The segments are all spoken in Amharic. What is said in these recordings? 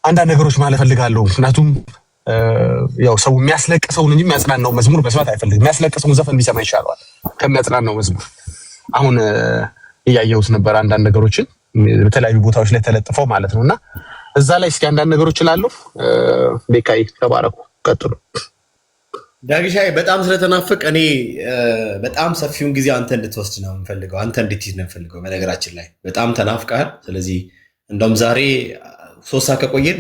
አንዳንድ ነገሮች ማለት ፈልጋለሁ። ምክንያቱም ያው ሰው የሚያስለቅሰውን እንጂ የሚያጽናናው መዝሙር መስማት አይፈልግም። የሚያስለቅሰውን ዘፈን ቢሰማ ይሻለዋል ከሚያጽናናው መዝሙር። አሁን እያየሁት ነበር አንዳንድ ነገሮችን በተለያዩ ቦታዎች ላይ ተለጥፈው ማለት ነውና እዛ ላይ እስኪ አንዳንድ ነገሮች እላለሁ። ቤካይ ተባረኩ፣ ቀጥሉ። ዳግሻይ በጣም ስለተናፍቅ እኔ በጣም ሰፊውን ጊዜ አንተ እንድትወስድ ነው የምፈልገው፣ አንተ እንድትይዝ ነው የምፈልገው። በነገራችን ላይ በጣም ተናፍቀሃል። ስለዚህ እንደውም ዛሬ 3 ሰዓት ከቆየን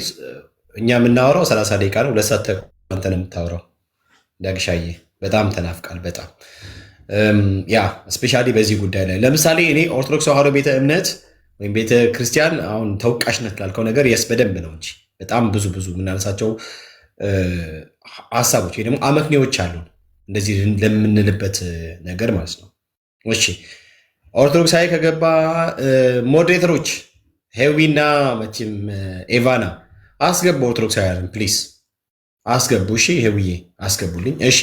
እኛ የምናወራው 30 ደቂቃ ነው። 2 ሰዓት አንተ ነው የምታወራው። ዳግሻዬ በጣም ተናፍቃል። በጣም ያ ስፔሻሊ በዚህ ጉዳይ ላይ ለምሳሌ እኔ ኦርቶዶክስ ተዋሕዶ ቤተ እምነት ወይም ቤተ ክርስቲያን አሁን ተወቃሽነት ላልከው ነገር የስ በደንብ ነው እንጂ በጣም ብዙ የምናነሳቸው ሀሳቦች ወይ ደግሞ አመክንዮዎች አሉ እንደዚህ ለምንልበት ነገር ማለት ነው። እሺ ኦርቶዶክሳዊ ከገባ ሞዴሬተሮች ሄዊና መቼም ኤቫና አስገቡ፣ ኦርቶዶክሳውያን ፕሊስ አስገቡ። እሺ ሄዊዬ አስገቡልኝ። እሺ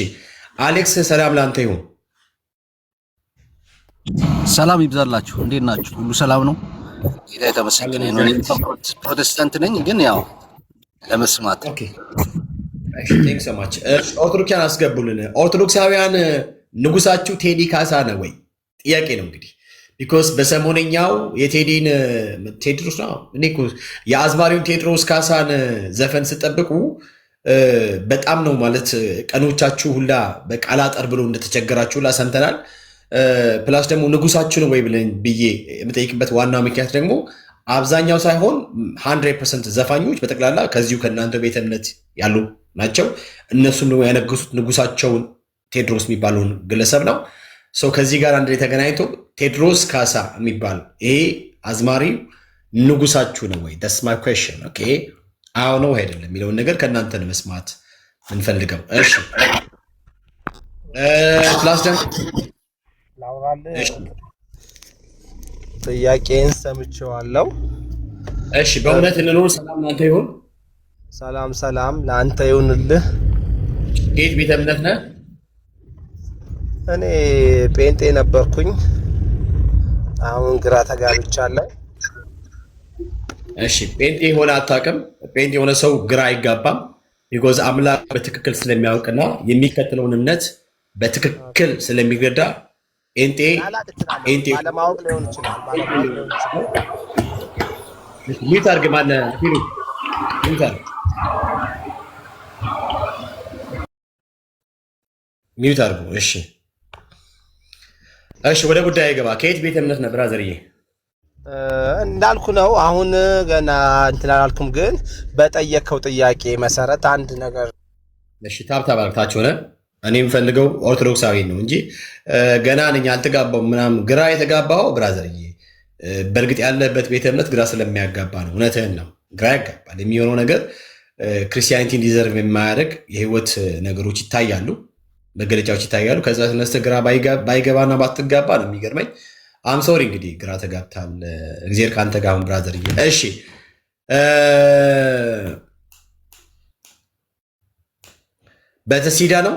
አሌክስ ሰላም ላንተ ይሁን። ሰላም ይብዛላችሁ። እንዴት ናችሁ? ሁሉ ሰላም ነው? ጌታ የተመሰገነ ነው። እኔ ፕሮቴስታንት ነኝ፣ ግን ያው ለመስማት ኦኬ ቴንክ ሶ ማች። ኦርቶዶክሳውያን አስገቡልን። ኦርቶዶክሳውያን ንጉሳችሁ ቴዲ ካሳ ነው ወይ? ጥያቄ ነው እንግዲህ ቢኮዝ በሰሞነኛው የቴዲን ቴድሮስ ነው እኔ እኮ የአዝማሪውን ቴድሮስ ካሳን ዘፈን ስጠብቁ በጣም ነው ማለት ቀኖቻችሁ ሁላ በቃላጠር ብሎ እንደተቸገራችሁ ሁላ ሰምተናል። ፕላስ ደግሞ ንጉሳችሁ ነው ወይ ብዬ የምጠይቅበት ዋናው ምክንያት ደግሞ አብዛኛው ሳይሆን 100% ዘፋኞች በጠቅላላ ከዚሁ ከእናንተ ቤተ እምነት ያሉ ናቸው። እነሱም ደግሞ ያነገሱት ንጉሳቸውን ቴድሮስ የሚባለውን ግለሰብ ነው። ሰው ከዚህ ጋር አንድ ላይ ተገናኝቶ ቴድሮስ ካሳ የሚባል ይሄ አዝማሪ ንጉሳችሁ ነው ወይ? ዳትስ ማይ ኩዌስችን። ኦኬ አዎ ነው አይደለም የሚለውን ነገር ከእናንተ ነው መስማት እንፈልገው። እሺ ፕላስ ደግሞ ጥያቄን ሰምቼዋለሁ። እሺ በእውነት እንኖር። ሰላም ለአንተ ይሁን። ሰላም ለአንተ ይሁንልህ። የት ቤተ እምነት ነህ? እኔ ጴንጤ ነበርኩኝ፣ አሁን ግራ ተጋብቻለሁ። እሺ ጴንጤ የሆነ አታውቅም። ጴንጤ የሆነ ሰው ግራ አይጋባም። ቢኮዝ አምላክ በትክክል ስለሚያውቅና የሚከተለውን እምነት በትክክል ስለሚገዳ ጴንጤ ባለማወቅ ሊሆን ይችላል። ሚዩት አድርግ። ማነህ ፊሉ ሚዩት አድርግ፣ ሚዩት አድርጉ። እሺ እሺ፣ ወደ ጉዳይ ገባ። ከየት ቤተ እምነት ነህ ብራዘርዬ? እንዳልኩ ነው። አሁን ገና እንትን አላልኩም፣ ግን በጠየቀው ጥያቄ መሰረት አንድ ነገር እሺ፣ ታብታብ አድርግታችሁ ሆነ እኔ የምፈልገው ኦርቶዶክሳዊ ነው እንጂ ገና ነኝ አልተጋባሁም ምናምን። ግራ የተጋባው ብራዘርዬ በእርግጥ ያለበት ቤተ እምነት ግራ ስለሚያጋባ ነው። እውነትህን ነው፣ ግራ ያጋባል። የሚሆነው ነገር ክርስቲያኒቲን ዲዘርቭ የማያደርግ የህይወት ነገሮች ይታያሉ፣ መገለጫዎች ይታያሉ። ከዛ ተነስተህ ግራ ባይገባና ባትጋባ ነው የሚገርመኝ። አምሶሪ እንግዲህ ግራ ተጋብታል። እግዚአብሔር ከአንተ ጋር አሁን ብራዘርዬ። እሺ ቤተሲዳ ነው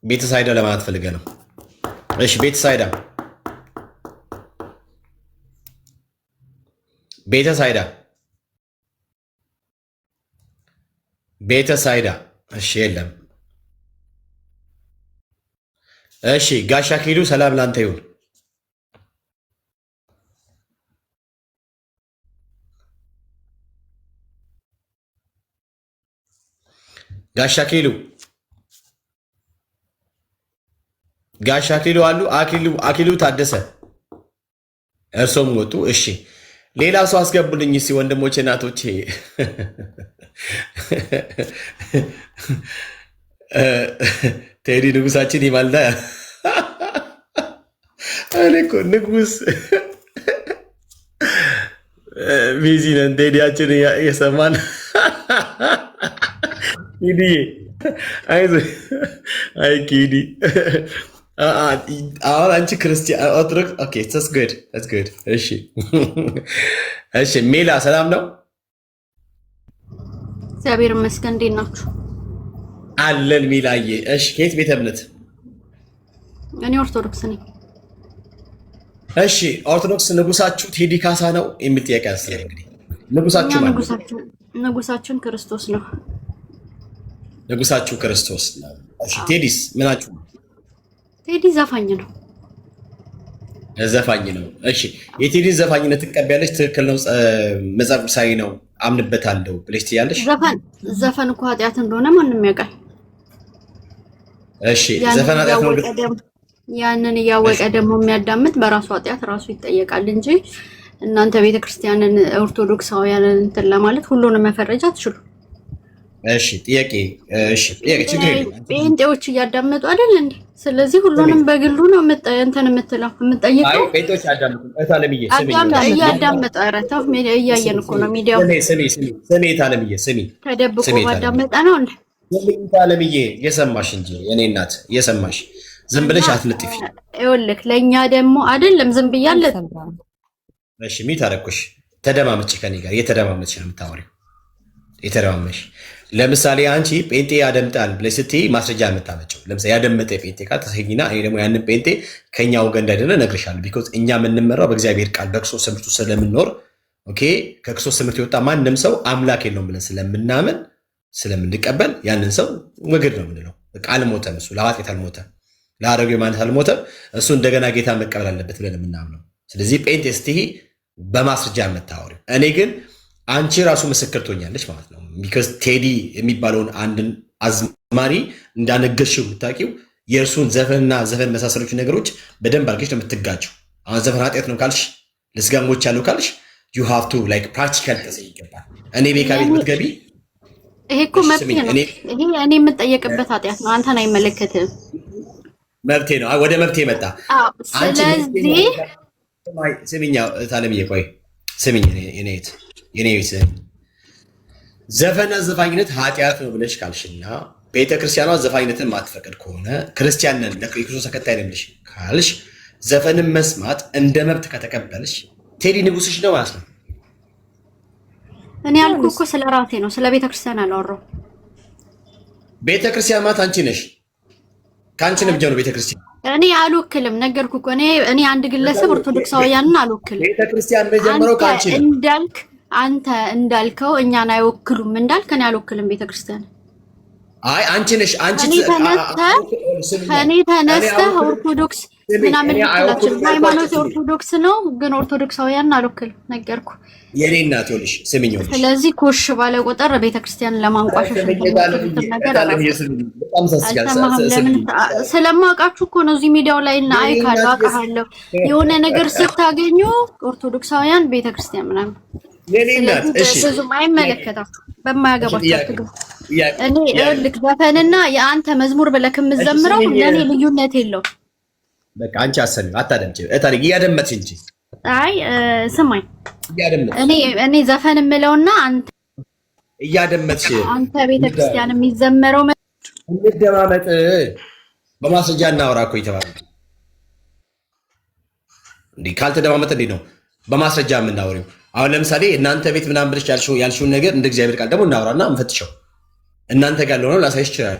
ቤተሳይዳ ለማለት ፈልገህ ነው? እሺ ቤተሳይዳ ቤተሳይዳ እሺ የለም። እሺ ጋሻ ኪዱ ሰላም ላንተ ይሁን። ጋሻ ኪሉ አሉ። አኪሉ ታደሰ እርሶም ወጡ። እሺ ሌላ ሰው አስገቡልኝ እስኪ ወንድሞቼ እናቶቼ። ቴዲ ንጉሳችን ይማልዳ። እኔ እኮ ንጉስ ቢዚ ነን። ቴዲያችን እየሰማን ኪዲዬ አይዞህ። አይ ኪዲ አሁን አንቺ ክርስቲያን ኦርቶዶክስ ኦኬ that's good. እሺ እሺ ሜላ ሰላም ነው? እግዚአብሔር ይመስገን። እንዴት ናችሁ? አለን ሜላዬ። እሺ ከየት ቤተ እምነት? እኔ ኦርቶዶክስ ነኝ። እሺ ኦርቶዶክስ ንጉሳችሁ ቴዲ ካሳ ነው የሚል ጥያቄ አስለ እንግዲህ ንጉሳችሁ ማለት ንጉሳችን ክርስቶስ ነው። ንጉሳችሁ ክርስቶስ ነው። እሺ ቴዲስ ምናችሁ? ቴዲ ዘፋኝ ነው። ዘፋኝ ነው። እሺ የቴዲን ዘፋኝነት ትቀበያለሽ? ትክክል ነው፣ መጽሐፍ ቅዱሳዊ ነው፣ አምንበታለሁ ብለሽ ትያለሽ? ዘፈን እኮ ኃጢአት እንደሆነ ማንም ያውቃል። እሺ ዘፈን ኃጢአት ነው። ያንን እያወቀ ደግሞ የሚያዳምጥ በራሱ ኃጢአት ራሱ ይጠየቃል እንጂ እናንተ ቤተክርስቲያንን ኦርቶዶክሳውያንን እንትን ለማለት ሁሉንም መፈረጃ አትችሉ። እሺ ጥያቄ ችግር የለም። ጴንጤዎች እያዳመጡ አይደል እንዴ? ስለዚህ ሁሉንም በግሉ ነው እንትን የምትለው የምትጠይቀው። አይ ጴንጤዎች አዳምጡ። እታለምዬ እያዳመጠ ኧረ ተው፣ እያየን እኮ ነው ሚዲያው። ስሜ እታለምዬ ስሜ ተደብቆ ባዳመጠ ነው እንዴ? እታለምዬ የሰማሽ እንጂ የኔ እናት የሰማሽ ዝም ብለሽ አትልጥፊ። ይኸውልህ ለእኛ ደግሞ አይደለም ዝም ብያለሁ። እሺ ሚት አደረኩሽ። ተደማመጭ ከኔ ጋር የተደማመጭ ነው የምታወሪው። የተደማመሽ ለምሳሌ አንቺ ጴንጤ ያደምጣል ብለሽ ስትይ ማስረጃ የምታመጪው ለምሳሌ ያደመጠ ጴንጤ ቃል ተሰኝና እኔ ደግሞ ያንን ጴንጤ ከኛ ወገን እንዳይደለ እነግርሻለሁ። ቢኮዝ እኛ የምንመራው በእግዚአብሔር ቃል በክርስቶስ ትምህርቱ ስለምንኖር ኦኬ። ከክርስቶስ ትምህርት የወጣ ማንም ሰው አምላክ የለውም ብለን ስለምናምን ስለምንቀበል ያንን ሰው ወግድ ነው የምንለው። በቃ አልሞተም፣ እሱ ለኃጢአት አልሞተም፣ ለአሮጌው ማንነት አልሞተም፣ እሱ እንደገና ጌታ መቀበል አለበት ብለን የምናምነው። ስለዚህ ጴንጤ ስትይ በማስረጃ የምታወሪው እኔ ግን አንቺ ራሱ ምስክር ትሆኛለች ማለት ነው። ቢካዝ ቴዲ የሚባለውን አንድን አዝማሪ እንዳነገርሽው የምታውቂው የእርሱን ዘፈንና ዘፈን መሳሰሎች ነገሮች በደንብ አድርገሽ ነው የምትጋጭው። አሁን ዘፈን ኃጢአት ነው ካልሽ ለስጋ ሞች ያለው ካልሽ ዩ ሃቭ ቱ ላይክ ፕራክቲካል ተሰይ ይገባል። እኔ ቤካ ቤት ብትገቢ ይሄ እኮ መብቴ ነው። ይሄ እኔ የምጠየቅበት ኃጢአት ነው። አንተን አይመለከትም። መብቴ ነው። ወደ መብቴ መጣ። ስለዚህ ስሚኛ ታለምዬ ቆይ ስሚኝ የኔ ዘፈንና ዘፋኝነት ኃጢአት ነው ብለሽ ካልሽና ቤተክርስቲያኗ ዘፋኝነትን ማትፈቅድ ከሆነ ክርስቲያን ነን ለክርስቶስ ተከታይ ነን ብለሽ ካልሽ ዘፈንን መስማት እንደ መብት ከተቀበልሽ ቴዲ ንጉስሽ ነው ማለት ነው። እኔ ያልኩህ እኮ ስለ ራሴ ነው፣ ስለ ቤተክርስቲያን አላወራሁም። ቤተክርስቲያን ማለት አንቺ ነሽ። ከአንቺ ነው የሚጀምረው ቤተክርስቲያን። እኔ አልወክልም፣ ነገርኩህ እኮ እኔ አንድ ግለሰብ ኦርቶዶክሳውያንን አልወክልም። ቤተክርስቲያን የሚጀምረው ከአንቺ ነው እንዳልክ አንተ እንዳልከው እኛን አይወክሉም እንዳልክ እኔ አልወክልም ቤተክርስቲያን። አይ አንቺ ነሽ አንቺ ከኔ ተነስተህ ኦርቶዶክስ ምናምን ልትላችሁ ሃይማኖት ኦርቶዶክስ ነው፣ ግን ኦርቶዶክሳውያን አልወክልም ነገርኩ። የኔ እናት ይኸውልሽ ስሚኝ። ስለዚህ ኮሽ ባለ ቁጥር ቤተክርስቲያንን ለማንቋሸሽ ስለማውቃችሁ እኮ ነው እዚህ ሚዲያው ላይ እና አይካለሁ አውቃለሁ። የሆነ ነገር ስታገኙ ኦርቶዶክሳውያን ቤተክርስቲያን ምናምን ብዙም አይመለከታችሁ በማያገባችሁ አትግቡ። እኔ ልክ ዘፈንና የአንተ መዝሙር ብለህ የምትዘምረው ለእኔ ልዩነት የለው። በቃ አንቺ አሰሚ አታደምጪ እታሪክ እያደመጥሽ እንጂ። አይ ስማኝ፣ እኔ ዘፈን የምለውና አንተ እያደመጥሽ አንተ ቤተክርስቲያን የሚዘመረው እንደማመጥ በማስረጃ እናወራ እኮ ይተባል እንዴ? ካልተደማመጥ እንዴ ነው በማስረጃ የምናወሪው? አሁን ለምሳሌ እናንተ ቤት ምናምን ብለሽ ያልሽውን ነገር እንደ እግዚአብሔር ቃል ደግሞ እናወራና እንፈትሸው። እናንተ ጋር ለሆነው ላሳይሽ ይችላል።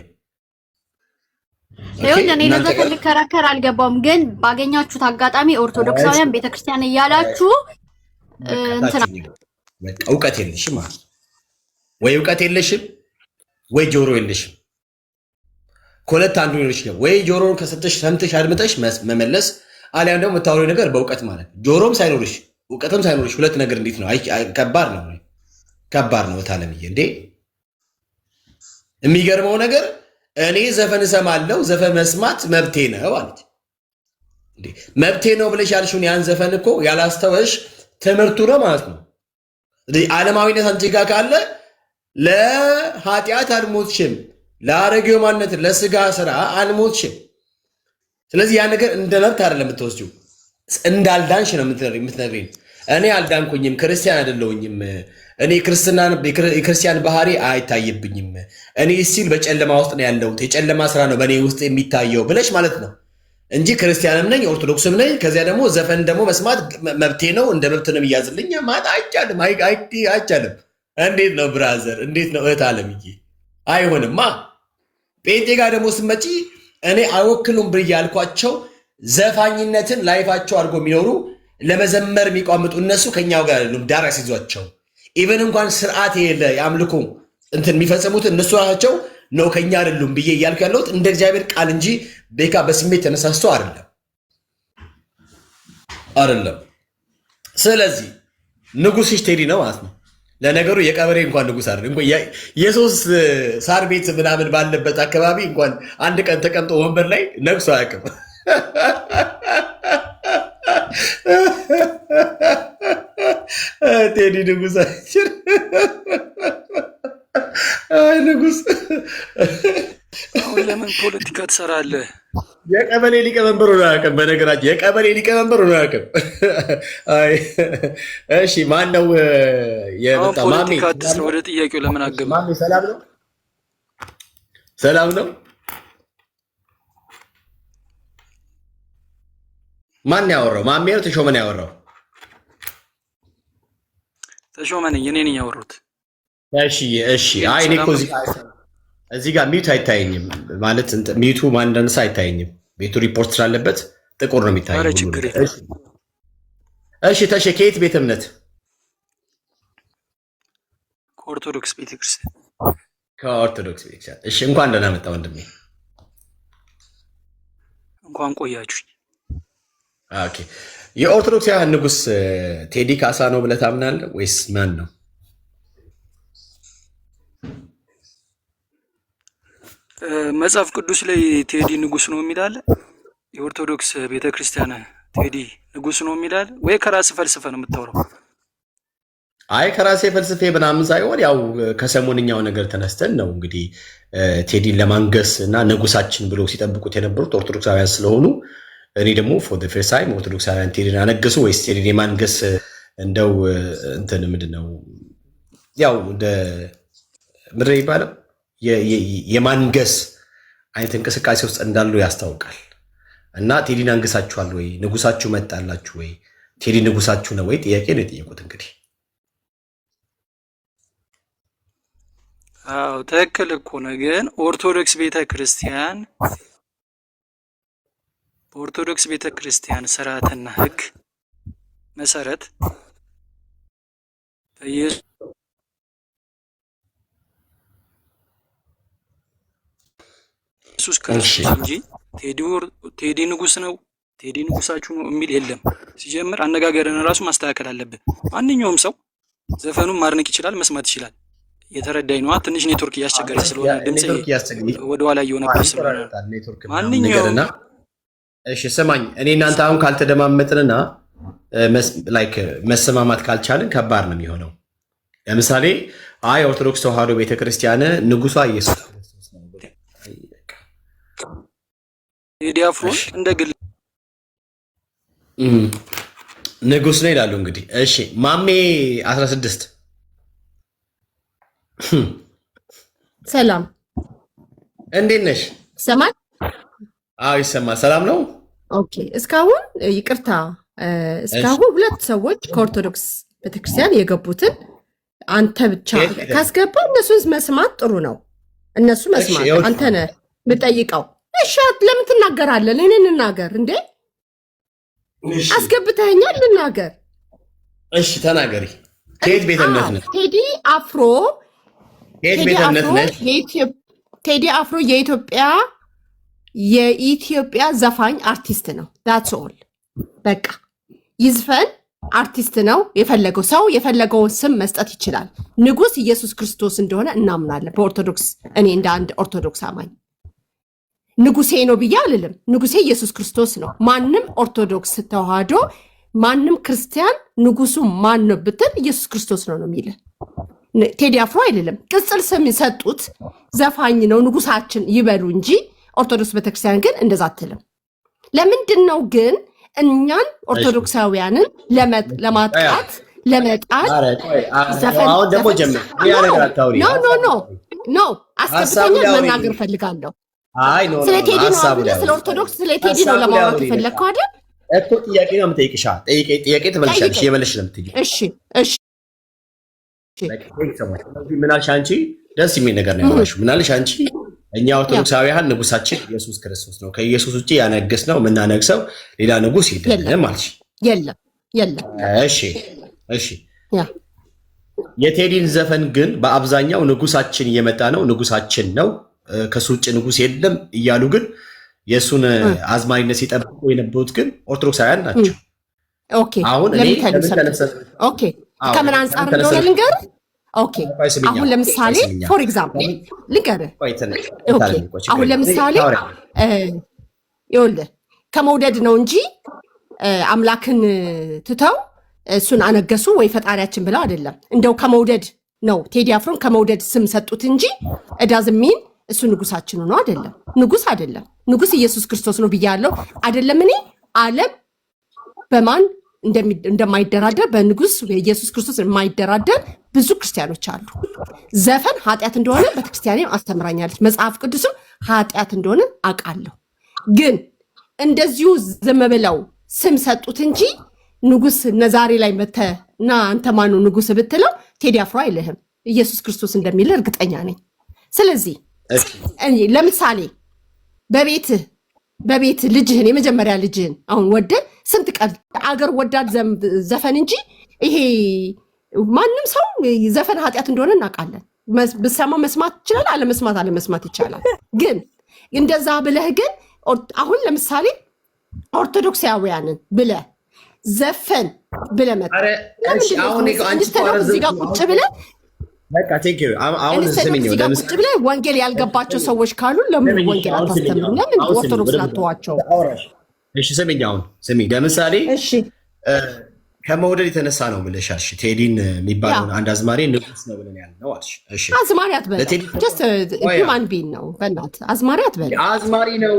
እኔ ለዘፈን ልከራከር አልገባውም፣ ግን ባገኛችሁት አጋጣሚ ኦርቶዶክሳውያን ቤተክርስቲያን እያላችሁ እንትና እውቀት የለሽም ማለት ወይ እውቀት የለሽም ወይ ጆሮ የለሽም። ከሁለት አንዱ ሊሆንሽ ነው። ወይ ጆሮን ከሰጠሽ ሰምተሽ አድምጠሽ መመለስ፣ አሊያም ደግሞ የምታወሪው ነገር በእውቀት ማለት ጆሮም ሳይኖርሽ እውቀትም ሳይኖርሽ ሁለት ነገር እንዴት ነው? ከባድ ነው፣ ከባድ ነው። ታለምዬ እንዴ የሚገርመው ነገር እኔ ዘፈን እሰማለሁ፣ ዘፈን መስማት መብቴ ነው አለች። እንዴ መብቴ ነው ብለሽ ያልሽውን ያን ዘፈን እኮ ያላስተወሽ ትምህርቱ ነው ማለት ነው። ዓለማዊነት አንቺ ጋር ካለ ለኃጢአት አልሞትሽም፣ ለአሮጌው ማንነት ለስጋ ስራ አልሞትሽም። ስለዚህ ያ ነገር እንደ መብት አይደለም የምትወስጂው፣ እንዳልዳንሽ ነው የምትነግሪኝ። እኔ አልዳንኩኝም፣ ክርስቲያን አይደለሁኝም፣ እኔ የክርስቲያን ባህሪ አይታይብኝም፣ እኔ ሲል በጨለማ ውስጥ ነው ያለሁት፣ የጨለማ ስራ ነው በእኔ ውስጥ የሚታየው ብለሽ ማለት ነው እንጂ ክርስቲያንም ነኝ ኦርቶዶክስም ነኝ፣ ከዚያ ደግሞ ዘፈን ደግሞ መስማት መብቴ ነው እንደ መብት ነው የሚያዝልኝ ማለት አይቻልም፣ አይቻልም። እንዴት ነው ብራዘር? እንዴት ነው እህት አለምዬ? አይሆንማ። ጴንጤ ጋር ደግሞ ስመጪ እኔ አይወክሉም ብዬ ያልኳቸው ዘፋኝነትን ላይፋቸው አድርጎ የሚኖሩ ለመዘመር የሚቋምጡ እነሱ ከኛው ጋር ዳር ያስይዟቸው። ኢቨን እንኳን ስርዓት የለ የአምልኮ እንትን የሚፈጽሙት እነሱ ናቸው ነው ከኛ አይደሉም ብዬ እያልኩ ያለሁት እንደ እግዚአብሔር ቃል እንጂ ቤካ በስሜት ተነሳስቶ አይደለም። ስለዚህ ንጉስሽ ቴዲ ነው ማለት ነው። ለነገሩ የቀበሌ እንኳን ንጉስ አይደለም እንኳን የሶስት ሳር ቤት ምናምን ባለበት አካባቢ እንኳን አንድ ቀን ተቀምጦ ወንበር ላይ ነግሶ አያውቅም። ቴዲ ንጉሳችን ንጉስ። አሁን ለምን ፖለቲካ ትሰራለህ? የቀበሌ ሊቀመንበር ሆኖ አያውቅም። በነገራችን የቀበሌ ሊቀመንበር ሆኖ አያውቅም። እሺ ማን ነው የመጣ? ማሜ ወደ ጥያቄው ለምን አገባ? ማሜ ሰላም ነው? ሰላም ነው? ማን ያወራው? ማሜ ነው ተሾመ ነው ያወራው? ተሾመ ነኝ እኔ ነኝ ያወራሁት። እሺ አይ እኔ እኮ እዚህ ጋር ሚዩት አይታየኝም ማለት ሚዩቱ ማን እንደነሳ አይታየኝም። ቤቱ ሪፖርት ስላለበት ጥቁር ነው የሚታየው። እሺ ተሸ ከየት ቤተ እምነት? ከኦርቶዶክስ ቤተክርስቲያን። ከኦርቶዶክስ ቤተክርስቲያን። እሺ እንኳን ደህና መጣ ወንድሜ። እንኳን ቆያችሁ። ኦኬ የኦርቶዶክሳውያን ንጉስ ቴዲ ካሳ ነው ብለህ ታምናለህ ወይስ ማን ነው? መጽሐፍ ቅዱስ ላይ ቴዲ ንጉስ ነው የሚላል? የኦርቶዶክስ ቤተክርስቲያን ቴዲ ንጉስ ነው የሚላል ወይ ከራስ ፈልስፈ ነው የምታወራው? አይ ከራሴ ፈልስፌ ምናምን ሳይሆን ያው ከሰሞንኛው ነገር ተነስተን ነው እንግዲህ ቴዲን ለማንገስ እና ንጉሳችን ብሎ ሲጠብቁት የነበሩት ኦርቶዶክሳውያን ስለሆኑ እኔ ደግሞ ፎር ዘ ፈርስት ታይም ኦርቶዶክሳውያን ቴዲን አነገሱ ወይስ ቴዲን የማንገስ እንደው እንትን ምንድነው ያው እንደ ምድር ይባላል የማንገስ አይነት እንቅስቃሴ ውስጥ እንዳሉ ያስታውቃል። እና ቴዲን አንግሳችኋል ወይ? ንጉሳችሁ መጣላችሁ ወይ? ቴዲ ንጉሳችሁ ነው ወይ? ጥያቄ ነው የጠየቁት። እንግዲህ አዎ ትክክል እኮ ነው። ግን ኦርቶዶክስ ቤተክርስቲያን ስርዓትና ሕግ መሰረት ኢየሱስ ክርስቶስ እንጂ ቴዲ ንጉስ ነው ቴዲ ንጉሳችሁ ነው የሚል የለም። ሲጀምር አነጋገርን ራሱ ማስተካከል አለብን። ማንኛውም ሰው ዘፈኑን ማድነቅ ይችላል፣ መስማት ይችላል። የተረዳኝ ነው። ትንሽ ኔትወርክ እያስቸገረ ስለሆነ ድምጽ ወደ ኋላ እየሆነብኝ ስለሆነ ማንኛውም እሺ ስማኝ፣ እኔ እናንተ አሁን ካልተደማመጥንና ላይክ መሰማማት ካልቻልን ከባድ ነው የሚሆነው። ለምሳሌ አይ ኦርቶዶክስ ተዋህዶ ቤተክርስቲያን ንጉሷ ኢየሱስ ክርስቶስ ነው ቴዲ አፍሮ እንደ ግል ንጉስ ነው ይላሉ። እንግዲህ እሺ ማሜ 16 ሰላም እንዴት ነሽ? ይሰማል? አዎ ይሰማል። ሰላም ነው። ኦኬ እስካሁን ይቅርታ፣ እስካሁን ሁለት ሰዎች ከኦርቶዶክስ ቤተክርስቲያን የገቡትን አንተ ብቻ ካስገባ እነሱን መስማት ጥሩ ነው። እነሱ መስማት አንተ ነህ የምጠይቀው። እሺ ለምን ትናገራለህ? እኔ እንናገር እንዴ? አስገብተኸኛል፣ ልናገር። እሺ ተናገሪ። ከየት ቤተ እምነት ነህ? ቴዲ አፍሮ ቴዲ አፍሮ የኢትዮጵያ ዘፋኝ አርቲስት ነው። ዳትስ ኦል በቃ ይዝፈን፣ አርቲስት ነው። የፈለገው ሰው የፈለገውን ስም መስጠት ይችላል። ንጉስ ኢየሱስ ክርስቶስ እንደሆነ እናምናለን በኦርቶዶክስ። እኔ እንደ አንድ ኦርቶዶክስ አማኝ ንጉሴ ነው ብዬ አልልም። ንጉሴ ኢየሱስ ክርስቶስ ነው። ማንም ኦርቶዶክስ ተዋህዶ ማንም ክርስቲያን ንጉሱ ማን ነው ብትል ኢየሱስ ክርስቶስ ነው የሚል ቴዲ አፍሮ አይደለም። ቅጽል ስም የሰጡት ዘፋኝ ነው ንጉሳችን ይበሉ እንጂ ኦርቶዶክስ ቤተክርስቲያን ግን እንደዛ አትልም። ለምንድን ነው ግን እኛን ኦርቶዶክሳውያንን ለማጥቃት ለመጣል ኖ አስገብተኛል። መናገር ፈልጋለሁ። ስለ ቴዲ ነው አይደል? ስለ ኦርቶዶክስ ስለ ቴዲ ነው ለማውራት የፈለግከው አይደል? እኮ ጥያቄ ነው የምጠይቅሽ። ጥያቄ ትመልሻለሽ። የመለስሽ ነው የምትይው። እሺ ምን አልሽ አንቺ? ደስ የሚል ነገር ነው ያወራሽው። ምን አልሽ አንቺ? እኛ ኦርቶዶክሳውያን ንጉሳችን ኢየሱስ ክርስቶስ ነው። ከኢየሱስ ውጭ ያነግስ ነው የምናነግሰው ሌላ ንጉስ የለም አልሽ። የለም። እሺ የቴዲን ዘፈን ግን በአብዛኛው ንጉሳችን እየመጣ ነው፣ ንጉሳችን ነው፣ ከሱ ውጭ ንጉስ የለም እያሉ ግን የእሱን አዝማሪነት ሲጠብቁ የነበሩት ግን ኦርቶዶክሳውያን ናቸው። አሁን ከምን አንጻር እንደሆነ ልንገርህ። አሁን ለምሳሌ ፎር ኤግዛምፕል ልንገርህ። አሁን ለምሳሌ ይኸውልህ ከመውደድ ነው እንጂ አምላክን ትተው እሱን አነገሱ ወይ ፈጣሪያችን ብለው አይደለም። እንደው ከመውደድ ነው ቴዲ አፍሮን ከመውደድ ስም ሰጡት እንጂ እዳዝሚን እሱ ንጉሳችን ነው አይደለም። ንጉስ አይደለም። ንጉስ ኢየሱስ ክርስቶስ ነው ብያለሁ አይደለም። እኔ ዓለም በማን እንደማይደራደር በንጉስ ኢየሱስ ክርስቶስ የማይደራደር ብዙ ክርስቲያኖች አሉ። ዘፈን ኃጢአት እንደሆነ ቤተክርስቲያኔ አስተምራኛለች። መጽሐፍ ቅዱስም ኃጢአት እንደሆነ አውቃለሁ። ግን እንደዚሁ ዝም ብለው ስም ሰጡት እንጂ ንጉስ ነዛሬ ላይ መተህ እና አንተ ማኑ ንጉስ ብትለው ቴዲ አፍሮ አይልህም። ኢየሱስ ክርስቶስ እንደሚል እርግጠኛ ነኝ። ስለዚህ ለምሳሌ በቤት ልጅህን የመጀመሪያ ልጅህን አሁን ወደ ስንት ቀን አገር ወዳድ ዘፈን እንጂ ይሄ ማንም ሰው ዘፈን ኃጢአት እንደሆነ እናውቃለን። ብሰማ መስማት ይችላል፣ አለመስማት ይቻላል። ግን እንደዛ ብለህ ግን አሁን ለምሳሌ ኦርቶዶክሳውያንን ብለህ ዘፈን ብለህ መጣ እዚህ ጋር ቁጭ ብለህ ቁጭ ብለህ ወንጌል ያልገባቸው ሰዎች ካሉ ለምን ወንጌል አታስተምሩ? ለምን ኦርቶዶክስ ላተዋቸው? ስሚኝ፣ አሁን ስሚ፣ ለምሳሌ ከመውደድ የተነሳ ነው ብለሻል። ቴዲን የሚባለውን አንድ አዝማሪ ንጉስ ነው ብለን ያልነው አልሽ። አዝማሪ አትበል፣ ጀስት ሂውማን ቢን ነው። በእናትህ አዝማሪ አትበል። አዝማሪ ነው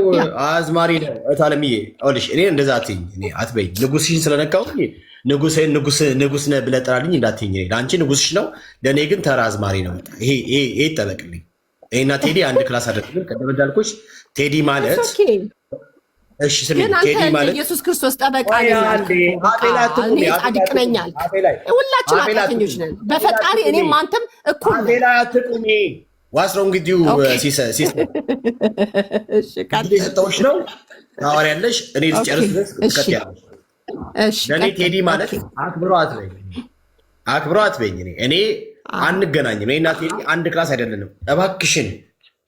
እታለምዬ፣ ይኸውልሽ እኔ እንደዛ አትይኝ፣ እኔ አትበይ። ንጉስሽን ስለነካው ንጉስ ነህ ብለህ ጥራልኝ እንዳትይኝ። ለአንቺ ንጉስሽ ነው፣ ለእኔ ግን ተራ አዝማሪ ነው። ይሄ ይጠበቅልኝ። ይሄና ቴዲ አንድ ክላስ አደረግን። ቀደም እንዳልኩሽ ቴዲ ማለት እሺ ስሚ፣ ቴዲ ማለት ኢየሱስ ክርስቶስ ጠበቃ ጻድቅ ነኛል። ሁላችን ኃጢአተኞች ነን በፈጣሪ እኔም አንተም እኩል ነን። ሌላ አትቁሚ። ዋስረው እንግዲህ ሰጠዎች ነው ታወሪያለሽ። እኔ ልጨርስ ድረስ ትቀጥያለሽ። ለእኔ ቴዲ ማለት አክብሯት በኝ። እኔ አንገናኝም። እኔና ቴዲ አንድ ክላስ አይደለንም። እባክሽን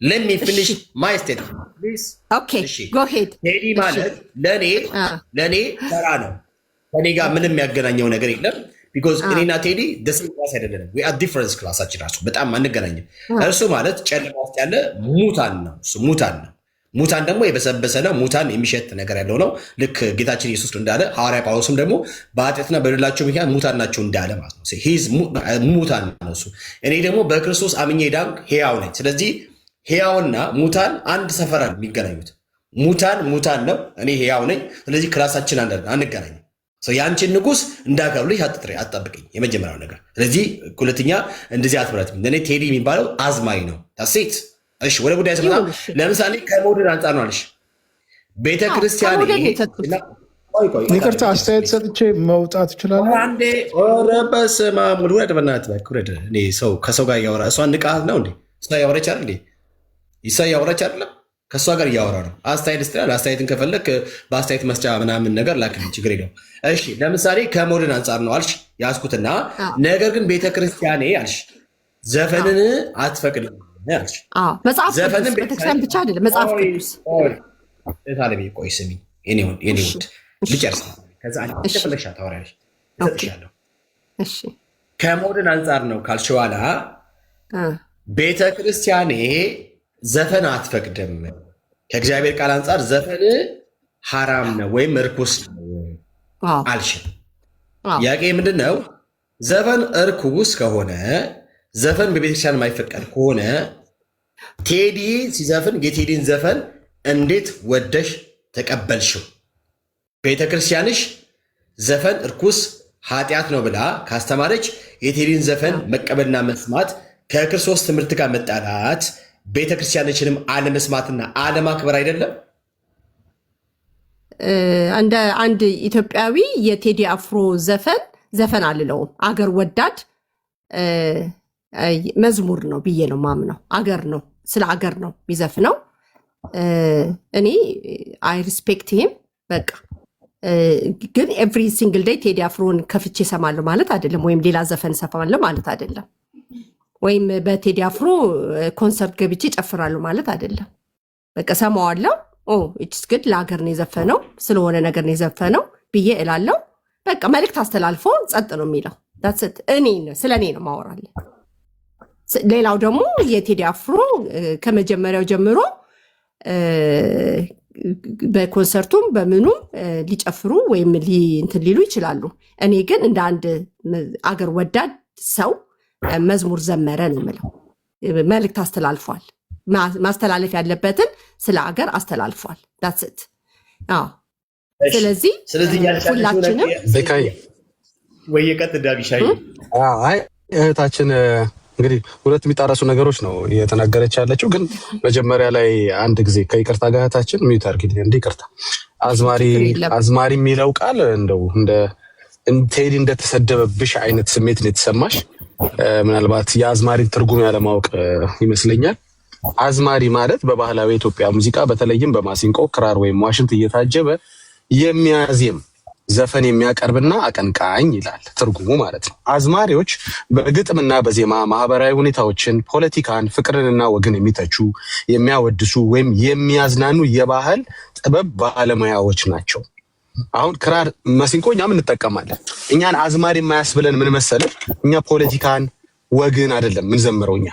let me finish my statement please. go ahead. ቴዲ ማለት ለኔ ተራ ነው። ከኔ ጋር ምንም ያገናኘው ነገር የለም። ቢኮዝ እኔና ቴዲ ደስም ክላስ አይደለንም። we are different ክላሳችን ራሱ በጣም አንገናኝም። እርሱ ማለት ጨለማ ውስጥ ያለ ሙታን ነው። እሱ ሙታን ነው። ሙታን ደግሞ የበሰበሰ ነው። ሙታን የሚሸት ነገር ያለው ነው። ልክ ጌታችን ኢየሱስ እንዳለ ሐዋርያ ጳውሎስም ደግሞ በኃጢአትና በበደላቸው ምክንያት ሙታን ናቸው እንዳለ ማለት ነው። ሙታን ነው እሱ። እኔ ደግሞ በክርስቶስ አምኜ ዳንኩ፣ ሕያው ነኝ። ስለዚህ ሕያውና ሙታን አንድ ሰፈር የሚገናኙት። ሙታን ነው፣ እኔ ሕያው ነኝ። ስለዚህ ክላሳችን አንገናኝም። የአንቺን ንጉስ እንዳከብልሽ አትጠብቀኝ፣ የመጀመሪያው ነገር። ስለዚህ ሁለተኛ እንደዚህ አትብረት። እኔ ቴዲ የሚባለው አዝማሪ ነው። ሴት እሺ፣ ወደ ጉዳይ ስመጣ ለምሳሌ ከመውደድ አንጻር ነው አለሽ። ቤተክርስቲያን ይቅርታ አስተያየት ሰጥቼ መውጣት እችላለሁ? አንዴ ኧረ በስመ አብ ውረድ፣ በእናትህ ውረድ። እኔ ሰው ከሰው ጋር እያወራ እሷን ንቃት ነው እንዴ? እሷ ያወራች አይደል እንዴ? ይሳ ያወራች አይደለም? ከእሷ ጋር እያወራ ነው። አስተያየት ስትላል አስተያየትን ከፈለክ በአስተያየት መስጫ ምናምን ነገር ላክልኝ፣ ችግር የለውም። እሺ ለምሳሌ ከመውደድ አንጻር ነው አልሽ ያዝኩትና፣ ነገር ግን ቤተክርስቲያኔ አልሽ ዘፈንን አትፈቅድም አልሽ። መጽሐፍ ቅዱስ ቤተክርስቲያን ብቻ አይደለም፣ መጽሐፍ ቅዱስ ታለቤ። ቆይ ስሚ የኔ ውድ ልጨርስ፣ ከዛ አንቺ ተፈለሻ ታወራለሽ፣ እሰጥሻለሁ። እሺ ከመውደድ አንጻር ነው ካልሽ በኋላ ቤተክርስቲያኔ ዘፈን አትፈቅድም። ከእግዚአብሔር ቃል አንጻር ዘፈን ሐራም ነው ወይም እርኩስ ነው አልሽም። ጥያቄ ምንድን ነው? ዘፈን እርኩስ ከሆነ ዘፈን በቤተክርስቲያን የማይፈቀድ ከሆነ ቴዲ ሲዘፍን የቴዲን ዘፈን እንዴት ወደሽ ተቀበልሽው? ቤተክርስቲያንሽ ዘፈን እርኩስ ኃጢአት ነው ብላ ካስተማረች የቴዲን ዘፈን መቀበልና መስማት ከክርስቶስ ትምህርት ጋር መጣላት ቤተክርስቲያኖችንም አለመስማትና አለማክበር አይደለም? እንደ አንድ ኢትዮጵያዊ የቴዲ አፍሮ ዘፈን አልለውም፣ አገር ወዳድ መዝሙር ነው ብዬ ነው ማምነው። አገር ነው፣ ስለ አገር ነው የሚዘፍነው። እኔ አይ ሪስፔክት ሂም። በቃ ግን ኤቭሪ ሲንግል ዴይ ቴዲ አፍሮን ከፍቼ እሰማለሁ ማለት አይደለም፣ ወይም ሌላ ዘፈን እሰማለሁ ማለት አይደለም፣ ወይም በቴዲ አፍሮ ኮንሰርት ገብቼ ጨፍራለሁ ማለት አይደለም። በቃ ሰማዋለሁ። ኢትስ ግድ ለሀገር ነው የዘፈነው ስለሆነ ነገር ነው የዘፈነው ብዬ እላለሁ። በቃ መልእክት አስተላልፎ ጸጥ ነው የሚለው። ዳትስ እኔ ስለ እኔ ነው ማወራለ። ሌላው ደግሞ የቴዲ አፍሮ ከመጀመሪያው ጀምሮ በኮንሰርቱም በምኑም ሊጨፍሩ ወይም እንትን ሊሉ ይችላሉ። እኔ ግን እንደ አንድ አገር ወዳድ ሰው መዝሙር ዘመረ ነው የምለው። መልእክት አስተላልፏል። ማስተላለፍ ያለበትን ስለ አገር አስተላልፏል። ዳትስ ኢት። ስለዚህ ሁላችንም ወይ የቀጥ ዳቢሻይ እህታችን እንግዲህ ሁለት የሚጣረሱ ነገሮች ነው እየተናገረች ያለችው። ግን መጀመሪያ ላይ አንድ ጊዜ ከይቅርታ ጋር እህታችን ሚዩት አድርጊልኝ። እንደ ይቅርታ አዝማሪ የሚለው ቃል እንደው እንደ ቴዲ እንደተሰደበብሽ አይነት ስሜት ነው የተሰማሽ። ምናልባት የአዝማሪ ትርጉም ያለማወቅ ይመስለኛል። አዝማሪ ማለት በባህላዊ የኢትዮጵያ ሙዚቃ በተለይም በማሲንቆ ክራር ወይም ዋሽንት እየታጀበ የሚያዜም ዘፈን የሚያቀርብና አቀንቃኝ ይላል ትርጉሙ ማለት ነው። አዝማሪዎች በግጥምና በዜማ ማህበራዊ ሁኔታዎችን፣ ፖለቲካን፣ ፍቅርንና ወግን የሚተቹ የሚያወድሱ ወይም የሚያዝናኑ የባህል ጥበብ ባለሙያዎች ናቸው። አሁን ክራር፣ ማሲንቆ እኛም እንጠቀማለን። እኛን አዝማሪ የማያስብለን ምን መሰለህ? እኛ ፖለቲካን ወግን አይደለም ምን ዘምረው፣ እኛ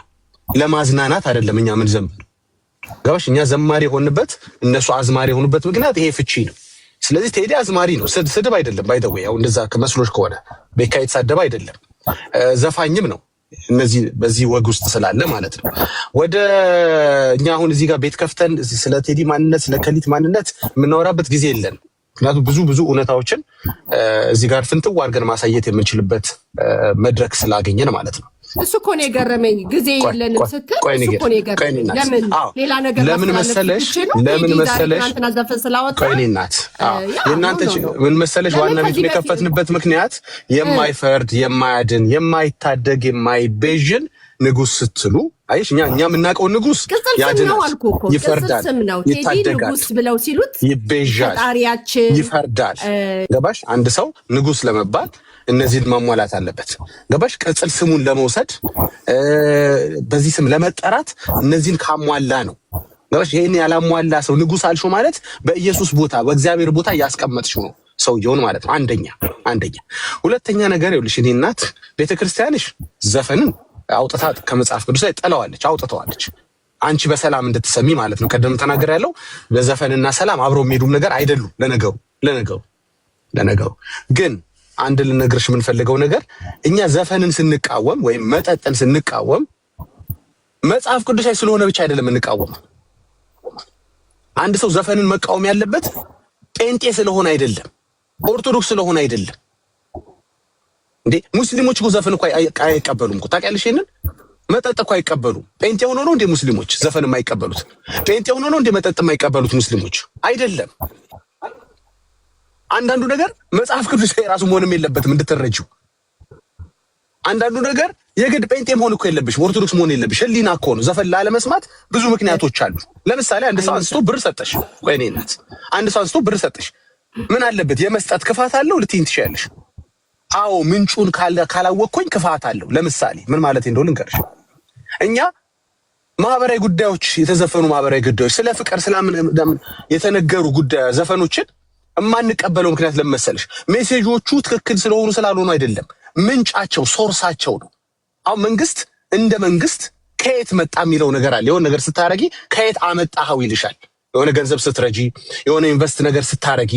ለማዝናናት አይደለም እኛ ምን ዘምረው ገባሽ? እኛ ዘማሪ የሆንበት እነሱ አዝማሪ የሆኑበት ምክንያት ይሄ ፍቺ ነው። ስለዚህ ቴዲ አዝማሪ ነው፣ ስድብ አይደለም። ባይደው ያው እንደዛ ከመስሎሽ ከሆነ ቤካ የተሳደበ አይደለም፣ ዘፋኝም ነው። እነዚህ በዚህ ወግ ውስጥ ስላለ ማለት ነው። ወደ እኛ አሁን እዚህ ጋር ቤት ከፍተን ስለ ቴዲ ማንነት ስለ ከሊት ማንነት የምናወራበት ጊዜ የለን። ምክንያቱም ብዙ እውነታዎችን እዚህ ጋር ፍንጥው አድርገን ማሳየት የምንችልበት መድረክ ስላገኘን ማለት ነው። እሱ እኮ ነው የገረመኝ። ጊዜ የለንም ስትል እሱ እኮ ነው የገረመኝ። ሌላ ነገር ለምን መሰለሽ ቆይኔናት የእናንተ ምን መሰለሽ ዋና ቤቱን የከፈትንበት ምክንያት የማይፈርድ የማያድን የማይታደግ የማይቤዥን ንጉስ ስትሉ አይሽ እኛ የምናውቀው ንጉስ ያድናል፣ ይፈርዳል፣ ይታደጋል፣ ንጉስ ብለው ሲሉት ይቤዣል፣ ፈጣሪያችን ይፈርዳል። ገባሽ? አንድ ሰው ንጉስ ለመባል እነዚህን ማሟላት አለበት። ገባሽ? ቅጽል ስሙን ለመውሰድ በዚህ ስም ለመጠራት እነዚህን ካሟላ ነው። ገባሽ? ይሄን ያላሟላ ሰው ንጉስ አልሾ ማለት በኢየሱስ ቦታ በእግዚአብሔር ቦታ ያስቀመጥሽው ነው ሰውየውን ማለት ነው። አንደኛ ሁለተኛ ነገር ይኸውልሽ፣ እኔ እናት ቤተክርስቲያንሽ ዘፈንን አውጥታ ከመጽሐፍ ቅዱስ ላይ ጥለዋለች፣ አውጥተዋለች። አንቺ በሰላም እንድትሰሚ ማለት ነው። ቀደም ተናገር ያለው በዘፈንና ሰላም አብረው የሚሄዱም ነገር አይደሉም። ለነገሩ ግን አንድ ልነግርሽ የምንፈልገው ነገር እኛ ዘፈንን ስንቃወም ወይም መጠጥን ስንቃወም መጽሐፍ ቅዱሳዊ ስለሆነ ብቻ አይደለም እንቃወም። አንድ ሰው ዘፈንን መቃወም ያለበት ጴንጤ ስለሆነ አይደለም፣ ኦርቶዶክስ ስለሆነ አይደለም። እንዴ ሙስሊሞች እኮ ዘፈን እኮ አይቀበሉም እኮ ታውቂያለሽ? ይሄንን መጠጥ እኮ አይቀበሉም። ጴንጤ ሆኖ ነው እንዴ ሙስሊሞች ዘፈን የማይቀበሉት? ጴንጤ ሆኖ ነው እንዴ መጠጥ የማይቀበሉት ሙስሊሞች? አይደለም። አንዳንዱ ነገር መጽሐፍ ቅዱስ ራሱ መሆንም የለበትም እንድትረጂው። አንዳንዱ ነገር የግድ ጴንጤ መሆን እኮ የለብሽም፣ ኦርቶዶክስ መሆን የለብሽ። ህሊና እኮ ነው። ዘፈን ላለመስማት ብዙ ምክንያቶች አሉ። ለምሳሌ አንድ ሰው አንስቶ ብር ሰጠሽ፣ ቆይ እኔ እናት አንድ ሰው አንስቶ ብር ሰጠሽ፣ ምን አለበት? የመስጠት ክፋት አለው ልትይኝ ትችያለሽ። አዎ ምንጩን ካላወቅኩኝ ክፋት አለው። ለምሳሌ ምን ማለት እንደሆነ ልንገርሽ። እኛ ማህበራዊ ጉዳዮች የተዘፈኑ ማህበራዊ ጉዳዮች ስለ ፍቅር ስለምን የተነገሩ ጉዳይ ዘፈኖችን የማንቀበለው ምክንያት ለመሰለሽ ሜሴጆቹ ትክክል ስለሆኑ ስላልሆኑ አይደለም፣ ምንጫቸው ሶርሳቸው ነው። አሁን መንግስት እንደ መንግስት ከየት መጣ የሚለው ነገር አለ። የሆነ ነገር ስታረጊ ከየት አመጣኸው ይልሻል። የሆነ ገንዘብ ስትረጂ፣ የሆነ ኢንቨስት ነገር ስታረጊ፣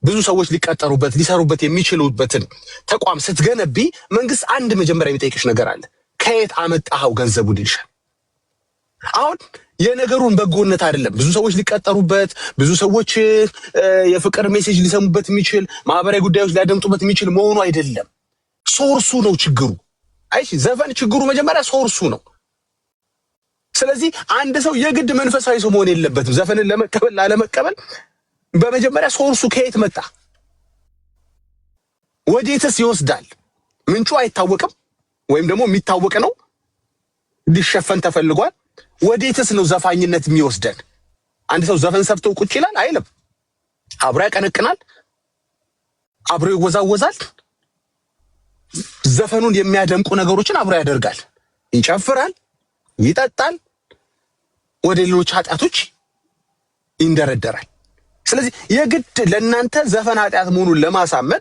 ብዙ ሰዎች ሊቀጠሩበት ሊሰሩበት የሚችሉበትን ተቋም ስትገነቢ መንግስት አንድ መጀመሪያ የሚጠይቅሽ ነገር አለ። ከየት አመጣኸው ገንዘቡን ይልሻል። አሁን የነገሩን በጎነት አይደለም ብዙ ሰዎች ሊቀጠሩበት ብዙ ሰዎች የፍቅር ሜሴጅ ሊሰሙበት የሚችል ማህበራዊ ጉዳዮች ሊያደምጡበት የሚችል መሆኑ አይደለም፣ ሶርሱ ነው ችግሩ። አይሽ ዘፈን ችግሩ መጀመሪያ ሶርሱ ነው። ስለዚህ አንድ ሰው የግድ መንፈሳዊ ሰው መሆን የለበትም ዘፈንን ለመቀበል ላለመቀበል። በመጀመሪያ ሶርሱ ከየት መጣ፣ ወዴትስ ይወስዳል? ምንጩ አይታወቅም፣ ወይም ደግሞ የሚታወቅ ነው ሊሸፈን ተፈልጓል። ወዴትስ ነው ዘፋኝነት የሚወስደን? አንድ ሰው ዘፈን ሰርቶ ቁጭ ይላል አይልም፣ አብሮ ያቀነቅናል። አብሮ ይወዛወዛል። ዘፈኑን የሚያደምቁ ነገሮችን አብሮ ያደርጋል፣ ይጨፍራል፣ ይጠጣል፣ ወደ ሌሎች ኃጢአቶች ይንደረደራል። ስለዚህ የግድ ለእናንተ ዘፈን ኃጢአት መሆኑን ለማሳመን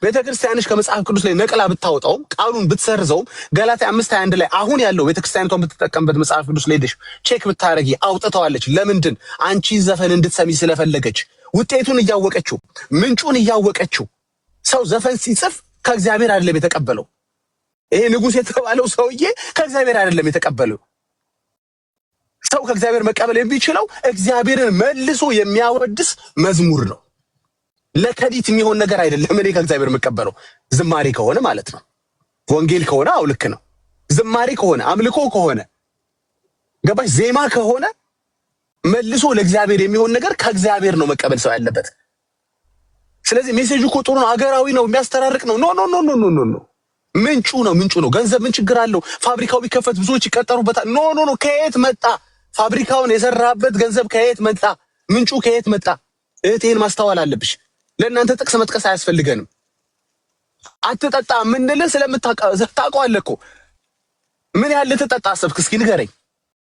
ቤተክርስቲያንሽ ከመጽሐፍ ቅዱስ ላይ ነቅላ ብታወጣውም ቃሉን ብትሰርዘውም ገላትያ 5:21 ላይ አሁን ያለው ቤተክርስቲያኒቷን ብትጠቀምበት መጽሐፍ ቅዱስ ላይ ሄደሽ ቼክ ብታረጊ አውጥተዋለች። ለምንድን? አንቺ ዘፈን እንድትሰሚ ስለፈለገች፣ ውጤቱን እያወቀችው፣ ምንጩን እያወቀችው። ሰው ዘፈን ሲጽፍ ከእግዚአብሔር አይደለም የተቀበለው። ይሄ ንጉሥ የተባለው ሰውዬ ከእግዚአብሔር አይደለም የተቀበለው። ሰው ከእግዚአብሔር መቀበል የሚችለው እግዚአብሔርን መልሶ የሚያወድስ መዝሙር ነው። ለከዲት የሚሆን ነገር አይደለም። እኔ ከእግዚአብሔር መቀበለው ዝማሬ ከሆነ ማለት ነው። ወንጌል ከሆነ አው ልክ ነው። ዝማሬ ከሆነ አምልኮ ከሆነ ገባሽ፣ ዜማ ከሆነ መልሶ ለእግዚአብሔር የሚሆን ነገር ከእግዚአብሔር ነው መቀበል ሰው ያለበት። ስለዚህ ሜሴጁ እኮ ጥሩ ነው፣ አገራዊ ነው፣ የሚያስተራርቅ ነው። ኖ ኖ ኖ ኖ ኖ ኖ ምንጩ ነው። ገንዘብ ምን ችግር አለው? ፋብሪካው ቢከፈት ብዙዎች ይቀጠሩበታል። ኖ ኖ ኖ ከየት መጣ? ፋብሪካውን የሰራበት ገንዘብ ከየት መጣ? ምንጩ ከየት መጣ? እህቴን ማስተዋል አለብሽ። ለእናንተ ጥቅስ መጥቀስ አያስፈልገንም። አትጠጣ ምንልህ ስለምታውቀዋለህ እኮ። ምን ያህል ልትጠጣ አሰብክ? እስኪ ንገረኝ።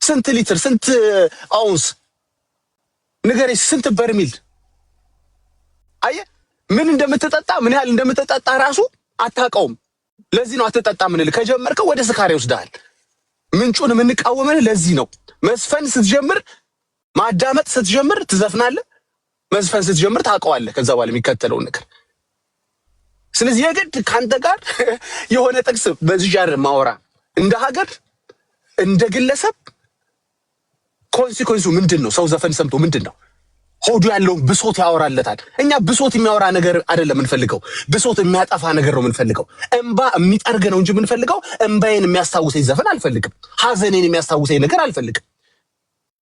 ስንት ሊትር፣ ስንት አውንስ ንገረኝ። ስንት በርሚል? አየህ ምን እንደምትጠጣ ምን ያህል እንደምትጠጣ ራሱ አታውቀውም። ለዚህ ነው አትጠጣ ምንልህ። ከጀመርከው ወደ ስካር ይወስድሃል። ምንጩን የምንቃወመን ለዚህ ነው። መስፈን ስትጀምር፣ ማዳመጥ ስትጀምር ትዘፍናለህ። መዝፈን ስትጀምር ታውቀዋለህ ከዛ በኋላ የሚከተለውን ነገር። ስለዚህ የግድ ካንተ ጋር የሆነ ጥቅስ በዚህ ጃር ማወራ እንደ ሀገር እንደ ግለሰብ ኮንሲኩዌንሱ ምንድን ነው? ሰው ዘፈን ሰምቶ ምንድን ነው? ሆዱ ያለውን ብሶት ያወራለታል። እኛ ብሶት የሚያወራ ነገር አይደለም የምንፈልገው፣ ብሶት የሚያጠፋ ነገር ነው የምንፈልገው። እንባ የሚጠርግ ነው እንጂ የምንፈልገው እንባዬን የሚያስታውሰኝ ዘፈን አልፈልግም። ሐዘኔን የሚያስታውሰኝ ነገር አልፈልግም።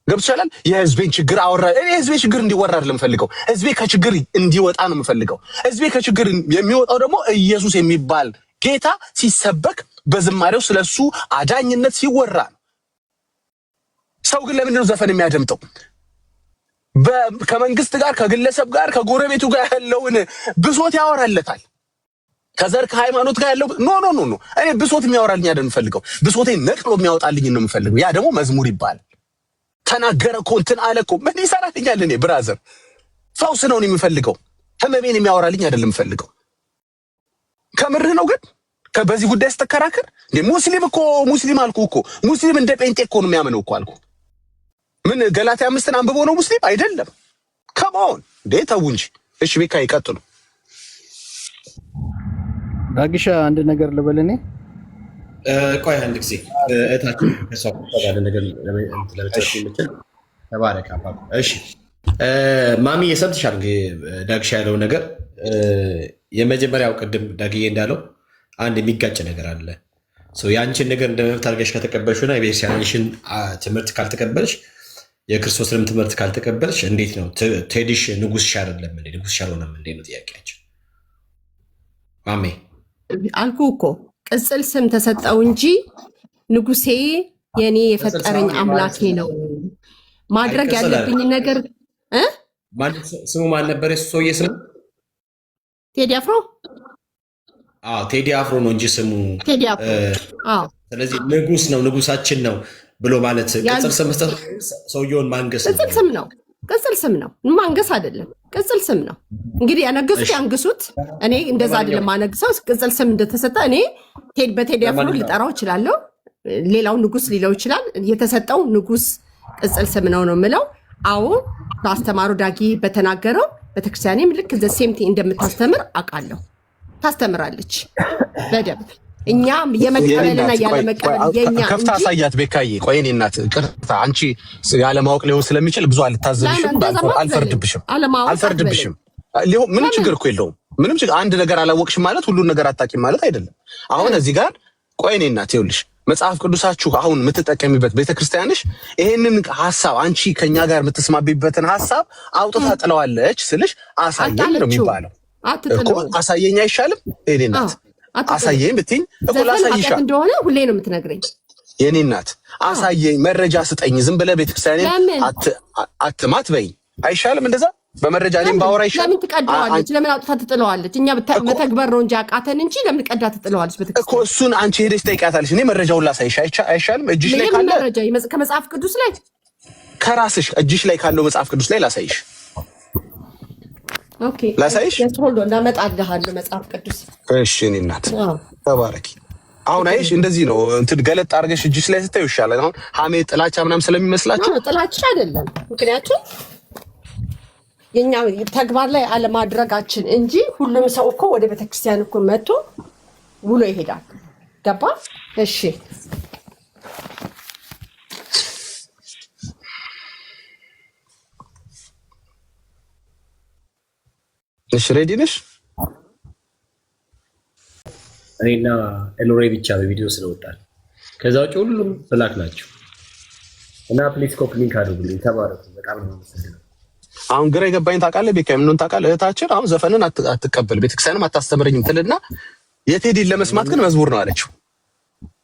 ገብቶሻል? የህዝቤን ችግር አወራ። እኔ ህዝቤ ችግር እንዲወራ አይደለም የምፈልገው፣ ህዝቤ ከችግር እንዲወጣ ነው የምፈልገው። ህዝቤ ከችግር የሚወጣው ደግሞ ኢየሱስ የሚባል ጌታ ሲሰበክ፣ በዝማሬው ስለሱ አዳኝነት ሲወራ ነው። ሰው ግን ለምንድን ነው ዘፈን የሚያደምጠው? ከመንግስት ጋር፣ ከግለሰብ ጋር፣ ከጎረቤቱ ጋር ያለውን ብሶት ያወራለታል። ከዘር ከሃይማኖት ጋር ያለው ኖ ኖ ኖ ኖ። እኔ ብሶት የሚያወራልኝ አይደለም የምፈልገው፣ ብሶቴን ነቅሎ የሚያወጣልኝ ነው የምፈልገው። ያ ደግሞ መዝሙር ይባላል። ተናገረ እኮ እንትን አለ እኮ ምን ይሰራልኛል? እኔ ብራዘር ፈውስ ነው የምፈልገው፣ ህመሜን የሚያወራልኝ አይደለም የምፈልገው። ከምርህ ነው ግን በዚህ ጉዳይ ስትከራከር ሙስሊም እኮ ሙስሊም አልኩ እኮ ሙስሊም እንደ ጴንጤ እኮ ነው የሚያምነው እኮ አልኩ። ምን ገላትያ 5ን አንብቦ ነው ሙስሊም አይደለም። ከማውን እንዴ ተው እንጂ። እሺ ቤካ ይቀጥሉ። ዳግሻ አንድ ነገር ልበል እኔ። ቆይ አንድ ጊዜ እታችን ከሰው ጋር ነገር ለመጨረስ የምችል ተባረክ አባ። እሺ ማሚ የሰምተሻል እንግዲህ ዳግሻ ያለው ነገር። የመጀመሪያው ቅድም ዳግዬ እንዳለው አንድ የሚጋጭ ነገር አለ። የአንቺን ነገር እንደ መብት አድርገሽ ከተቀበልሽና የቤተክርስቲያንሽን ትምህርት ካልተቀበልሽ፣ የክርስቶስንም ትምህርት ካልተቀበልሽ እንዴት ነው ቴዲሽ ንጉስሽ አይደለም እንዴ? ንጉስሽ አልሆነም እንዴ ነው ጥያቄያቸው። ማሜ አልኩህ እኮ ቅጽል ስም ተሰጠው እንጂ ንጉሴ የኔ የፈጠረኝ አምላኬ ነው። ማድረግ ያለብኝ ነገር ስሙ ማን ነበር? የሱ ሰውዬ ስሙ ቴዲ አፍሮ። አዎ ቴዲ አፍሮ ነው እንጂ ስሙ ቴዲ አፍሮ። አዎ ስለዚህ ንጉስ ነው ንጉሳችን ነው ብሎ ማለት ቅጽል ስም መስጠት ሰውየውን ማንገስ ነው። ቅጽል ስም ነው፣ ቅጽል ስም ነው፣ ማንገስ አይደለም። ቅጽል ስም ነው። እንግዲህ ያነገሱት ያንግሱት። እኔ እንደዛ አይደለም ማነግሰው። ቅጽል ስም እንደተሰጠ እኔ በቴዲ አፍሮ ልጠራው እችላለሁ። ሌላው ንጉስ ሊለው ይችላል። የተሰጠው ንጉስ ቅጽል ስም ነው ነው የምለው። አዎ አስተማሩ ዳጊ በተናገረው ቤተክርስቲያኔም ልክ ዘ ሴም ቲንግ እንደምታስተምር አውቃለሁ። ታስተምራለች በደንብ። እኛም የመቀበልና ያለመቀበል የኛ ከፍታ አሳያት ቤካዬ። ቆይ እኔ እናት ቅርታ፣ አንቺ ያለማወቅ ሊሆን ስለሚችል ብዙ አልታዘብሽም፣ አልፈርድብሽም። ምንም ችግር እኮ የለውም። ምንም ችግር አንድ ነገር አላወቅሽም ማለት ሁሉን ነገር አታውቂም ማለት አይደለም። አሁን እዚህ ጋር ቆይ እኔ እናት ይኸውልሽ፣ መጽሐፍ ቅዱሳችሁ አሁን የምትጠቀሚበት ቤተክርስቲያንሽ ይሄንን ሐሳብ አንቺ ከኛ ጋር የምትስማቢበትን ሐሳብ አውጥታ ጥለዋለች ስልሽ አሳየኝ ነው የሚባለው እኮ። አሳየኝ አይሻልም? እኔ እናት አሳየኝ ብትይኝ እኮ ላሳይሻ እንደሆነ ሁሌ ነው የምትነግረኝ። የኔ እናት አሳየኝ፣ መረጃ ስጠኝ። ዝም ብለህ ቤተክርስቲያኔን አትማት በይ አይሻልም? እንደዛ በመረጃ እኔም ባወራ ይሻላል። ለምን ትቀደዋለች? ለምን አውጥታ ትጥለዋለች? እኛ በተግበር ነው እንጂ አቃተን እንጂ ለምን ቀዳ ትጥለዋለች? እኮ እሱን አንቺ ሄደሽ ጠይቃታለሽ። እኔ መረጃውን ላሳይሽ አይሻልም? እጅሽ ላይ ካለ መረጃ ከመጽሐፍ ቅዱስ ላይ ከራስሽ እጅሽ ላይ ካለው መጽሐፍ ቅዱስ ላይ ላሳይሽ። ኦኬ ላሳይሽ ያስሆልዶ እንዳመጣልሃለሁ መጽሐፍ ቅዱስ። እሺ እኔ እናት ተባረኪ። አሁን አይሽ እንደዚህ ነው እንትን ገለጥ አድርገሽ እጅሽ ላይ ስታዩ ይሻላል። አሁን ሐሜት ጥላቻ ምናምን ስለሚመስላችሁ ጥላቻ አይደለም። ምክንያቱም የኛ ተግባር ላይ አለማድረጋችን እንጂ ሁሉም ሰው እኮ ወደ ቤተክርስቲያን እኮ መጥቶ ውሎ ይሄዳል። ገባ? እሺ እሺ ሬዲ ነሽ? እኔና ኤሎሬ ብቻ በቪዲዮ ስለወጣል። ከዛ ውጭ ሁሉም ብላክ ናቸው እና ፕሊዝ ኮፒ ሊንክ አድርጉልኝ። ተባረኩ። በጣም ነው የምትሰግነው። አሁን ግራ የገባኝ ታውቃለህ፣ ቤካም ምኑን ታውቃለህ? እህታችን አሁን ዘፈንን አትቀበል ቤተክርስቲያንም አታስተምረኝም ትልና የቴዲን ለመስማት ግን መዝሙር ነው አለችው።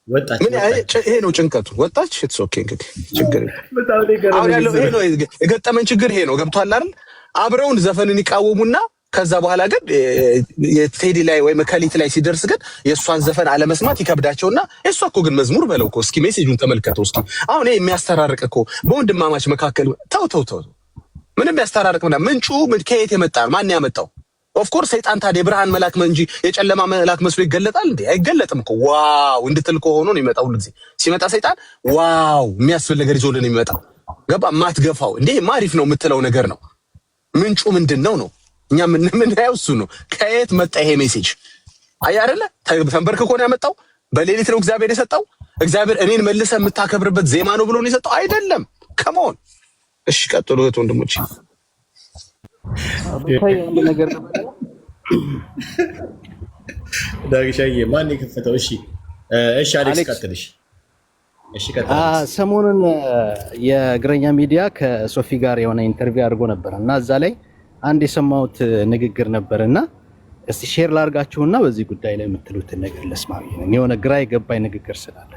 ወጣች። ምን ይሄ ነው ጭንቀቱ። ወጣች። ኢትስ ኦኬ እንግዲህ ችግር አሁን ያለው ይሄ ነው የገጠመን ችግር ይሄ ነው። ገብቷል አይደል? አብረውን ዘፈንን ይቃወሙና ከዛ በኋላ ግን የቴዲ ላይ ወይ መከሊት ላይ ሲደርስ ግን የእሷን ዘፈን አለመስማት ይከብዳቸውና የእሷ እኮ ግን መዝሙር በለው እኮ እስኪ ሜሴጁን ተመልከተው እስኪ። አሁን ይሄ የሚያስተራርቅ እኮ በወንድማማች መካከል ተው ምንም ያስተራርቅ ምናምን ምንጩ ከየት የመጣ ነው? ማን ያመጣው? ኦፍ ኮርስ ሰይጣን ታዲያ የብርሃን መልአክ እንጂ የጨለማ መልአክ መስሎ ይገለጣል እንዴ? አይገለጥም እኮ። ዋው እንድትል ሆኖ ነው የሚመጣው። ሁሉ ጊዜ ሲመጣ ሰይጣን ዋው የሚያስብል ነገር ይዞልን የሚመጣው ገባ? ማትገፋው እንዴ ማሪፍ ነው የምትለው ነገር ነው። ምንጩ ምንድነው ነው? እኛ ምን ያው እሱ ነው። ከየት መጣ ይሄ ሜሴጅ? አይ አይደለ ተንበርክኮ ነው ያመጣው። በሌሊት ነው እግዚአብሔር የሰጠው። እግዚአብሔር እኔን መልሰህ የምታከብርበት ዜማ ነው ብሎ ነው የሰጠው አይደለም። ከመሆን እሺ ቀጥሉ እህት ወንድሞች። ነገር ዳግሻዬ ማን የከፈተው? እሺ አሌክስ ቀጥልሽ። እሺ ቀጥል። ሰሞኑን የእግረኛ ሚዲያ ከሶፊ ጋር የሆነ ኢንተርቪው አድርጎ ነበር እና እዛ ላይ አንድ የሰማሁት ንግግር ነበርና እስቲ ሼር ላርጋችሁና በዚህ ጉዳይ ላይ የምትሉትን ነገር ለስማ። የሆነ ግራ የገባኝ ንግግር ስላለ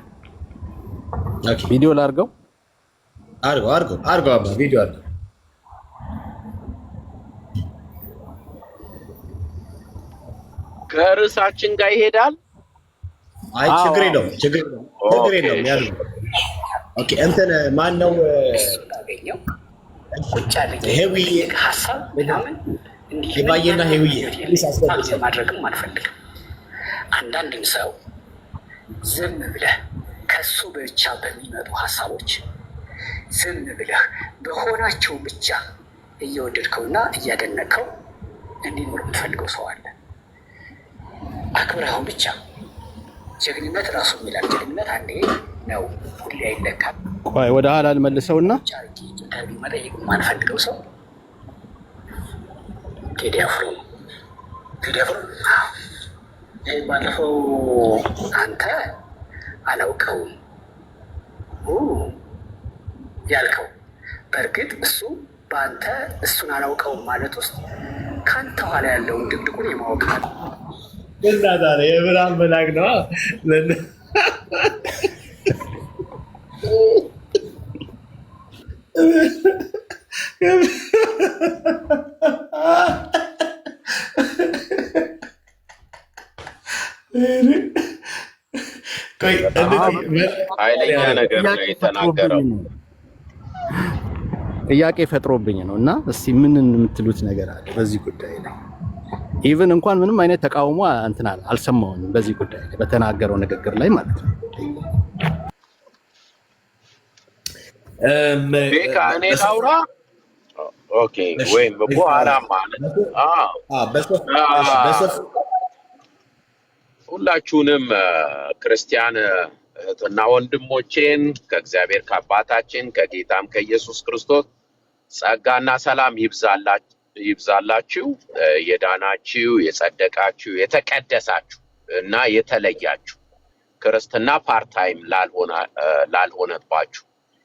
ቪዲዮ ላርገው። አርገው ቪዲዮ አለ። ከርዕሳችን ጋር ይሄዳል። አይ ችግር የለውም ያሉ። ኦኬ እንትን ማን ነው ሄዊ ሐሳብ ምናምን ይባየና ሄዊ ማድረግም አልፈልግም። አንዳንድም ሰው ዝም ብለህ ከሱ ብቻ በሚመጡ ሀሳቦች ዝም ብለህ በሆናቸው ብቻ እየወደድከውና እያደነቀው እንዲኖር የምትፈልገው ሰው አለ። አክብረኸው ብቻ ጀግንነት ራሱ የሚላል ጀግንነት አንዴ ነው፣ ሁሌ አይለካም። ቆይ ወደ ኋላ ልመልሰውና መጠየቅ የማንፈልገው ሰው ቴዲ አፍሮ ነው። ባለፈው አንተ አላውቀውም ያልከው፣ በእርግጥ እሱ በአንተ እሱን አላውቀውም ማለት ውስጥ ከአንተ ኋላ ያለውን ድብድቁን የማወቅ ነው። የብርሃን መልአክ ነው። ኃይለኛ ነገር ነው የተናገረው። ጥያቄ ፈጥሮብኝ ነው እና እስቲ ምን የምትሉት ነገር አለ በዚህ ጉዳይ ላይ? ኢቭን እንኳን ምንም አይነት ተቃውሞ እንትን አልሰማሁም በዚህ ጉዳይ ላይ በተናገረው ንግግር ላይ ማለት ነው። ቤካ እኔ ላውራ? ኦኬ ወይም በኋላ ማለት ሁላችሁንም ክርስቲያን እህትና ወንድሞቼን ከእግዚአብሔር ከአባታችን ከጌታም ከኢየሱስ ክርስቶስ ጸጋና ሰላም ይብዛላችሁ። የዳናችሁ፣ የጸደቃችሁ፣ የተቀደሳችሁ እና የተለያችሁ ክርስትና ፓርታይም ላልሆነባችሁ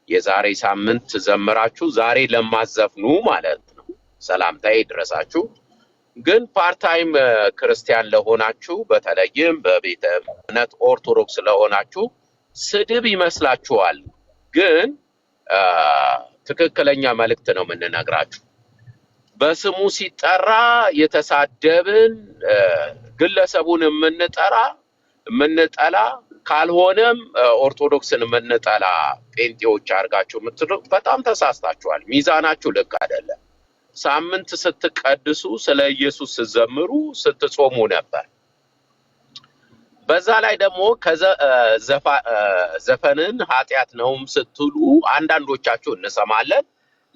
የዛሬ ሳምንት ዘምራችሁ ዛሬ ለማዘፍኑ ማለት ነው ሰላምታዬ ይድረሳችሁ። ግን ፓርታይም ክርስቲያን ለሆናችሁ በተለይም በቤተ እምነት ኦርቶዶክስ ለሆናችሁ ስድብ ይመስላችኋል። ግን ትክክለኛ መልእክት ነው የምንነግራችሁ። በስሙ ሲጠራ የተሳደብን ግለሰቡን የምንጠላ ካልሆነም ኦርቶዶክስን የምንጠላ ጴንጤዎች አድርጋችሁ የምትሉ በጣም ተሳስታችኋል። ሚዛናችሁ ልክ አይደለም። ሳምንት ስትቀድሱ ስለ ኢየሱስ ስትዘምሩ ስትጾሙ ነበር። በዛ ላይ ደግሞ ዘፈንን ኃጢአት ነውም ስትሉ አንዳንዶቻችሁ እንሰማለን።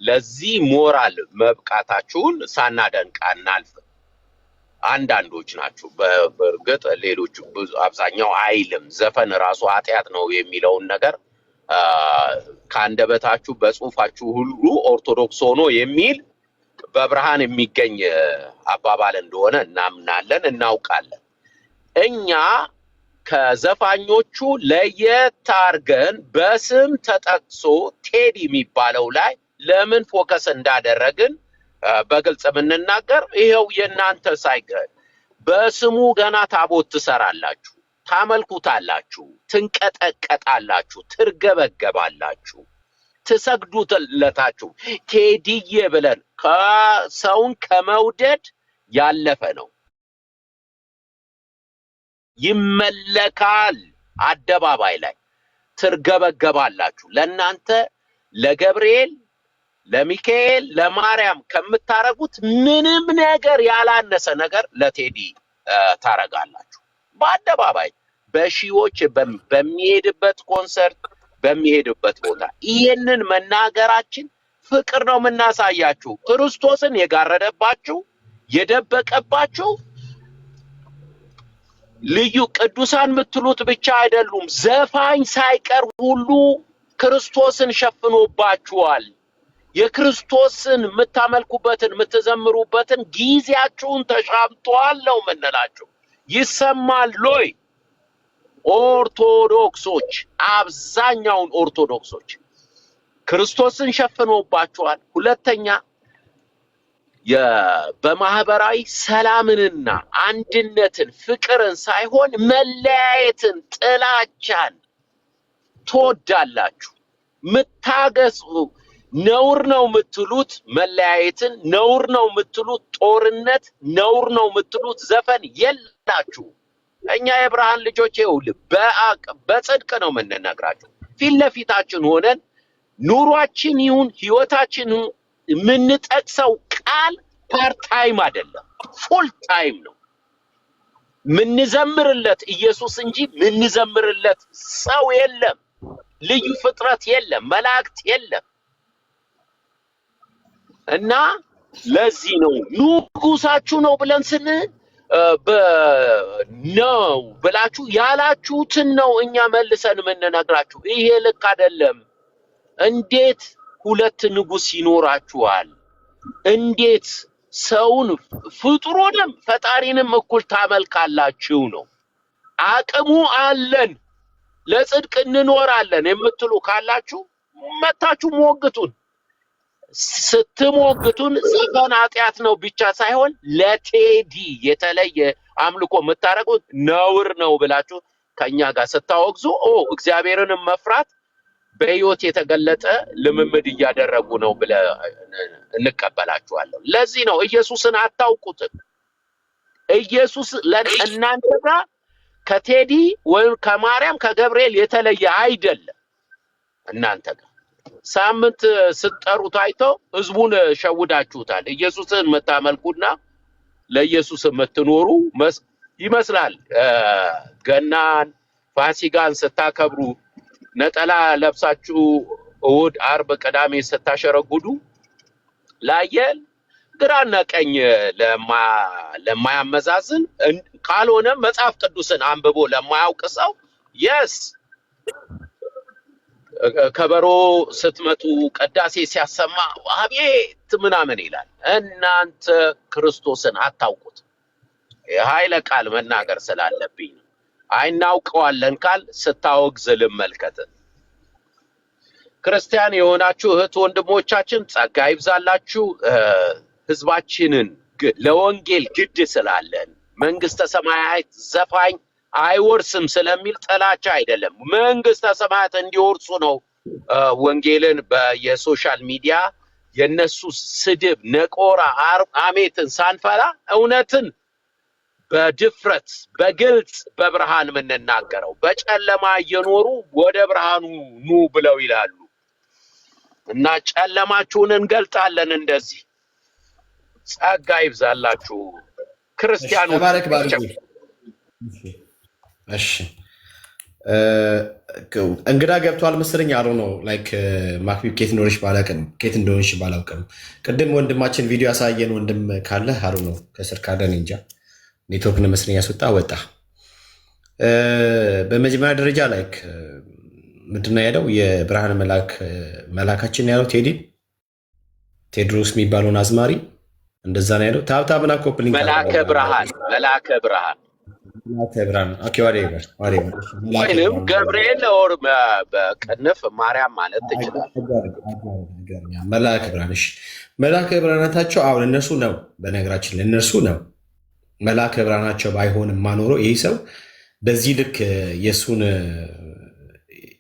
ለዚህ ሞራል መብቃታችሁን ሳናደንቅ አናልፍም። አንዳንዶች ናችሁ። በእርግጥ ሌሎች አብዛኛው አይልም። ዘፈን ራሱ ኃጢአት ነው የሚለውን ነገር ከአንደበታችሁ በጽሁፋችሁ ሁሉ ኦርቶዶክስ ሆኖ የሚል በብርሃን የሚገኝ አባባል እንደሆነ እናምናለን፣ እናውቃለን። እኛ ከዘፋኞቹ ለየት አድርገን በስም ተጠቅሶ ቴዲ የሚባለው ላይ ለምን ፎከስ እንዳደረግን በግልጽ የምንናገር ይሄው የእናንተ ሳይቀር በስሙ ገና ታቦት ትሰራላችሁ፣ ታመልኩታላችሁ፣ ትንቀጠቀጣላችሁ፣ ትርገበገባላችሁ፣ ትሰግዱለታችሁ። ቴዲዬ ብለን ከሰውን ከመውደድ ያለፈ ነው። ይመለካል፣ አደባባይ ላይ ትርገበገባላችሁ። ለእናንተ ለገብርኤል ለሚካኤል ለማርያም ከምታረጉት ምንም ነገር ያላነሰ ነገር ለቴዲ ታረጋላችሁ። በአደባባይ በሺዎች በሚሄድበት ኮንሰርት በሚሄድበት ቦታ ይሄንን መናገራችን ፍቅር ነው የምናሳያችሁ። ክርስቶስን የጋረደባችሁ የደበቀባችሁ ልዩ ቅዱሳን የምትሉት ብቻ አይደሉም፣ ዘፋኝ ሳይቀር ሁሉ ክርስቶስን ሸፍኖባችኋል። የክርስቶስን የምታመልኩበትን የምትዘምሩበትን ጊዜያችሁን ተሻምቷል ነው የምንላችሁ። ይሰማል ሎይ ኦርቶዶክሶች፣ አብዛኛውን ኦርቶዶክሶች ክርስቶስን ሸፍኖባችኋል። ሁለተኛ በማህበራዊ ሰላምንና አንድነትን ፍቅርን ሳይሆን መለያየትን፣ ጥላቻን ትወዳላችሁ። ምታገጹ ነውር ነው የምትሉት መለያየትን፣ ነውር ነው የምትሉት ጦርነት፣ ነውር ነው የምትሉት ዘፈን የላችሁ። እኛ የብርሃን ልጆች ይኸውልህ በጽድቅ ነው የምንነግራችሁ። ፊት ለፊታችን ሆነን ኑሯችን ይሁን ህይወታችን የምንጠቅሰው ቃል ፓርት ታይም አይደለም፣ ፉል ታይም ነው። ምንዘምርለት ኢየሱስ እንጂ ምንዘምርለት ሰው የለም፣ ልዩ ፍጥረት የለም፣ መላእክት የለም። እና ለዚህ ነው ንጉሳችሁ ነው ብለን ነው ብላችሁ ያላችሁትን ነው እኛ መልሰን የምንነግራችሁ። ይሄ ልክ አይደለም። እንዴት ሁለት ንጉስ ይኖራችኋል? እንዴት ሰውን ፍጡሩንም ፈጣሪንም እኩል ታመልካላችሁ ነው? አቅሙ አለን ለጽድቅ እንኖራለን የምትሉ ካላችሁ መታችሁ ሞግቱን። ስትሞግቱን ዘፈን ኃጢአት ነው ብቻ ሳይሆን ለቴዲ የተለየ አምልኮ የምታረጉት ነውር ነው ብላችሁ ከኛ ጋር ስታወግዙ እግዚአብሔርንም መፍራት በህይወት የተገለጠ ልምምድ እያደረጉ ነው ብለ እንቀበላችኋለን። ለዚህ ነው ኢየሱስን አታውቁትም። ኢየሱስ ለእናንተ ጋር ከቴዲ ወይም ከማርያም ከገብርኤል የተለየ አይደለም። እናንተ ጋር ሳምንት ስትጠሩት አይተው ህዝቡን ሸውዳችሁታል። ኢየሱስን የምታመልኩና ለኢየሱስ የምትኖሩ ይመስላል። ገናን ፋሲካን ስታከብሩ ነጠላ ለብሳችሁ እሑድ፣ ዓርብ፣ ቅዳሜ ስታሸረጉዱ ላየል ግራና ቀኝ ለማያመዛዝን ካልሆነ መጽሐፍ ቅዱስን አንብቦ ለማያውቅ ሰው የስ ከበሮ ስትመቱ ቅዳሴ ሲያሰማ አቤት ምናምን ይላል። እናንተ ክርስቶስን አታውቁት። የኃይለ ቃል መናገር ስላለብኝ ነው። አይናውቀዋለን ቃል ስታወግዝ ልመልከት። ክርስቲያን የሆናችሁ እህት ወንድሞቻችን ጸጋ ይብዛላችሁ። ህዝባችንን ለወንጌል ግድ ስላለን መንግስተ ሰማያት ዘፋኝ አይወርስም ስለሚል ጥላቻ አይደለም፣ መንግስተ ሰማያት እንዲወርሱ ነው ወንጌልን በየሶሻል ሚዲያ የነሱ ስድብ፣ ነቆራ፣ አሜትን ሳንፈላ እውነትን በድፍረት በግልጽ በብርሃን የምንናገረው በጨለማ እየኖሩ ወደ ብርሃኑ ኑ ብለው ይላሉ እና ጨለማችሁን እንገልጣለን። እንደዚህ ጸጋ ይብዛላችሁ ክርስቲያኖች። ተባረክ ባርክ። እሺ እንግዳ ገብቷል መሰለኝ። አሮ ነው ላይክ ማክቢ ኬት እንደሆነሽ ባላውቅም ቅድም ወንድማችን ቪዲዮ ያሳየን ወንድም ካለ አሮ ነው ከስር ካደን እንጃ ኔትወርክ መስለኝ ያስወጣ ወጣ። በመጀመሪያ ደረጃ ላይክ ምንድን ነው ያለው የብርሃን መላካችን ያለው ቴድሮስ የሚባለውን አዝማሪ እንደዛ ነው ያለው። ታብታብና ኮፕሊንግ መላከ ብርሃን ኦኬ ወይንም ገብርኤል ወር በቅንፍ ማርያም ማለት ትችላለህ። መላከ ብርሃን እሺ፣ መላከ ብርሃናታቸው አሁን እነሱ ነው። በነገራችን ለእነርሱ ነው መላከ ብርሃናቸው ባይሆንም ማኖሮ ይህ ሰው በዚህ ልክ የእሱን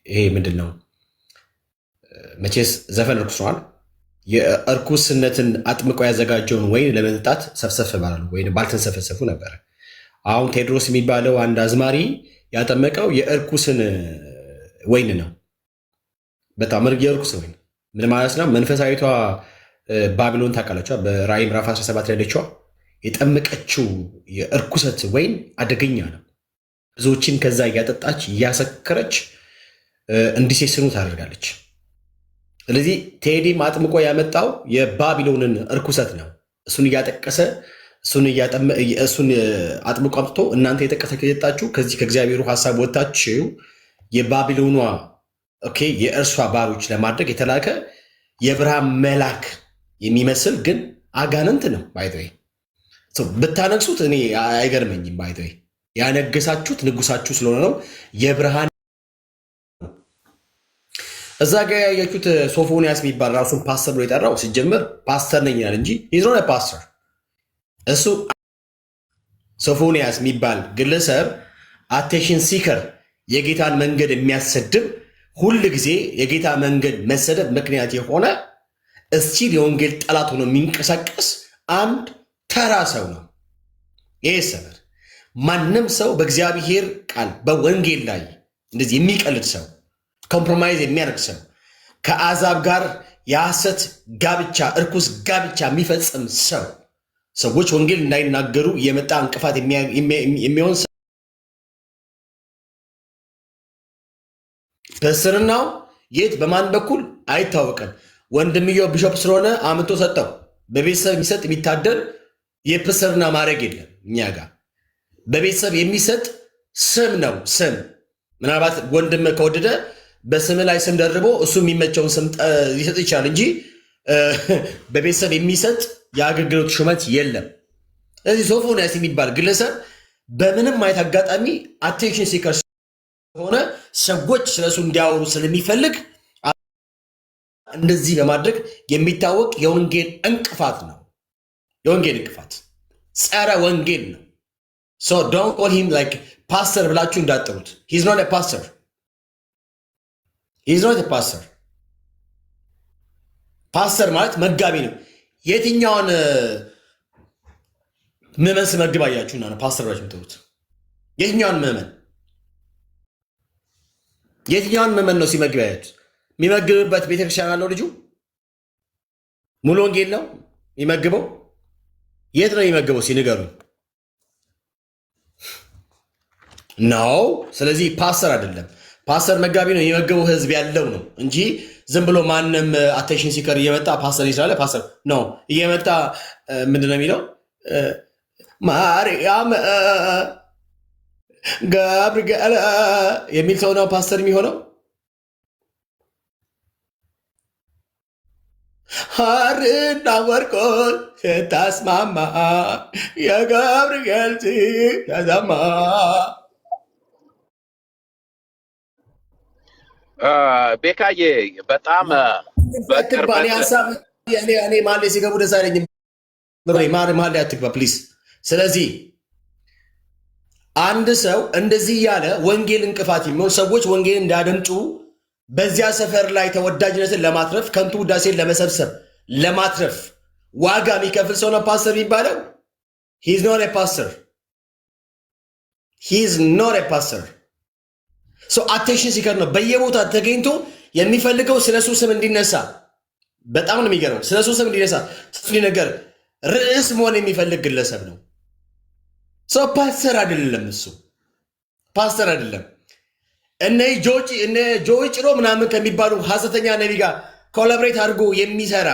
ይሄ ምንድን ነው መቼስ ዘፈን እርኩስ ነዋል። የእርኩስነትን አጥምቆ ያዘጋጀውን ወይን ለመጠጣት ሰፍሰፍ ባላሉ ወይም ባልተንሰፈሰፉ ነበር። አሁን ቴድሮስ የሚባለው አንድ አዝማሪ ያጠመቀው የእርኩስን ወይን ነው። በጣም የእርኩስ ወይን ምን ማለት ነው? መንፈሳዊቷ ባቢሎን ታውቃላችኋ? በራእይ ምዕራፍ 17 ላይ ያለችዋ የጠመቀችው የእርኩሰት ወይን አደገኛ ነው። ብዙዎችን ከዛ እያጠጣች እያሰከረች እንዲሴስኑ ታደርጋለች። ስለዚህ ቴዲም አጥምቆ ያመጣው የባቢሎንን እርኩሰት ነው። እሱን እያጠቀሰ እሱን አጥምቆ አምጥቶ እናንተ የጠቀሰ ከየጣችሁ ከዚህ ከእግዚአብሔሩ ሀሳብ ወጥታችሁ የባቢሎኗ የእርሷ ባሮች ለማድረግ የተላከ የብርሃን መልአክ የሚመስል ግን አጋንንት ነው። ባይዘይ ብታነግሱት እኔ አይገርመኝም። ባይዘይ ያነገሳችሁት ንጉሳችሁ ስለሆነ ነው። የብርሃን እዛ ጋ ያያችሁት ሶፎንያስ የሚባል ራሱን ፓስተር ብሎ የጠራው ሲጀምር ፓስተር ነኝ ይላል እንጂ ሂዝ ኖት ፓስተር። እሱ ሶፎንያስ የሚባል ግለሰብ አቴንሽን ሲከር፣ የጌታን መንገድ የሚያሰድብ ሁል ጊዜ የጌታ መንገድ መሰደብ ምክንያት የሆነ እስቲል የወንጌል ጠላት ሆኖ የሚንቀሳቀስ አንድ ተራ ሰው ነው። ይህ ሰበር ማንም ሰው በእግዚአብሔር ቃል በወንጌል ላይ እንደዚህ የሚቀልድ ሰው፣ ኮምፕሮማይዝ የሚያደርግ ሰው፣ ከአሕዛብ ጋር የሐሰት ጋብቻ እርኩስ ጋብቻ የሚፈጽም ሰው፣ ሰዎች ወንጌል እንዳይናገሩ የመጣ እንቅፋት የሚሆን ሰው በስርናው የት በማን በኩል አይታወቅም። ወንድምየው ቢሾፕ ስለሆነ አምቶ ሰጠው። በቤተሰብ የሚሰጥ የሚታደል የፕስርና ማድረግ የለም። እኛ ጋር በቤተሰብ የሚሰጥ ስም ነው። ስም ምናልባት ወንድም ከወደደ በስም ላይ ስም ደርቦ እሱ የሚመቸውን ስም ሊሰጥ ይችላል እንጂ በቤተሰብ የሚሰጥ የአገልግሎት ሹመት የለም። ስለዚህ ሶፎንያስ የሚባል ግለሰብ በምንም አይነት አጋጣሚ አቴንሽን ሲከር ሆነ ሰዎች ስለሱ እንዲያወሩ ስለሚፈልግ እንደዚህ በማድረግ የሚታወቅ የወንጌል እንቅፋት ነው። የወንጌል እንቅፋት ጸረ ወንጌል ነው። ሶ ዶንት ኮል ሂም ላይክ ፓስተር ብላችሁ እንዳጠሩት። ሂዝ ኖት ፓስተር። ሂዝ ኖት ፓስተር። ፓስተር ማለት መጋቢ ነው። የትኛውን ምዕመን ስመግብ አያችሁና ነው ፓስተር ብላችሁ የምትሉት? የትኛውን ምዕመን ነው ሲመግብ ያያችሁት? የሚመግብበት ቤተክርስቲያን አለው ልጁ? ሙሉ ወንጌል ነው የሚመግበው? የት ነው የሚመግበው ሲንገሩኝ? ነው። ስለዚህ ፓስተር አይደለም። ፓስተር መጋቢ ነው። የሚመግበው ህዝብ ያለው ነው እንጂ ዝም ብሎ ማንም አቴንሽን ሲከር እየመጣ ፓስተር ይስላለ ፓስተር ነው እየመጣ ምንድን ነው የሚለው? ማርያም ገብርኤል የሚል ሰው ነው ፓስተር የሚሆነው? ሐርና ወርቆን ስታስማማ የገብርኤል ተሰማ። ቤካዬ በጣም በቅርባኔ ሀሳብ እኔ ማለ ሲገቡ ደስ አይለኝም። ማለ አትግባ ፕሊዝ። ስለዚህ አንድ ሰው እንደዚህ እያለ ወንጌል እንቅፋት የሚሆን ሰዎች ወንጌል እንዳያደምጡ በዚያ ሰፈር ላይ ተወዳጅነትን ለማትረፍ ከንቱ ውዳሴን ለመሰብሰብ ለማትረፍ ዋጋ የሚከፍል ሰው ነው ፓስተር የሚባለው። ሂዝ ኖት ኤ ፓስተር። ሂዝ ኖት ኤ ፓስተር። አቴንሽን ሲከር ነው። በየቦታ ተገኝቶ የሚፈልገው ስለሱ ስም እንዲነሳ በጣም ነው የሚገርመው። ስለሱ ስም እንዲነሳ ነገር ርዕስ መሆን የሚፈልግ ግለሰብ ነው። ፓስተር አይደለም። እሱ ፓስተር አይደለም። እነ ጆይ ጭሮ ምናምን ከሚባሉ ሐሰተኛ ነቢ ጋር ኮላብሬት አድርጎ የሚሰራ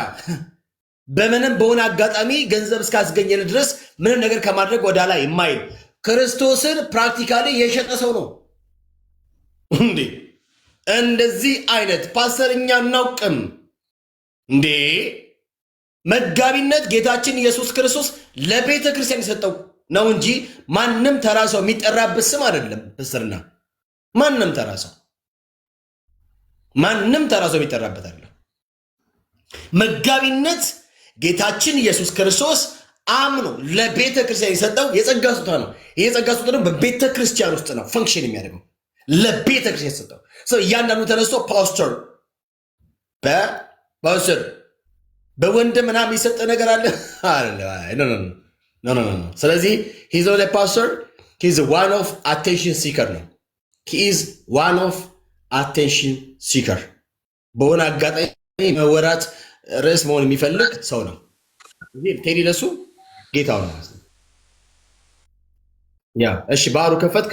በምንም በሆነ አጋጣሚ ገንዘብ እስካስገኘን ድረስ ምንም ነገር ከማድረግ ወደ ላይ የማይል ክርስቶስን ፕራክቲካሊ የሸጠ ሰው ነው እንዴ! እንደዚህ አይነት ፓስተር እኛ እናውቅም እንዴ! መጋቢነት ጌታችን ኢየሱስ ክርስቶስ ለቤተ ክርስቲያን የሰጠው ነው እንጂ ማንም ተራ ሰው የሚጠራበት ስም አይደለም። ፓስተርና ማንም ተራ ሰው የሚጠራበት አይደለም። መጋቢነት ጌታችን ኢየሱስ ክርስቶስ አምኖ ለቤተ ክርስቲያን የሰጠው የጸጋ ስጦታ ነው። ይሄ የጸጋ ስጦታ ነው በቤተ ክርስቲያን ውስጥ ነው ፈንክሽን የሚያደርገው። ለቤተ ክርስቲያን የሰጠው እያንዳንዱ ተነስቶ ፓስተር በወንድም ምናምን የሰጠ ነገር አለ። ስለዚህ ሂዝ ኖት ኤ ፓስተር ሂዝ ዋን ኦፍ አቴንሽን ሲከር ነው። ሂዝ ዋን ኦፍ አቴንሽን ሲከር በሆነ አጋጣሚ መወራት ርዕስ መሆን የሚፈልግ ሰው ነው። ቴዲ ለሱ ጌታው ነው። ያ እሺ፣ ባህሩ ከፈትክ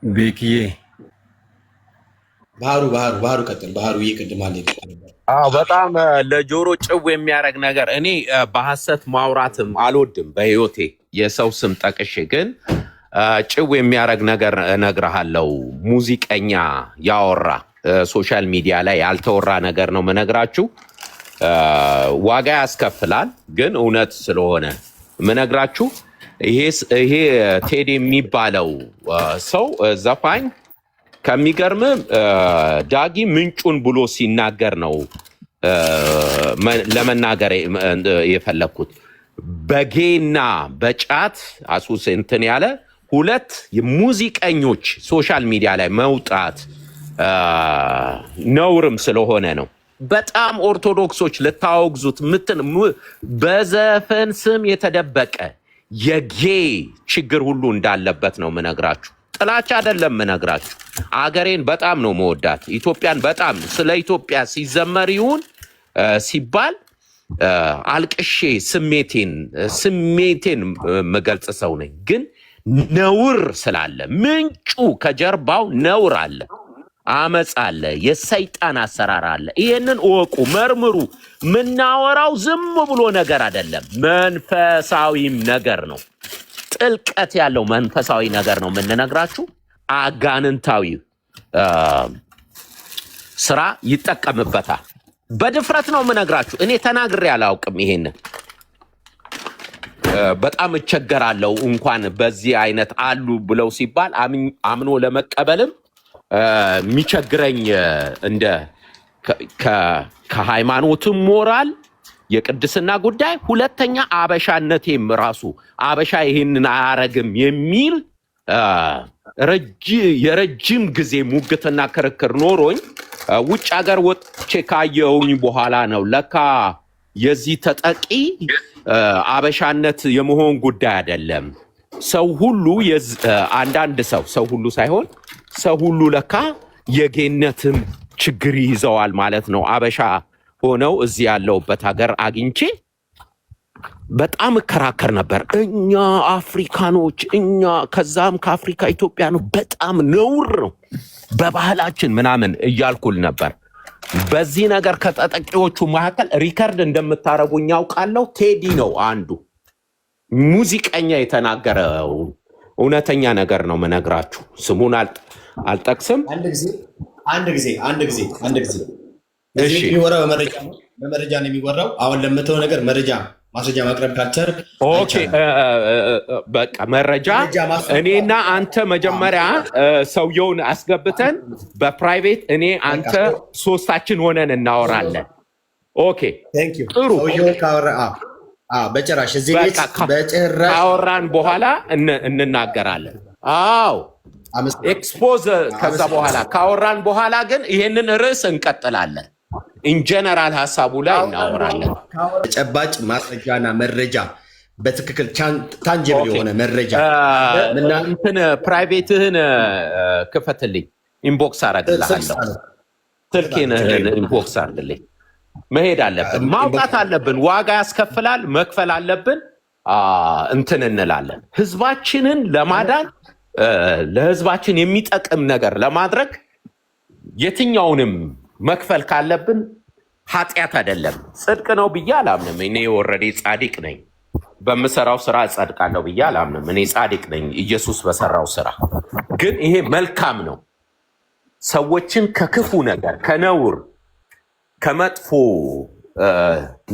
ቤክዬ ባህሩ ቀጥል። ባህሩ ይቅድማል። በጣም ለጆሮ ጭው የሚያደርግ ነገር። እኔ በሐሰት ማውራትም አልወድም በህይወቴ የሰው ስም ጠቅሼ፣ ግን ጭው የሚያደርግ ነገር እነግርሃለሁ። ሙዚቀኛ ያወራ ሶሻል ሚዲያ ላይ ያልተወራ ነገር ነው ምነግራችሁ። ዋጋ ያስከፍላል፣ ግን እውነት ስለሆነ ምነግራችሁ። ይሄ ቴዲ የሚባለው ሰው ዘፋኝ ከሚገርም ዳጊ ምንጩን ብሎ ሲናገር ነው ለመናገር የፈለግኩት። በጌና በጫት አሱስ እንትን ያለ ሁለት ሙዚቀኞች ሶሻል ሚዲያ ላይ መውጣት ነውርም ስለሆነ ነው። በጣም ኦርቶዶክሶች ልታወግዙት በዘፈን ስም የተደበቀ የጌ ችግር ሁሉ እንዳለበት ነው ምነግራችሁ። ጥላቻ አይደለም ምነግራችሁ። አገሬን በጣም ነው መወዳት። ኢትዮጵያን በጣም ስለ ኢትዮጵያ ሲዘመር ይሁን ሲባል አልቅሼ ስሜቴን መገልጽ ሰው ነኝ። ግን ነውር ስላለ ምንጩ ከጀርባው ነውር አለ፣ አመፅ አለ፣ የሰይጣን አሰራር አለ። ይሄንን እወቁ፣ መርምሩ። ምናወራው ዝም ብሎ ነገር አይደለም፣ መንፈሳዊም ነገር ነው። ጥልቀት ያለው መንፈሳዊ ነገር ነው የምንነግራችሁ። አጋንንታዊ ስራ ይጠቀምበታል። በድፍረት ነው የምነግራችሁ። እኔ ተናግሬ አላውቅም። ይሄንን በጣም እቸገራለሁ። እንኳን በዚህ አይነት አሉ ብለው ሲባል አምኖ ለመቀበልም የሚቸግረኝ እንደ ከሃይማኖትም ሞራል የቅድስና ጉዳይ፣ ሁለተኛ አበሻነቴም ራሱ አበሻ ይሄንን አያረግም የሚል የረጅም ጊዜ ሙግትና ክርክር ኖሮኝ ውጭ ሀገር ወጥቼ ካየውኝ በኋላ ነው ለካ የዚህ ተጠቂ አበሻነት የመሆን ጉዳይ አይደለም። ሰው ሁሉ አንዳንድ ሰው ሁሉ ሳይሆን ሰው ሁሉ ለካ የጌነትም ችግር ይዘዋል ማለት ነው። አበሻ ሆነው እዚህ ያለውበት ሀገር አግኝቼ በጣም እከራከር ነበር። እኛ አፍሪካኖች ከዛም ከአፍሪካ ኢትዮጵያ ነው በጣም ነውር ነው በባህላችን ምናምን እያልኩል ነበር። በዚህ ነገር ከተጠቂዎቹ መካከል ሪከርድ እንደምታረጉኝ ያውቃለሁ። ቴዲ ነው አንዱ ሙዚቀኛ የተናገረው እውነተኛ ነገር ነው ምነግራችሁ። ስሙን አልጠቅስም። አንድ ጊዜ እሺ፣ የሚወራው በመረጃ ነው የሚወራው። አሁን ለምትለው ነገር ማስረጃ ማቅረብ ካልቻልክ ኦኬ፣ በቃ መረጃ እኔና አንተ መጀመሪያ ሰውየውን አስገብተን በፕራይቬት አንተ ሶስታችን ሆነን እናወራለን። ኦኬ፣ ጥሩ። በጭራሽ እዚህ ቤት በጭራሽ ካወራን በኋላ እንናገራለን። አዎ ኤክስፖዝ ከዛ በኋላ ካወራን በኋላ ግን ይሄንን ርዕስ እንቀጥላለን። ኢንጀነራል ሀሳቡ ላይ እናወራለን። ተጨባጭ ማስረጃና መረጃ በትክክል ታንጀብል የሆነ መረጃ እንትን ፕራይቬትህን ክፈትልኝ፣ ኢንቦክስ አረግልሃለሁ። ስልኬን ኢንቦክስ አርግልኝ። መሄድ አለብን፣ ማውጣት አለብን። ዋጋ ያስከፍላል፣ መክፈል አለብን። እንትን እንላለን። ህዝባችንን ለማዳን ለህዝባችን የሚጠቅም ነገር ለማድረግ የትኛውንም መክፈል ካለብን ኃጢአት አይደለም፣ ጽድቅ ነው ብዬ አላምንም። እኔ ወረዴ ጻድቅ ነኝ፣ በምሰራው ስራ እጸድቃለሁ ብዬ አላምንም። እኔ ጻድቅ ነኝ ኢየሱስ በሰራው ስራ። ግን ይሄ መልካም ነው። ሰዎችን ከክፉ ነገር፣ ከነውር፣ ከመጥፎ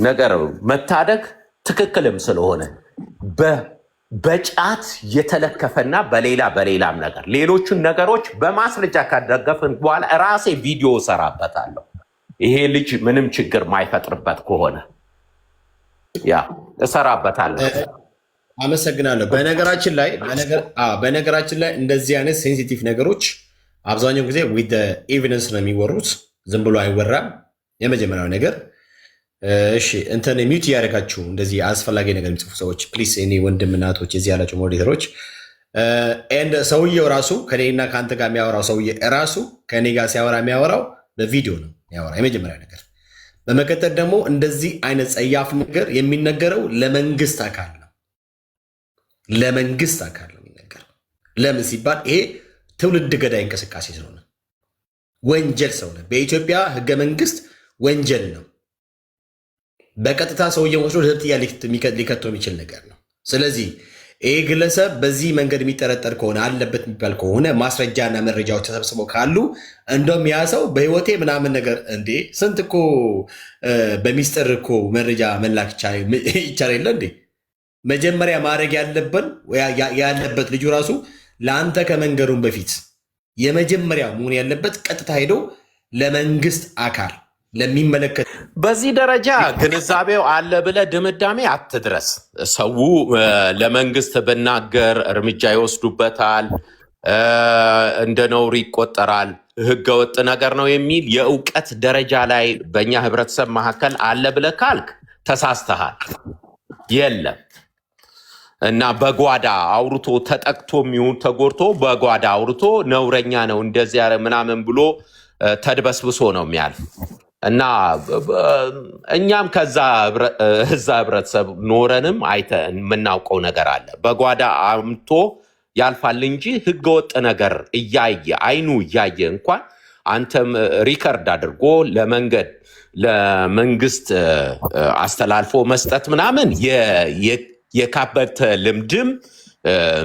ነገር መታደግ ትክክልም ስለሆነ በጫት የተለከፈና በሌላም ነገር ሌሎቹን ነገሮች በማስረጃ ካደገፍን በኋላ ራሴ ቪዲዮ እሰራበታለሁ። ይሄ ልጅ ምንም ችግር ማይፈጥርበት ከሆነ ያ እሰራበታለሁ። አመሰግናለሁ። በነገራችን ላይ እንደዚህ አይነት ሴንሲቲቭ ነገሮች አብዛኛው ጊዜ ዊዝ ኤቪደንስ ነው የሚወሩት፣ ዝም ብሎ አይወራም። የመጀመሪያው ነገር እሺ፣ እንትን ሚውት እያደረጋችሁ እንደዚህ አስፈላጊ ነገር የሚጽፉ ሰዎች ፕሊስ፣ እኔ ወንድም እናቶች እዚህ ያላቸው ሞዴሬተሮች፣ ሰውየው ራሱ ከኔና ከአንተ ጋር የሚያወራው ሰውዬ ራሱ ከኔ ጋር ሲያወራ የሚያወራው በቪዲዮ ነው የሚያወራ፣ የመጀመሪያ ነገር። በመቀጠል ደግሞ እንደዚህ አይነት ጸያፍ ነገር የሚነገረው ለመንግስት አካል ነው፣ ለመንግስት አካል ነው የሚነገረው። ለምን ሲባል ይሄ ትውልድ ገዳይ እንቅስቃሴ ስለሆነ ወንጀል ስለሆነ በኢትዮጵያ ህገ መንግስት ወንጀል ነው። በቀጥታ ሰውየው ወስዶ ለህብጥያ ሊከተው የሚችል ነገር ነው። ስለዚህ ይህ ግለሰብ በዚህ መንገድ የሚጠረጠር ከሆነ አለበት የሚባል ከሆነ ማስረጃና መረጃዎች ተሰብስበው ካሉ እንደውም ያ ሰው በህይወቴ ምናምን ነገር እንዴ ስንት እኮ በሚስጥር እኮ መረጃ መላክ ይቻል የለ እንዴ? መጀመሪያ ማድረግ ያለበት ልጁ ራሱ ለአንተ ከመንገሩን በፊት የመጀመሪያ መሆን ያለበት ቀጥታ ሄዶ ለመንግስት አካል ለሚመለከት በዚህ ደረጃ ግንዛቤው አለ ብለህ ድምዳሜ አትድረስ። ሰው ለመንግስት ብናገር እርምጃ ይወስዱበታል፣ እንደ ነውር ይቆጠራል፣ ህገወጥ ነገር ነው የሚል የእውቀት ደረጃ ላይ በእኛ ህብረተሰብ መካከል አለ ብለህ ካልክ ተሳስተሃል። የለም እና በጓዳ አውርቶ ተጠቅቶ የሚሆን ተጎድቶ በጓዳ አውርቶ ነውረኛ ነው እንደዚያ ምናምን ብሎ ተድበስብሶ ነው የሚያልፍ። እና እኛም ከዛ ህብረተሰብ ኖረንም አይተ የምናውቀው ነገር አለ። በጓዳ አምቶ ያልፋል እንጂ ህገወጥ ነገር እያየ አይኑ እያየ እንኳን አንተም ሪከርድ አድርጎ ለመንግስት አስተላልፎ መስጠት ምናምን የካበተ ልምድም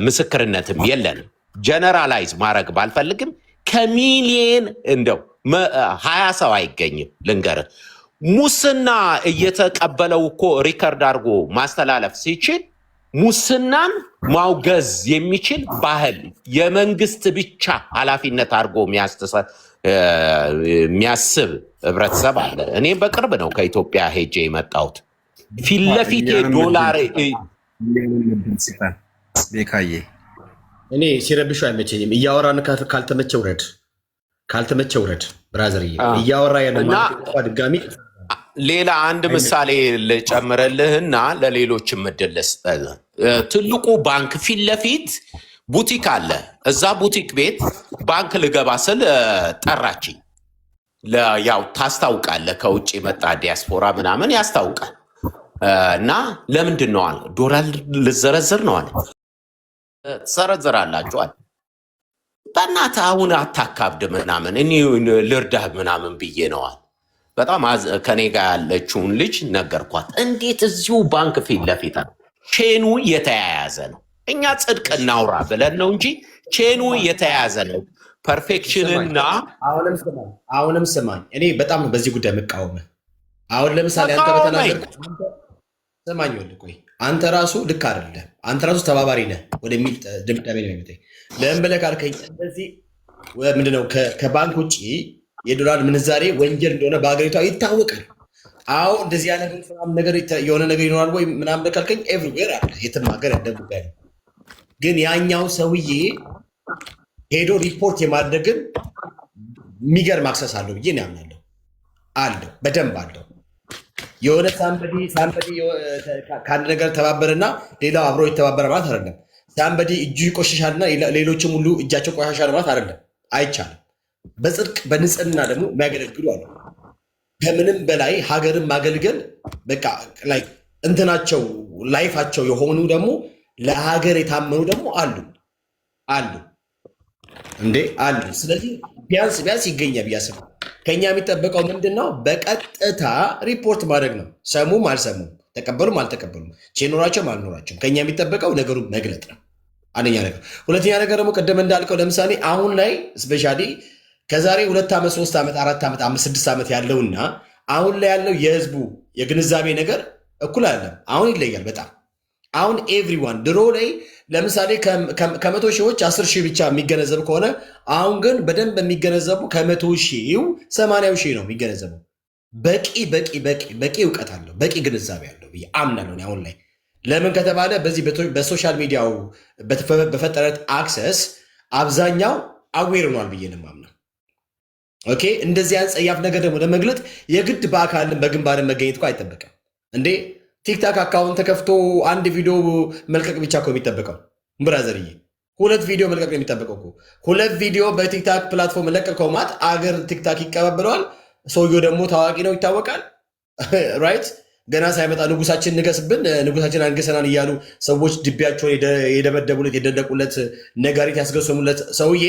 ምስክርነትም የለንም። ጀነራላይዝ ማድረግ ባልፈልግም ከሚሊየን እንደው 20 ሰው አይገኝም። ልንገርህ፣ ሙስና እየተቀበለው እኮ ሪከርድ አድርጎ ማስተላለፍ ሲችል ሙስናን ማውገዝ የሚችል ባህል የመንግስት ብቻ ኃላፊነት አድርጎ የሚያስብ ህብረተሰብ አለ። እኔም በቅርብ ነው ከኢትዮጵያ ሄጄ የመጣሁት። ፊት ለፊት ዶላር ቤካዬ እኔ ሲረብሹ አይመቸኝም። እያወራን ካልተመቸ ውረድ ብራዘርዬ። እያወራ ያለ ድጋሚ ሌላ አንድ ምሳሌ ልጨምርልህና ለሌሎች እድል ልስጥ። ትልቁ ባንክ ፊት ለፊት ቡቲክ አለ። እዛ ቡቲክ ቤት ባንክ ልገባ ስል ጠራችኝ። ያው ታስታውቃለህ፣ ከውጭ የመጣ ዲያስፖራ ምናምን ያስታውቃል። እና ለምንድን ነው አለ፣ ዶላር ልዘረዝር ነው አለ። ትዘረዝራላችኋል፣ በእናትህ አሁን አታካብድ ምናምን እኔ ልርዳህ ምናምን ብዬ ነዋል። በጣም ከኔ ጋር ያለችውን ልጅ ነገርኳት። እንዴት እዚሁ ባንክ ፊት ለፊት ነው፣ ቼኑ የተያያዘ ነው። እኛ ጽድቅ እናውራ ብለን ነው እንጂ ቼኑ የተያያዘ ነው። ፐርፌክሽንና አሁንም ስማኝ፣ እኔ በጣም በዚህ ጉዳይ የምቃወምህ። አሁን ለምሳሌ አንተ በተናገር ሰማኝ፣ ቆይ አንተ ራሱ ልክ አይደለም፣ አንተ ራሱ ተባባሪ ነህ ወደሚል ድምዳሜ ነው የሚመጣኝ። ለምን ብለህ ካልከኝ እንደዚህ ምንድነው ከባንክ ውጭ የዶላር ምንዛሬ ወንጀል እንደሆነ በሀገሪቷ ይታወቃል። አዎ እንደዚህ ያለ ነገር የሆነ ነገር ይኖራል ወይ ምናምን ብለህ ካልከኝ ኤቭሪዌር አለ፣ የትም ሀገር እንደ ጉዳይ ነው። ግን ያኛው ሰውዬ ሄዶ ሪፖርት የማድረግን የሚገርም አክሰስ አለው ብዬ ነው ያምናለሁ። አለው፣ በደንብ አለው። የሆነ ሳምበዲ ከአንድ ነገር ተባበረና ሌላው አብሮ የተባበረ ማለት አይደለም። ሳምበዲ እጁ ይቆሽሻልና ሌሎችም ሁሉ እጃቸው ቆሻሻል ማለት አይደለም። አይቻልም። በጽድቅ በንጽህና ደግሞ የሚያገለግሉ አሉ። ከምንም በላይ ሀገርን ማገልገል በቃ ላይ እንትናቸው ላይፋቸው የሆኑ ደግሞ ለሀገር የታመኑ ደግሞ አሉ እንዴ አሉ። ስለዚህ ቢያንስ ይገኛል ብያስብ ከኛ የሚጠበቀው ምንድን ነው? በቀጥታ ሪፖርት ማድረግ ነው። ሰሙም አልሰሙም፣ ተቀበሉም አልተቀበሉም፣ ኖራቸውም አልኖራቸውም ከኛ የሚጠበቀው ነገሩን መግለጥ ነው። አንደኛ ነገር። ሁለተኛ ነገር ደግሞ ቅድም እንዳልከው ለምሳሌ አሁን ላይ ስፔሻሊ ከዛሬ 2 ዓመት 3 ዓመት 4 ዓመት 5 6 ዓመት ያለውና አሁን ላይ ያለው የህዝቡ የግንዛቤ ነገር እኩል አይደለም። አሁን ይለያል በጣም። አሁን ኤቭሪዋን ድሮ ላይ ለምሳሌ ከመቶ ሺዎች 10 ሺህ ብቻ የሚገነዘብ ከሆነ አሁን ግን በደንብ የሚገነዘቡ ከመቶ ሺው 80 ሺህ ነው የሚገነዘበው። በቂ እውቀት አለው፣ በቂ ግንዛቤ አለው ብዬ አምናለሁ አሁን ላይ። ለምን ከተባለ በዚህ በሶሻል ሚዲያው በፈጠረት አክሰስ አብዛኛው አዌር ሆኗል ብዬ ነው የማምነው። ኦኬ እንደዚህ አይነት ጸያፍ ነገር ደግሞ ለመግለጥ የግድ በአካልም በግንባርም መገኘት እኮ አይጠበቅም እንዴ። ቲክታክ አካውንት ተከፍቶ አንድ ቪዲዮ መልቀቅ ብቻ እኮ የሚጠበቀው ብራዘርዬ፣ 2 ቪዲዮ መልቀቅ ነው የሚጠበቀው እኮ። 2 ቪዲዮ በቲክታክ ፕላትፎርም ለቀቀው ማለት አገር ቲክታክ ይቀባበለዋል። ሰውየው ደግሞ ታዋቂ ነው ይታወቃል። ራይት ገና ሳይመጣ ንጉሳችን ንገስብን፣ ንጉሳችን አንገሰናን እያሉ ሰዎች ድቢያቸውን የደበደቡለት የደለቁለት ነጋሪት ያስገሰሙለት ሰውዬ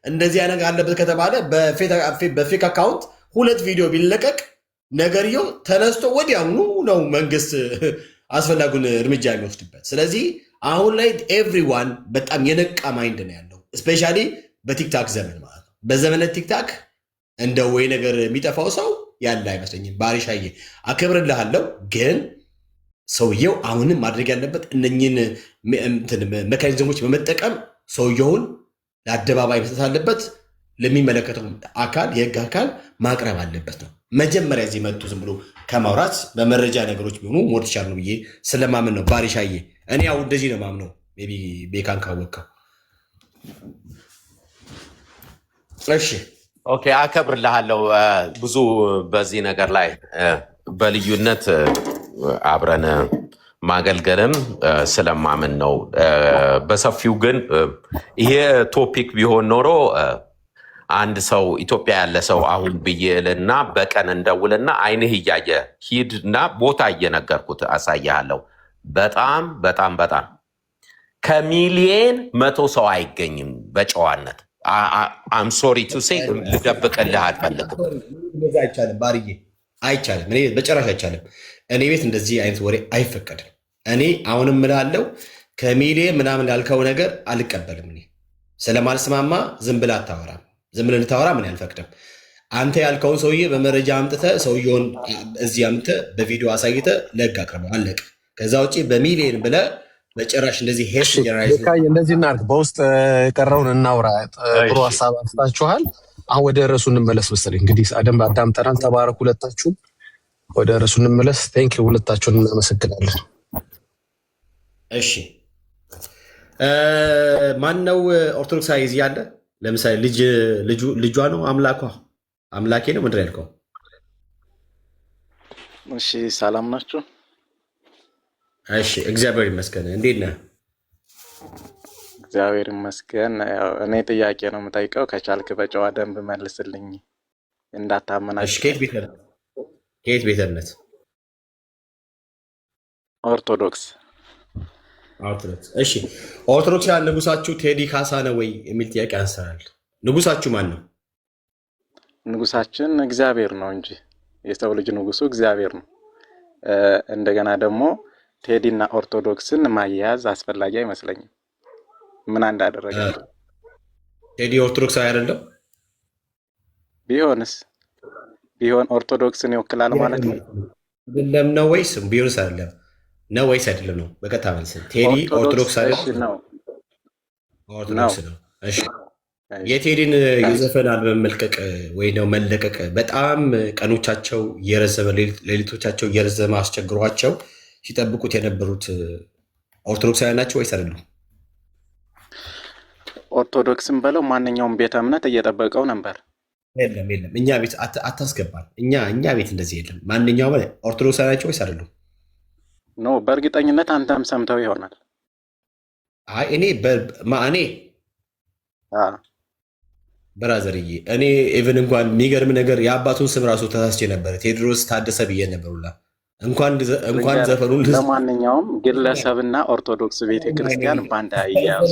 እንደዚህ አይነት አለበት ከተባለ በፌክ አካውንት 2 ቪዲዮ ቢለቀቅ ነገርየው ተነስቶ ወዲያውኑ ነው መንግስት አስፈላጊውን እርምጃ የሚወስድበት። ስለዚህ አሁን ላይ ኤቭሪዋን በጣም የነቃ ማይንድ ነው ያለው፣ እስፔሻሊ በቲክታክ ዘመን ማለት ነው። በዘመነ ቲክታክ እንደ ወይ ነገር የሚጠፋው ሰው ያለ አይመስለኝም። ባሪሻዬ አከብርልሃለሁ፣ ግን ሰውየው አሁንም ማድረግ ያለበት እነኝን ሜካኒዝሞች በመጠቀም ሰውየውን ለአደባባይ መስጠት አለበት። ለሚመለከተው አካል የህግ አካል ማቅረብ አለበት ነው። መጀመሪያ እዚህ መጡ ዝም ብሎ ከማውራት በመረጃ ነገሮች ቢሆኑ ሞት ይቻል ነው ብዬ ስለማምን ነው። ባሪሻዬ እኔ ያው እንደዚህ ነው ማምነው። ቢ ቤካን ካወቀው እሺ ኦኬ፣ አከብርልሃለሁ። ብዙ በዚህ ነገር ላይ በልዩነት አብረን ማገልገልም ስለማምን ነው። በሰፊው ግን ይሄ ቶፒክ ቢሆን ኖሮ አንድ ሰው ኢትዮጵያ ያለ ሰው አሁን ብዬልና በቀን እንደውልና አይንህ እያየ ሂድና ቦታ እየነገርኩት አሳያለሁ። በጣም ከሚሊየን 100 ሰው አይገኝም በጨዋነት። አም ሶሪ ቱ ሴ ልደብቅልህ አልፈልግም። አይቻልም ባርዬ፣ አይቻልም። እኔ በጭራሽ አይቻልም። እኔ ቤት እንደዚህ አይነት ወሬ አይፈቀድም። እኔ አሁንም እላለሁ ከሚሊየን ምናምን ያልከው ነገር አልቀበልም። እኔ ስለማልስማማ ዝም ብለህ አታወራም። ዝም ብለህ ልታወራ ምን አልፈቅድም። አንተ ያልከውን ሰውዬ በመረጃ አምጥተህ ሰውየውን እዚህ አምጥተህ በቪዲዮ አሳይተህ ለህግ አቅርበው አለቅ። ከዛ ውጭ በሚሊየን ብለህ በጭራሽ እንደዚህ ሄድ ጀነራይዝ እንደዚህ እናድርግ። በውስጥ የቀረውን እናውራ። ጥሩ ሀሳብ አንስታችኋል። አሁን ወደ ርዕሱ እንመለስ መሰለኝ። እንግዲህ አዳምጠናል። ተባረኩ ሁለታችሁ። ወደ ርዕሱ እንመለስ። ቴንክ ዩ ሁለታችሁን እናመሰግናለን። እሺ ማን ነው ኦርቶዶክሳዊ እዚህ ያለ? ለምሳሌ ልጇ ነው አምላኬ ነው ምንድን ያልከው? እሺ ሰላም ናችሁ? እሺ እግዚአብሔር ይመስገን። እንዴት ነህ? እግዚአብሔር ይመስገን። እኔ ጥያቄ ነው የምጠይቀው፣ ከቻልክ በጨዋ ደንብ መልስልኝ እንዳታመናሽ። ከየት ቤተ እምነት? ኦርቶዶክስ። እሺ ኦርቶዶክሳውያን ንጉሳችሁ ቴዲ ካሳ ነው ወይ የሚል ጥያቄ አንስተናል። ንጉሳችሁ ማን ነው? ንጉሳችን እግዚአብሔር ነው እንጂ የሰው ልጅ ንጉሱ እግዚአብሔር ነው። እንደገና ደግሞ ቴዲና ኦርቶዶክስን ማያያዝ አስፈላጊ አይመስለኝም። ምን እንዳደረገ ቴዲ ኦርቶዶክሳዊ አይደለም? ቢሆን ኦርቶዶክስን ይወክላል ማለት ነው። አይደለም ነው ወይስ ቢሆንስ አይደለም ነው ወይስ አይደለም ነው? በቀጥታ መልስ ቴዲ ኦርቶዶክስ አይደለም ነው? ኦርቶዶክስ ነው። እሺ የቴዲን የዘፈን አልበም መልቀቅ ወይ ነው መለቀቅ በጣም ቀኖቻቸው እየረዘመ ሌሊቶቻቸው እየረዘመ አስቸግሯቸው ሲጠብቁት የነበሩት ኦርቶዶክሳውያን ናቸው ወይስ አይደሉም? ኦርቶዶክስም በለው ማንኛውም ቤተ እምነት እየጠበቀው ነበር። የለም እኛ ቤት አታስገባል። እኛ ቤት እንደዚህ የለም። ማንኛውም ኦርቶዶክስ ናቸው ወይስ አይደሉም? ኖ በእርግጠኝነት አንተም ሰምተው ይሆናል። አይ እኔ ብራዘርዬ እኔ ኢቭን እንኳን የሚገርም ነገር የአባቱን ስም ራሱ ተሳስቼ ነበር። ቴዎድሮስ ታደሰ ብዬ ነበር ሁላ እንኳን ዘፈኑን። ለማንኛውም ግለሰብና ኦርቶዶክስ ቤተክርስቲያን ባንድ አያያዙ።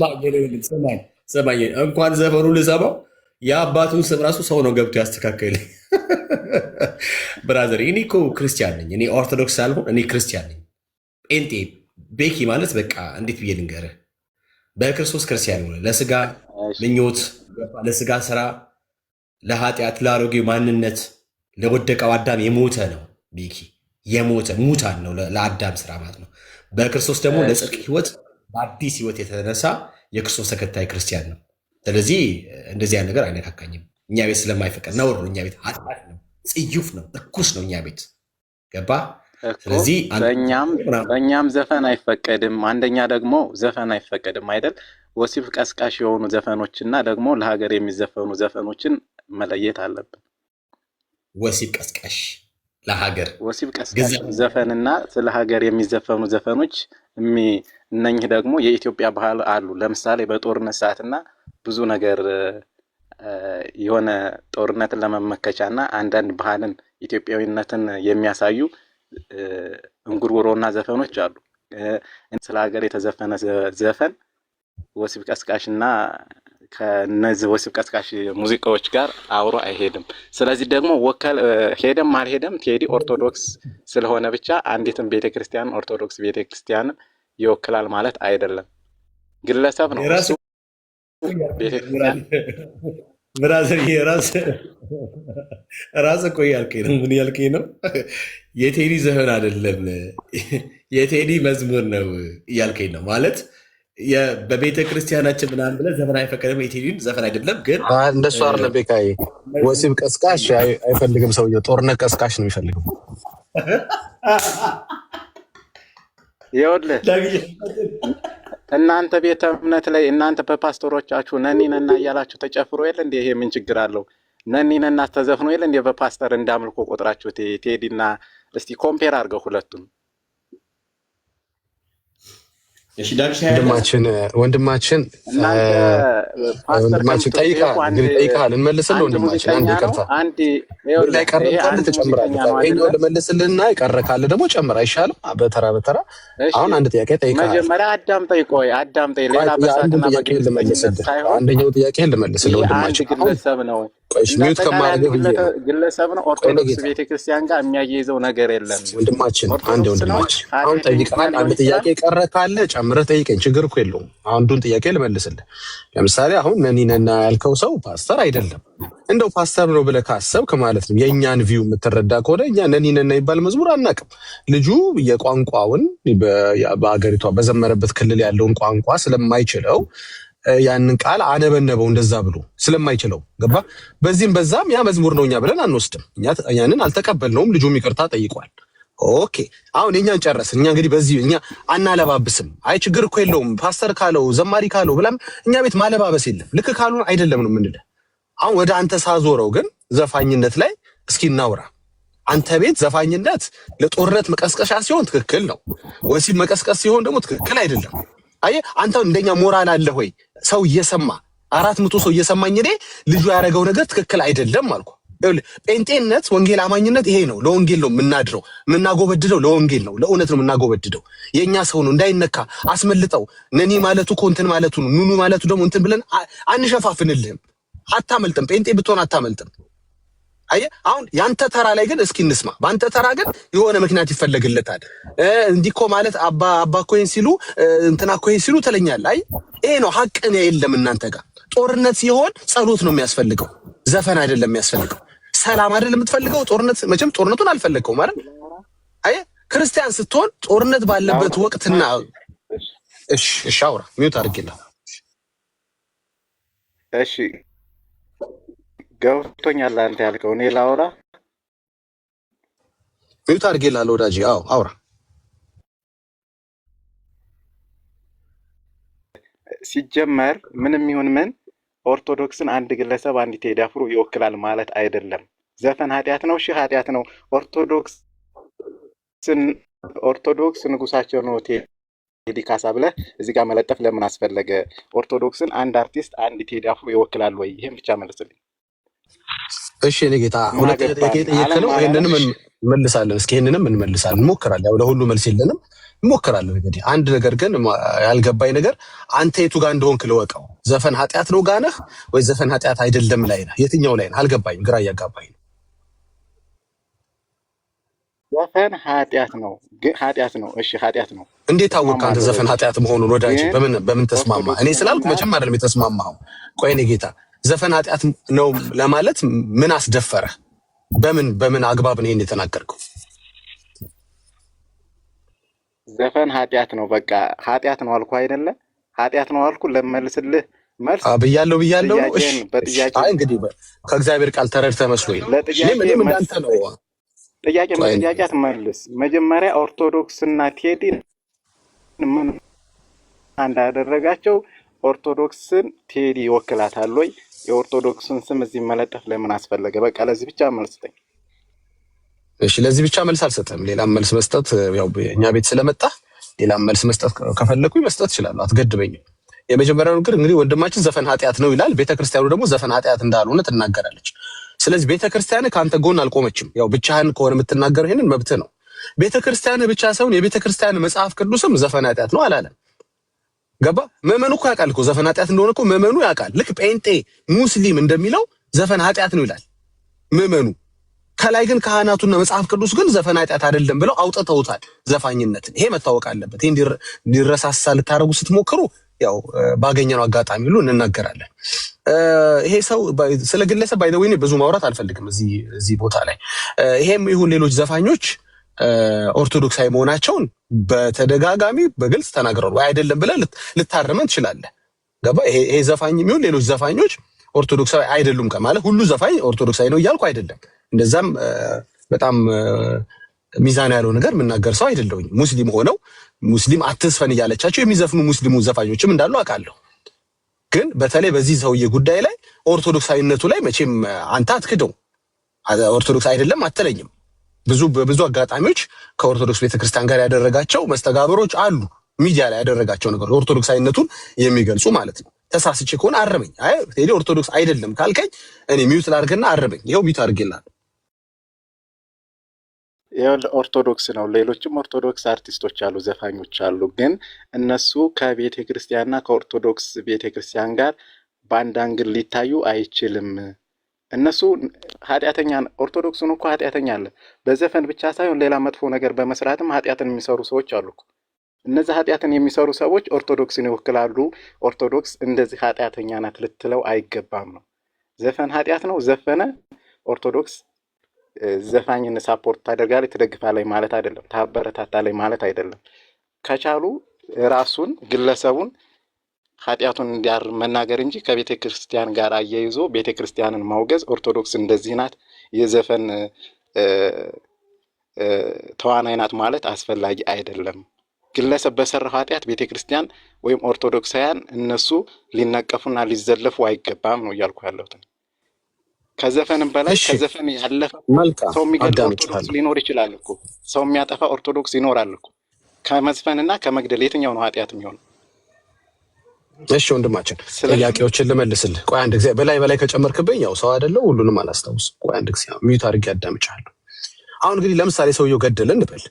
ሰማኝ እንኳን ዘፈኑ ልሰማው የአባቱን ስም ራሱ ሰው ነው ገብቶ ያስተካከል። ብራዘር እኔ እኮ ክርስቲያን ነኝ። እኔ ኦርቶዶክስ ሳልሆን እኔ ክርስቲያን ነኝ። ጴንጤ ቤኪ ማለት በቃ እንዴት ብዬ ልንገርህ፣ በክርስቶስ ክርስቲያን ሆነ ለስጋ ምኞት፣ ለስጋ ስራ፣ ለኃጢአት፣ ለአሮጌ ማንነት፣ ለወደቀው አዳም የሞተ ነው። ቤኪ የሞተ ሙታን ነው ለአዳም ስራ ማለት ነው። በክርስቶስ ደግሞ ለጽድቅ ህይወት፣ በአዲስ ህይወት የተነሳ የክርስቶስ ተከታይ ክርስቲያን ነው። ስለዚህ እንደዚህ አይነት ነገር አይነካካኝም። እኛ ቤት ስለማይፈቀድ ነውር ነው። እኛ ቤት ኃጢአት ነው፣ ጽዩፍ ነው፣ እርኩስ ነው እኛ ቤት ገባ። ስለዚህ በእኛም ዘፈን አይፈቀድም። አንደኛ ደግሞ ዘፈን አይፈቀድም አይደል? ወሲብ ቀስቃሽ የሆኑ ዘፈኖችና ደግሞ ለሀገር የሚዘፈኑ ዘፈኖችን መለየት አለብን። ወሲብ ቀስቃሽ ለሀገር ወሲብ ቀስቃሽ ዘፈንና ስለ ሀገር የሚዘፈኑ ዘፈኖች እነኝህ ደግሞ የኢትዮጵያ ባህል አሉ። ለምሳሌ በጦርነት ሰዓትና ብዙ ነገር የሆነ ጦርነትን ለመመከቻና አንዳንድ ባህልን ኢትዮጵያዊነትን የሚያሳዩ እንጉርጉሮና ዘፈኖች አሉ። ስለ ሀገር የተዘፈነ ዘፈን ወሲብ ቀስቃሽና ከነዚህ ወሲብ ቀስቃሽ ሙዚቃዎች ጋር አብሮ አይሄድም። ስለዚህ ደግሞ ሄደም አልሄደም ቴዲ ኦርቶዶክስ ስለሆነ ብቻ አንዲትም ቤተክርስቲያን ኦርቶዶክስ ቤተክርስቲያንን ይወክላል ማለት አይደለም። ግለሰብ ነው እሱ። ብራዘር ራስ እኮ እያልከኝ ነው። ምን ያልከኝ ነው? የቴዲ ዘፈን አይደለም የቴዲ መዝሙር ነው እያልከኝ ነው ማለት በቤተ ክርስቲያናችን ምናምን ብለህ ዘፈን አይፈቀድም። የቴዲን ዘፈን አይደለም ግን እንደሱ አይደለም። ቤካዬ ወሲብ ቀስቃሽ አይፈልግም ሰውየው፣ ጦርነት ቀስቃሽ ነው የሚፈልገው። ይኸውልህ እናንተ ቤተ እምነት ላይ እናንተ በፓስተሮቻችሁ ነኒነና እያላችሁ ተጨፍሮ የለ እንዴ? ይሄ ምን ችግር አለው? ነኒነና ተዘፍኖ የለ እንዴ? በፓስተር እንዳምልኮ ቁጥራችሁ ቴዲና እስቲ ኮምፔር አድርገው ሁለቱም። ወንድማችን ጠይቃል እንመልስልህ። ወንድማችን አንድ ይቅርታ ላይ ቀረ ትጨምራለህ። ይኸኛው ልመልስልህና የቀረ ካለ ደግሞ ጨምር አይሻልም? በተራ በተራ አሁን አንድ ጥያቄ ጠይቃል። መጀመሪያ አዳምጠኝ። ሌላ አንደኛው ጥያቄ ልመልስልህ ወንድማችን። ግለሰብ ነው ሚዩት ከማድረግ ግለሰብ ነው። ኦርቶዶክስ ቤተክርስቲያን ጋር የሚያያይዘው ነገር የለም። ወንድማችን አሁን ጠይቀናል። አንድ ጥያቄ ቀረ ካለ ጨምረህ ጠይቀኝ፣ ችግር እኮ የለውም። አንዱን ጥያቄ ልመልስልህ። ለምሳሌ አሁን ነኒነና ያልከው ሰው ፓስተር አይደለም። እንደው ፓስተር ነው ብለህ ካሰብክ ማለት ነው የእኛን ቪው የምትረዳ ከሆነ እኛ ነኒነና ይባል መዝሙር አናውቅም። ልጁ የቋንቋውን በአገሪቷ በዘመረበት ክልል ያለውን ቋንቋ ስለማይችለው ያንን ቃል አነበነበው እንደዛ ብሎ ስለማይችለው ገባ። በዚህም በዛም ያ መዝሙር ነው እኛ ብለን አንወስድም። እኛ ያንን አልተቀበልነውም። ልጁም ይቅርታ ጠይቋል። ኦኬ አሁን የኛን ጨረስን። እኛ እንግዲህ በዚህ እኛ አናለባብስም። አይ ችግር እኮ የለውም ፓስተር ካለው ዘማሪ ካለው ብላም እኛ ቤት ማለባበስ የለም። ልክ ካሉን አይደለም ነው የምንለው። አሁን ወደ አንተ ሳዞረው ግን ዘፋኝነት ላይ እስኪ እናውራ። አንተ ቤት ዘፋኝነት ለጦርነት መቀስቀሻ ሲሆን ትክክል ነው። ወሲብ መቀስቀስ ሲሆን ደግሞ ትክክል አይደለም። አይ አንተ እንደኛ ሞራል አለ ሆይ? ሰው እየሰማ 400 ሰው እየሰማኝ እኔ ልጁ ያደረገው ነገር ትክክል አይደለም አልኩ። ጴንጤነት ወንጌል አማኝነት ይሄ ነው። ለወንጌል ነው የምናድረው፣ የምናጎበድደው ለወንጌል ነው፣ ለእውነት ነው የምናጎበድደው። የኛ ሰው ነው እንዳይነካ አስመልጠው ነኒ ማለቱ እኮ እንትን ማለቱ ነው፣ ኑኑ ማለቱ ደግሞ እንትን ብለን አንሸፋፍንልህም። አታመልጥም። ጴንጤ ብትሆን አታመልጥም። አየህ አሁን ያንተ ተራ ላይ ግን እስኪ እንስማ። በአንተ ተራ ግን የሆነ ምክንያት ይፈለግለታል። እንዲህ እኮ ማለት አባ ኮይን ሲሉ እንትና ኮይን ሲሉ ትለኛለህ። አይ ይሄ ነው ሀቅ ነው። የለም እናንተ ጋር ጦርነት ሲሆን ጸሎት ነው የሚያስፈልገው፣ ዘፈን አይደለም የሚያስፈልገው። ሰላም አይደለም የምትፈልገው ጦርነት። መቼም ጦርነቱን አልፈለግከውም አይደል? አይ ክርስቲያን ስትሆን ጦርነት ባለበት ወቅትና እሺ አውራ። ሚውት አድርጌልህ። እሺ ገብቶኛል አንተ ያልከው። እኔ ላውራ? ሚውት አድርጌልሃለሁ ወዳጄ። አዎ አውራ። ሲጀመር ምንም ይሁን ምን ኦርቶዶክስን አንድ ግለሰብ አንድ ቴዲ አፍሮ ይወክላል ማለት አይደለም። ዘፈን ኃጢአት ነው፣ እሺ ኃጢአት ነው። ኦርቶዶክስ ንጉሳቸው ነው ቴዲ ካሳ ብለህ እዚህ ጋር መለጠፍ ለምን አስፈለገ? ኦርቶዶክስን አንድ አርቲስት አንድ ቴዲ አፍሮ ይወክላል ወይ? ይሄን ብቻ መልስልኝ። እሺ እኔ ጌታ ሁለት ጥያቄ ጠየቅነው፣ ይሄንንም እንመልሳለን። እስኪ ይሄንንም እንመልሳለን፣ እንሞክራለን። ያው ለሁሉ መልስ የለንም፣ እንሞክራለን። እንግዲህ አንድ ነገር ግን ያልገባኝ ነገር አንተ የቱ ጋር እንደሆንክ ልወቀው። ዘፈን ኃጢአት ነው ጋር ነህ ወይ ዘፈን ኃጢአት አይደለም ላይ ነህ? የትኛው ላይ ነህ? አልገባኝም፣ ግራ እያጋባኝ ነው። ዘፈን ኃጢአት ነው ግን ኃጢአት ነው። እሺ ኃጢአት ነው። እንዴት አወቅህ አንተ ዘፈን ኃጢአት መሆኑን? ወዳጅ በምን ተስማማ? እኔ ስላልኩ መቼም አይደለም የተስማማኸው። ቆይ እኔ ጌታ ዘፈን ኃጢአት ነው ለማለት ምን አስደፈረህ? በምን አግባብ ነው ይሄን የተናገርከው? ዘፈን ኃጢአት ነው፣ በቃ ኃጢአት ነው አልኩ አይደለ? ኃጢአት ነው አልኩ። ለመልስልህ መልስ ብያለሁ። እሺ አይ እንግዲህ ከእግዚአብሔር ቃል ተረድተህ መስሎኝ ነው። እኔም እንዳንተ ነው። ጥያቄ አትመልስ። መጀመሪያ ኦርቶዶክስ እና ቴዲ ምን እንዳደረጋቸው ኦርቶዶክስን ቴዲ ይወክላታል ወይ? የኦርቶዶክስን ስም እዚህ መለጠፍ ለምን አስፈለገ? በቃ ለዚህ ብቻ መልስ ስጠኝ። እሺ ለዚህ ብቻ መልስ አልሰጠም። ሌላም መልስ መስጠት ያው እኛ ቤት ስለመጣ ሌላም መልስ መስጠት ከፈለኩኝ መስጠት እችላለሁ፣ አትገድበኝም። የመጀመሪያው ነገር እንግዲህ ወንድማችን ዘፈን ኃጢአት ነው ይላል። ቤተክርስቲያኑ ደግሞ ዘፈን ኃጢአት እንዳልሆነ ትናገራለች። ስለዚህ ቤተክርስቲያን ከአንተ ጎን አልቆመችም። ያው ብቻህን ከሆነ የምትናገረው ይሄንን መብትህ ነው። ቤተክርስቲያን ብቻ ሳይሆን የቤተክርስቲያን መጽሐፍ ቅዱስም ዘፈን ኃጢአት ነው አላለም። ገባ? ምዕመኑ እኮ ያውቃል እኮ ዘፈን ኃጢአት እንደሆነ እኮ ምዕመኑ ያውቃል። ልክ ጴንጤ ሙስሊም እንደሚለው ዘፈን ኃጢአት ነው ይላል ምዕመኑ። ከላይ ግን ካህናቱና መጽሐፍ ቅዱስ ግን ዘፈን ኃጢአት አይደለም ብለው አውጥተውታል ዘፋኝነትን። ይሄ መታወቅ አለበት። ይሄ እንዲረሳሳ ልታረጉ ስትሞክሩ ያው ባገኘነው አጋጣሚ ሁሉ እንናገራለን። ይሄ ሰው ስለ ግለሰብ ባይ ዘ ወይ ብዙ ማውራት አልፈልግም እዚህ ቦታ ላይ። ይሄም ይሁን ሌሎች ዘፋኞች ኦርቶዶክሳዊ መሆናቸውን በተደጋጋሚ በግልጽ ተናግረዋል። ወይ አይደለም ብለህ ልታረመን ትችላለህ። ገባ? ይሄ ዘፋኝ የሚሆን ሌሎች ዘፋኞች ኦርቶዶክሳዊ አይደሉም ከማለት ሁሉ ዘፋኝ ኦርቶዶክሳዊ ነው እያልኩ አይደለም። እንደዛም በጣም ሚዛን ያለው ነገር የምናገር ሰው አይደለሁኝ። ሙስሊም ሆነው ሙስሊም አትስፈን እያለቻቸው የሚዘፍኑ ሙስሊሙ ዘፋኞችም እንዳሉ አውቃለሁ። ግን በተለይ በዚህ ሰውዬ ጉዳይ ላይ ኦርቶዶክሳዊነቱ ላይ መቼም አንተ አትክደው። ኦርቶዶክስ አይደለም አትለኝም። በብዙ አጋጣሚዎች ከኦርቶዶክስ ቤተክርስቲያን ጋር ያደረጋቸው መስተጋብሮች አሉ። ሚዲያ ላይ ያደረጋቸው ነገር ኦርቶዶክሳዊነቱን የሚገልጹ ማለት ነው። ተሳስቼ ከሆነ አርመኝ። አይ ቴዲ ኦርቶዶክስ አይደለም ካልከኝ እኔ ሚውት ላድርግና አርመኝ። ይሄው ሚውት አድርጌልሃለሁ። ኦርቶዶክስ ነው። ሌሎችም ኦርቶዶክስ አርቲስቶች አሉ፣ ዘፋኞች አሉ። ግን እነሱ ከቤተ ክርስቲያንና ከኦርቶዶክስ ቤተ ክርስቲያን ጋር በአንድ አንግል ሊታዩ አይችልም። እነሱ ኃጢአተኛ ኦርቶዶክሱን እኮ ኃጢአተኛ አለ። በዘፈን ብቻ ሳይሆን ሌላ መጥፎ ነገር በመስራትም ኃጢአትን የሚሰሩ ሰዎች አሉ። እነዚህ ኃጢአትን የሚሰሩ ሰዎች ኦርቶዶክስን ይወክላሉ። ኦርቶዶክስ እንደዚህ ኃጢአተኛ ናት ልትለው አይገባም ነው። ዘፈን ኃጢአት ነው ዘፈነ ኦርቶዶክስ ዘፋኝን ሳፖርት ታደርጋለች ትደግፋለች ማለት አይደለም፣ ታበረታታለች ማለት አይደለም። ከቻሉ ራሱን ግለሰቡን ኃጢአቱን እንዲያር መናገር እንጂ ከቤተ ክርስቲያን ጋር አያይዞ ቤተ ክርስቲያንን ማውገዝ ኦርቶዶክስ እንደዚህ ናት የዘፈን ተዋናይ ናት ማለት አስፈላጊ አይደለም። ግለሰብ በሰራው ኃጢአት ቤተ ክርስቲያን ወይም ኦርቶዶክሳውያን እነሱ ሊነቀፉና ሊዘለፉ አይገባም ነው እያልኩ ያለሁት። ከዘፈንም በላይ ከዘፈን ያለፈ ሰው የሚገድል ኦርቶዶክስ ሊኖር ይችላል እኮ። ሰው የሚያጠፋ ኦርቶዶክስ ይኖራል እኮ። ከመዝፈንና ከመግደል የትኛው ነው ኃጢአት የሚሆነው? እሺ ወንድማችን ጥያቄዎችን ልመልስልህ። ቆይ አንድ ጊዜ በላይ ከጨመርክብኝ ያው ሰው አይደለው ሁሉንም አላስታውስ። ቆይ አንድ ጊዜ ሚዩት አድርጌ አዳምጫለሁ። አሁን እንግዲህ ለምሳሌ ሰውየው ገደለ እንበል።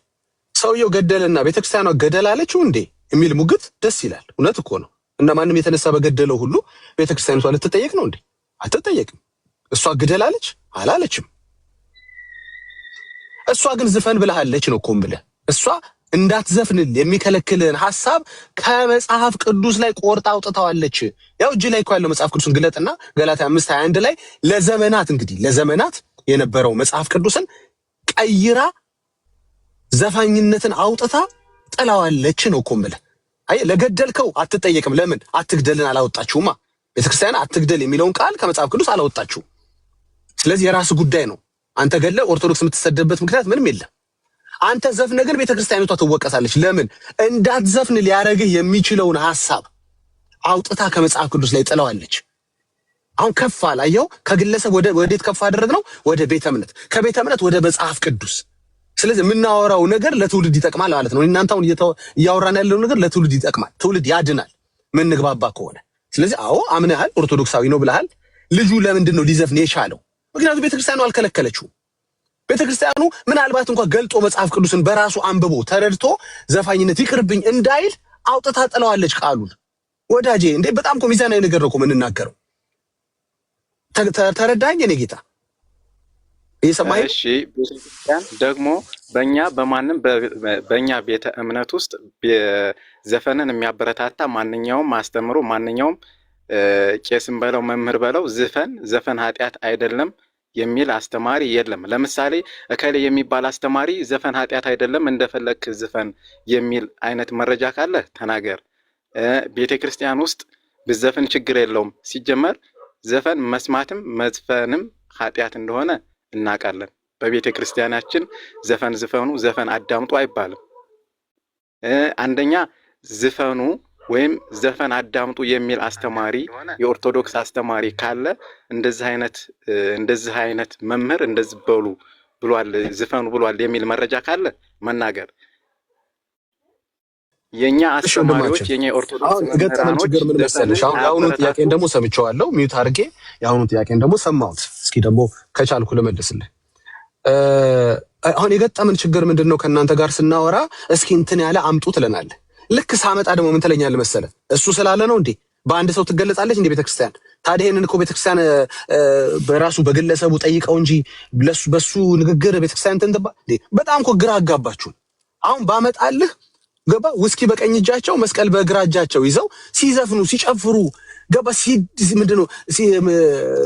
ሰውየው ገደለና ቤተክርስቲያኗ ገደል አለችው እንዴ የሚል ሙግት ደስ ይላል። እውነት እኮ ነው። እና ማንም የተነሳ በገደለው ሁሉ ቤተክርስቲያኗ ልትጠየቅ ነው እንዴ? አትጠየቅም። እሷ ግደል አለች አላለችም። እሷ ግን ዝፈን ብለሃለች ነው እኮ ብለህ እሷ እንዳትዘፍንል የሚከለክልን ሐሳብ ከመጽሐፍ ቅዱስ ላይ ቆርጣ አውጥታዋለች። ያው እጅ ላይ እኮ ያለው መጽሐፍ ቅዱስን ግለጥና ገላትያ 5:21 ላይ ለዘመናት የነበረው መጽሐፍ ቅዱስን ቀይራ ዘፋኝነትን አውጥታ ጥላዋለች ነው እኮ ብለህ አይ ለገደልከው አትጠየቅም። ለምን አትግደልን አላወጣችሁማ? ቤተክርስቲያን አትግደል የሚለውን ቃል ከመጽሐፍ ቅዱስ አላወጣችሁም። ስለዚህ የራስ ጉዳይ ነው። አንተ ገለ ኦርቶዶክስ የምትሰደብበት ምክንያት ምንም የለም። አንተ ዘፍነ ግን ቤተክርስቲያኒቷ ትወቀሳለች። ለምን እንዳትዘፍን ሊያረግህ የሚችለውን ሐሳብ አውጥታ ከመጽሐፍ ቅዱስ ላይ ጥለዋለች። አሁን ከፍ አላየው ከግለሰብ ወዴት ከፍ አደረግነው? ወደ ቤተ እምነት፣ ከቤተ እምነት ወደ መጽሐፍ ቅዱስ። ስለዚህ የምናወራው ነገር ለትውልድ ይጠቅማል ማለት ነው። እናንተ አሁን እያወራን ያለው ነገር ለትውልድ ይጠቅማል፣ ትውልድ ያድናል ምን ንግባባ ከሆነ። ስለዚህ አዎ አምነሃል፣ ኦርቶዶክሳዊ ነው ብለሃል። ልጁ ለምንድን ነው ሊዘፍን የቻለው? ምክንያቱም ቤተክርስቲያኑ አልከለከለችው። ቤተክርስቲያኑ ምናልባት እንኳን ገልጦ መጽሐፍ ቅዱስን በራሱ አንብቦ ተረድቶ ዘፋኝነት ይቅርብኝ እንዳይል አውጥታ ጥለዋለች ቃሉን። ወዳጄ እንዴ በጣም እኮ ሚዛናዊ ነገር ነው እኮ የምንናገረው። ተረዳኝ የኔ ጌታ እየሰማኸኝ? እሺ ቤተክርስቲያን ደግሞ በእኛ ቤተ እምነት ውስጥ ዘፈንን የሚያበረታታ ማንኛውም አስተምሮ ማንኛውም ቄስም በለው መምህር በለው ዘፈን ኃጢአት አይደለም የሚል አስተማሪ የለም። ለምሳሌ እከሌ የሚባል አስተማሪ ዘፈን ኃጢአት አይደለም እንደፈለክ ዝፈን የሚል አይነት መረጃ ካለ ተናገር። ቤተክርስቲያን ውስጥ ብዘፈን ችግር የለውም። ሲጀመር ዘፈን መስማትም መዝፈንም ኃጢአት እንደሆነ እናውቃለን። በቤተ ክርስቲያናችን ዘፈን ዝፈኑ፣ ዘፈን አዳምጡ አይባልም። አንደኛ ዝፈኑ ወይም ዘፈን አዳምጡ የሚል አስተማሪ የኦርቶዶክስ አስተማሪ ካለ እንደዚህ አይነት መምህር እንደዚህ በሉ ብሏል፣ ዝፈኑ ብሏል የሚል መረጃ ካለ መናገር። የኛ አስተማሪዎች የኛ ኦርቶዶክስ ገጠመን ችግር ምን መሰለሽ? አሁን የአሁኑን ጥያቄን ደግሞ ሰምቼዋለሁ፣ ሚውት አድርጌ የአሁኑን ጥያቄን ደግሞ ሰማሁት። እስኪ ደግሞ ከቻልኩ ልመልስልህ። አሁን የገጠመን ችግር ምንድነው? ከእናንተ ጋር ስናወራ እስኪ እንትን ያለ አምጡ ትለናለህ። ልክ ሳመጣ ደግሞ ምን ትለኛለህ መሰለህ? እሱ ስላለ ነው እንዴ በአንድ ሰው ትገለጻለች እንዴ ቤተክርስቲያን? ታዲያ ይሄንን እኮ ቤተክርስቲያን በራሱ በግለሰቡ ጠይቀው እንጂ በሱ ንግግር ቤተክርስቲያን ተንተባ እንዴ? በጣም እኮ ግራ አጋባችሁን። አሁን ባመጣልህ ገባ ውስኪ በቀኝ እጃቸው መስቀል በግራ እጃቸው ይዘው ሲዘፍኑ ሲጨፍሩ ገባ ምንድነው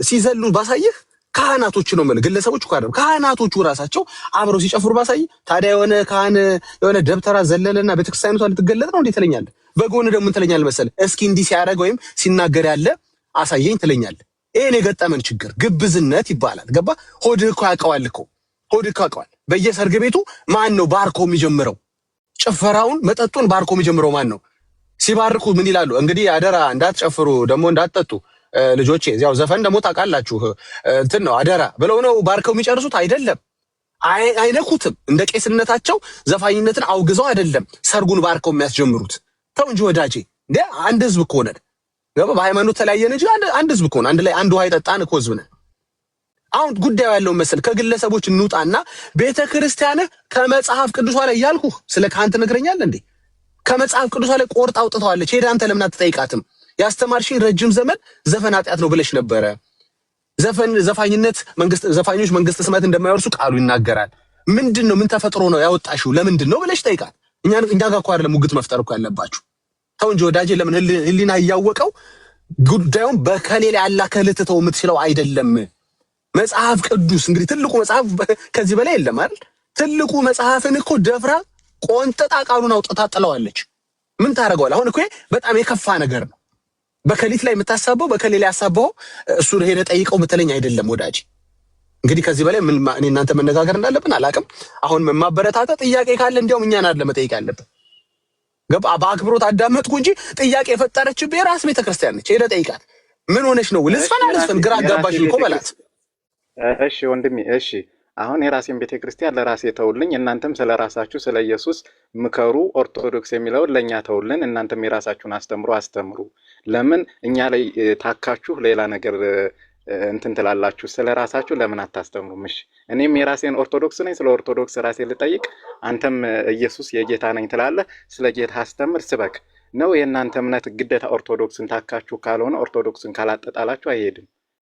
ሲዘሉ ባሳይህ ካህናቶቹ ነው ማለት ግለሰቦቹ ካደረው ካህናቶቹ ራሳቸው አብረው ሲጨፍሩ ባሳይ። ታዲያ የሆነ ካህን የሆነ ደብተራ ዘለለና ቤተክርስቲያኗ ልትገለጥ ነው እንዴ ትለኛለህ? በጎን ደግሞ ምን ትለኛለህ መሰለህ? እስኪ እንዲህ ሲያደርግ ወይም ሲናገር ያለ አሳየኝ ትለኛለህ። ይሄን የገጠመን ችግር ግብዝነት ይባላል። ገባ ሆድህ እኮ ያውቀዋል እኮ ሆድህ እኮ ያውቀዋል። በየሰርግ ቤቱ ማን ነው ባርኮ የሚጀምረው? ጭፈራውን መጠጡን ባርኮ የሚጀምረው ማን ነው? ሲባርኩ ምን ይላሉ? እንግዲህ አደራ እንዳትጨፍሩ ደግሞ እንዳትጠጡ ልጆቼ። ያው ዘፈን ደግሞ ታውቃላችሁ እንትን ነው አደራ ብለው ነው ባርከው የሚጨርሱት አይደለም። አይነኩትም። እንደ ቄስነታቸው ዘፋኝነትን አውግዘው አይደለም ሰርጉን ባርከው የሚያስጀምሩት። ተው እንጂ ወዳጄ እንዴ አንድ ህዝብ እኮ ነን። በሃይማኖት ተለያየን እንጂ አንድ ህዝብ እኮ ነን። አንድ ላይ አንድ ውሃ የጠጣን እኮ ህዝብ ነን። አሁን ጉዳዩ ያለው መሰል ከግለሰቦች እንውጣና ቤተክርስቲያን ከመጽሐፍ ቅዱሷ ላይ ያልኩህ ስለ ካንተ ነግረኛል እንዴ? ከመጽሐፍ ቅዱሷ ላይ ቆርጣ አውጥተዋለች። ሄዳ አንተ ለምን አትጠይቃትም? ያስተማርሽኝ ረጅም ዘመን ዘፈን ኃጢአት ነው ብለሽ ነበረ። ዘፋኝነት ዘፋኞች መንግስተ ሰማያት እንደማይወርሱ ቃሉ ይናገራል። ምንድነው? ምን ተፈጥሮ ነው ያወጣሽው? ለምንድን ነው ብለሽ ጠይቃት። እኛ ጋር እኮ አይደለም ሙግት መፍጠር እኮ ያለባችሁ። ተው እንጂ ወዳጄ፣ ለምን ህሊና እያወቀው ጉዳዩን በከሌላ ያላከልተው የምትችለው አይደለም። መጽሐፍ ቅዱስ እንግዲህ ትልቁ መጽሐፍ ከዚህ በላይ የለም አይደል? ትልቁ መጽሐፍን እኮ ደፍራ ቆንጥጣ ቃሉን አውጥታ ጥለዋለች። ምን ታደርገዋለህ? አሁን እኮ በጣም የከፋ ነገር ነው። በከሊት ላይ የምታሳበው በከሌላ ያሳበው እሱ ሄደ ጠይቀው ምትለኝ አይደለም ወዳጅ። እንግዲህ ከዚህ በላይ ምን እኔ እናንተ መነጋገር እንዳለብን አላውቅም። አሁን ማበረታታ ጥያቄ ካለ እንዲያውም እኛን አይደለም መጠየቅ ያለብን። ገባ? በአክብሮት አዳመጥኩ እንጂ ጥያቄ የፈጠረችብህ የራስ ቤተክርስቲያን ነች። ሄደ ጠይቃት። ምን ሆነሽ ነው? ልስፈን ግራ አጋባሽ እኮ በላት። እሺ ወንድሜ፣ እሺ አሁን የራሴን ቤተክርስቲያን ለራሴ ተውልኝ። እናንተም ስለ ራሳችሁ ስለ ኢየሱስ ምከሩ። ኦርቶዶክስ የሚለውን ለእኛ ተውልን። እናንተም የራሳችሁን አስተምሩ። ለምን እኛ ላይ ታካችሁ ሌላ ነገር እንትን ትላላችሁ? ስለ ራሳችሁ ለምን አታስተምሩም? እሺ እኔም የራሴን ኦርቶዶክስ ነኝ፣ ስለ ኦርቶዶክስ ራሴ ልጠይቅ። አንተም ኢየሱስ የጌታ ነኝ ትላለህ። ስለ ጌታ አስተምር፣ ስበክ ነው። የእናንተ እምነት ግዴታ ኦርቶዶክስን ታካችሁ ካልሆነ ኦርቶዶክስን ካላጠጣላችሁ አይሄድም።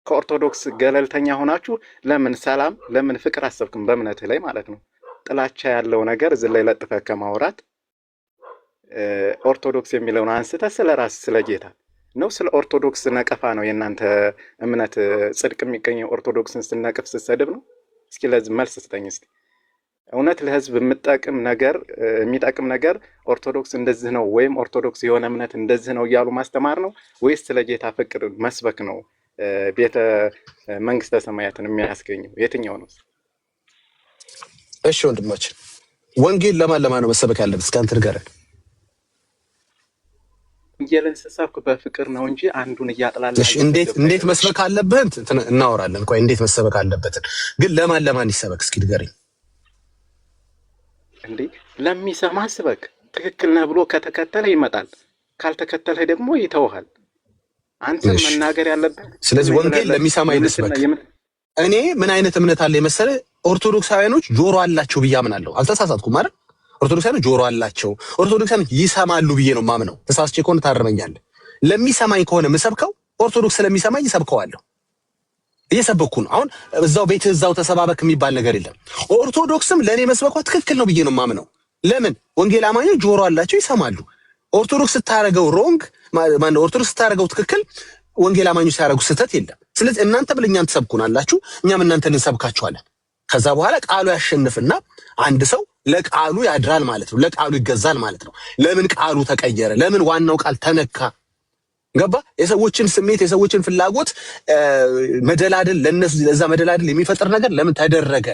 ከኦርቶዶክስ ገለልተኛ ሆናችሁ ለምን ሰላም ለምን ፍቅር አሰብክም? በእምነትህ ላይ ማለት ነው። ጥላቻ ያለው ነገር እዚህ ላይ ለጥፈህ ከማውራት ኦርቶዶክስ የሚለውን አንስተህ ስለ ራስ ስለ ጌታ ነው። ስለ ኦርቶዶክስ ነቀፋ ነው የእናንተ እምነት ጽድቅ የሚገኘው ኦርቶዶክስን ስትነቅፍ ስትሰድብ ነው። እስኪ ለዚህ መልስ ስጠኝ እስቲ። እውነት ለህዝብ የሚጠቅም ነገር ኦርቶዶክስ እንደዚህ ነው ወይም ኦርቶዶክስ የሆነ እምነት እንደዚህ ነው እያሉ ማስተማር ነው ወይስ ስለ ጌታ ፍቅር መስበክ ነው ቤተ መንግስተ ሰማያትን የሚያስገኘው? የትኛው ነው? እሺ ወንድማችን ወንጌል ለማን ነው መሰበክ ያለበት? እስኪ አንተ ንገረን። ወንጌልን ስሰብክ በፍቅር ነው እንጂ አንዱን እያጥላላ። እሺ እንዴት መስበክ አለብህ እናወራለን። ቆይ እንዴት መስበክ አለበት ግን ለማን ይሰበክ እስኪ ንገረኝ። እንዴ ለሚሰማ ስበክ። ትክክል ነህ ብሎ ከተከተለ ይመጣል፣ ካልተከተለ ደግሞ ይተውሃል። አንተ መናገር ያለበት ስለዚህ ወንጌል ለሚሰማ ይመስበክ። እኔ ምን አይነት እምነት አለ መሰለ ኦርቶዶክሳውያኖች ጆሮ አላቸው ብዬ አምናለሁ። አልተሳሳትኩም አይደል? ኦርቶዶክሳውያኖች ጆሮ አላቸው፣ ኦርቶዶክሳውያኖች ይሰማሉ ብዬ ነው ማምነው። ተሳስቼ ከሆነ ታርመኛለህ። ለሚሰማኝ ከሆነ የምሰብከው ኦርቶዶክስ ስለሚሰማኝ ይሰብከዋለሁ። እየሰበኩ ነው። አሁን እዛው ቤት እዛው ተሰባበክ የሚባል ነገር የለም። ኦርቶዶክስም ለኔ መስበኳ ትክክል ነው ብዬ ነው ማምነው። ለምን ወንጌል አማኞች ጆሮ አላቸው ይሰማሉ። ኦርቶዶክስ ስታረገው ሮንግ ማን ኦርቶዶክስ ስታረገው ትክክል፣ ወንጌል አማኞች ሲያረጉ ስህተት የለም። ስለዚህ እናንተ ብለኛን ትሰብኩናላችሁ፣ እኛም እናንተን እንሰብካችኋለን። ከዛ በኋላ ቃሉ ያሸንፍና አንድ ሰው ለቃሉ ያድራል ማለት ነው። ለቃሉ ይገዛል ማለት ነው። ለምን ቃሉ ተቀየረ? ለምን ዋናው ቃል ተነካ? ገባ? የሰዎችን ስሜት የሰዎችን ፍላጎት መደላደል ለነሱ ለዛ መደላደል የሚፈጥር ነገር ለምን ተደረገ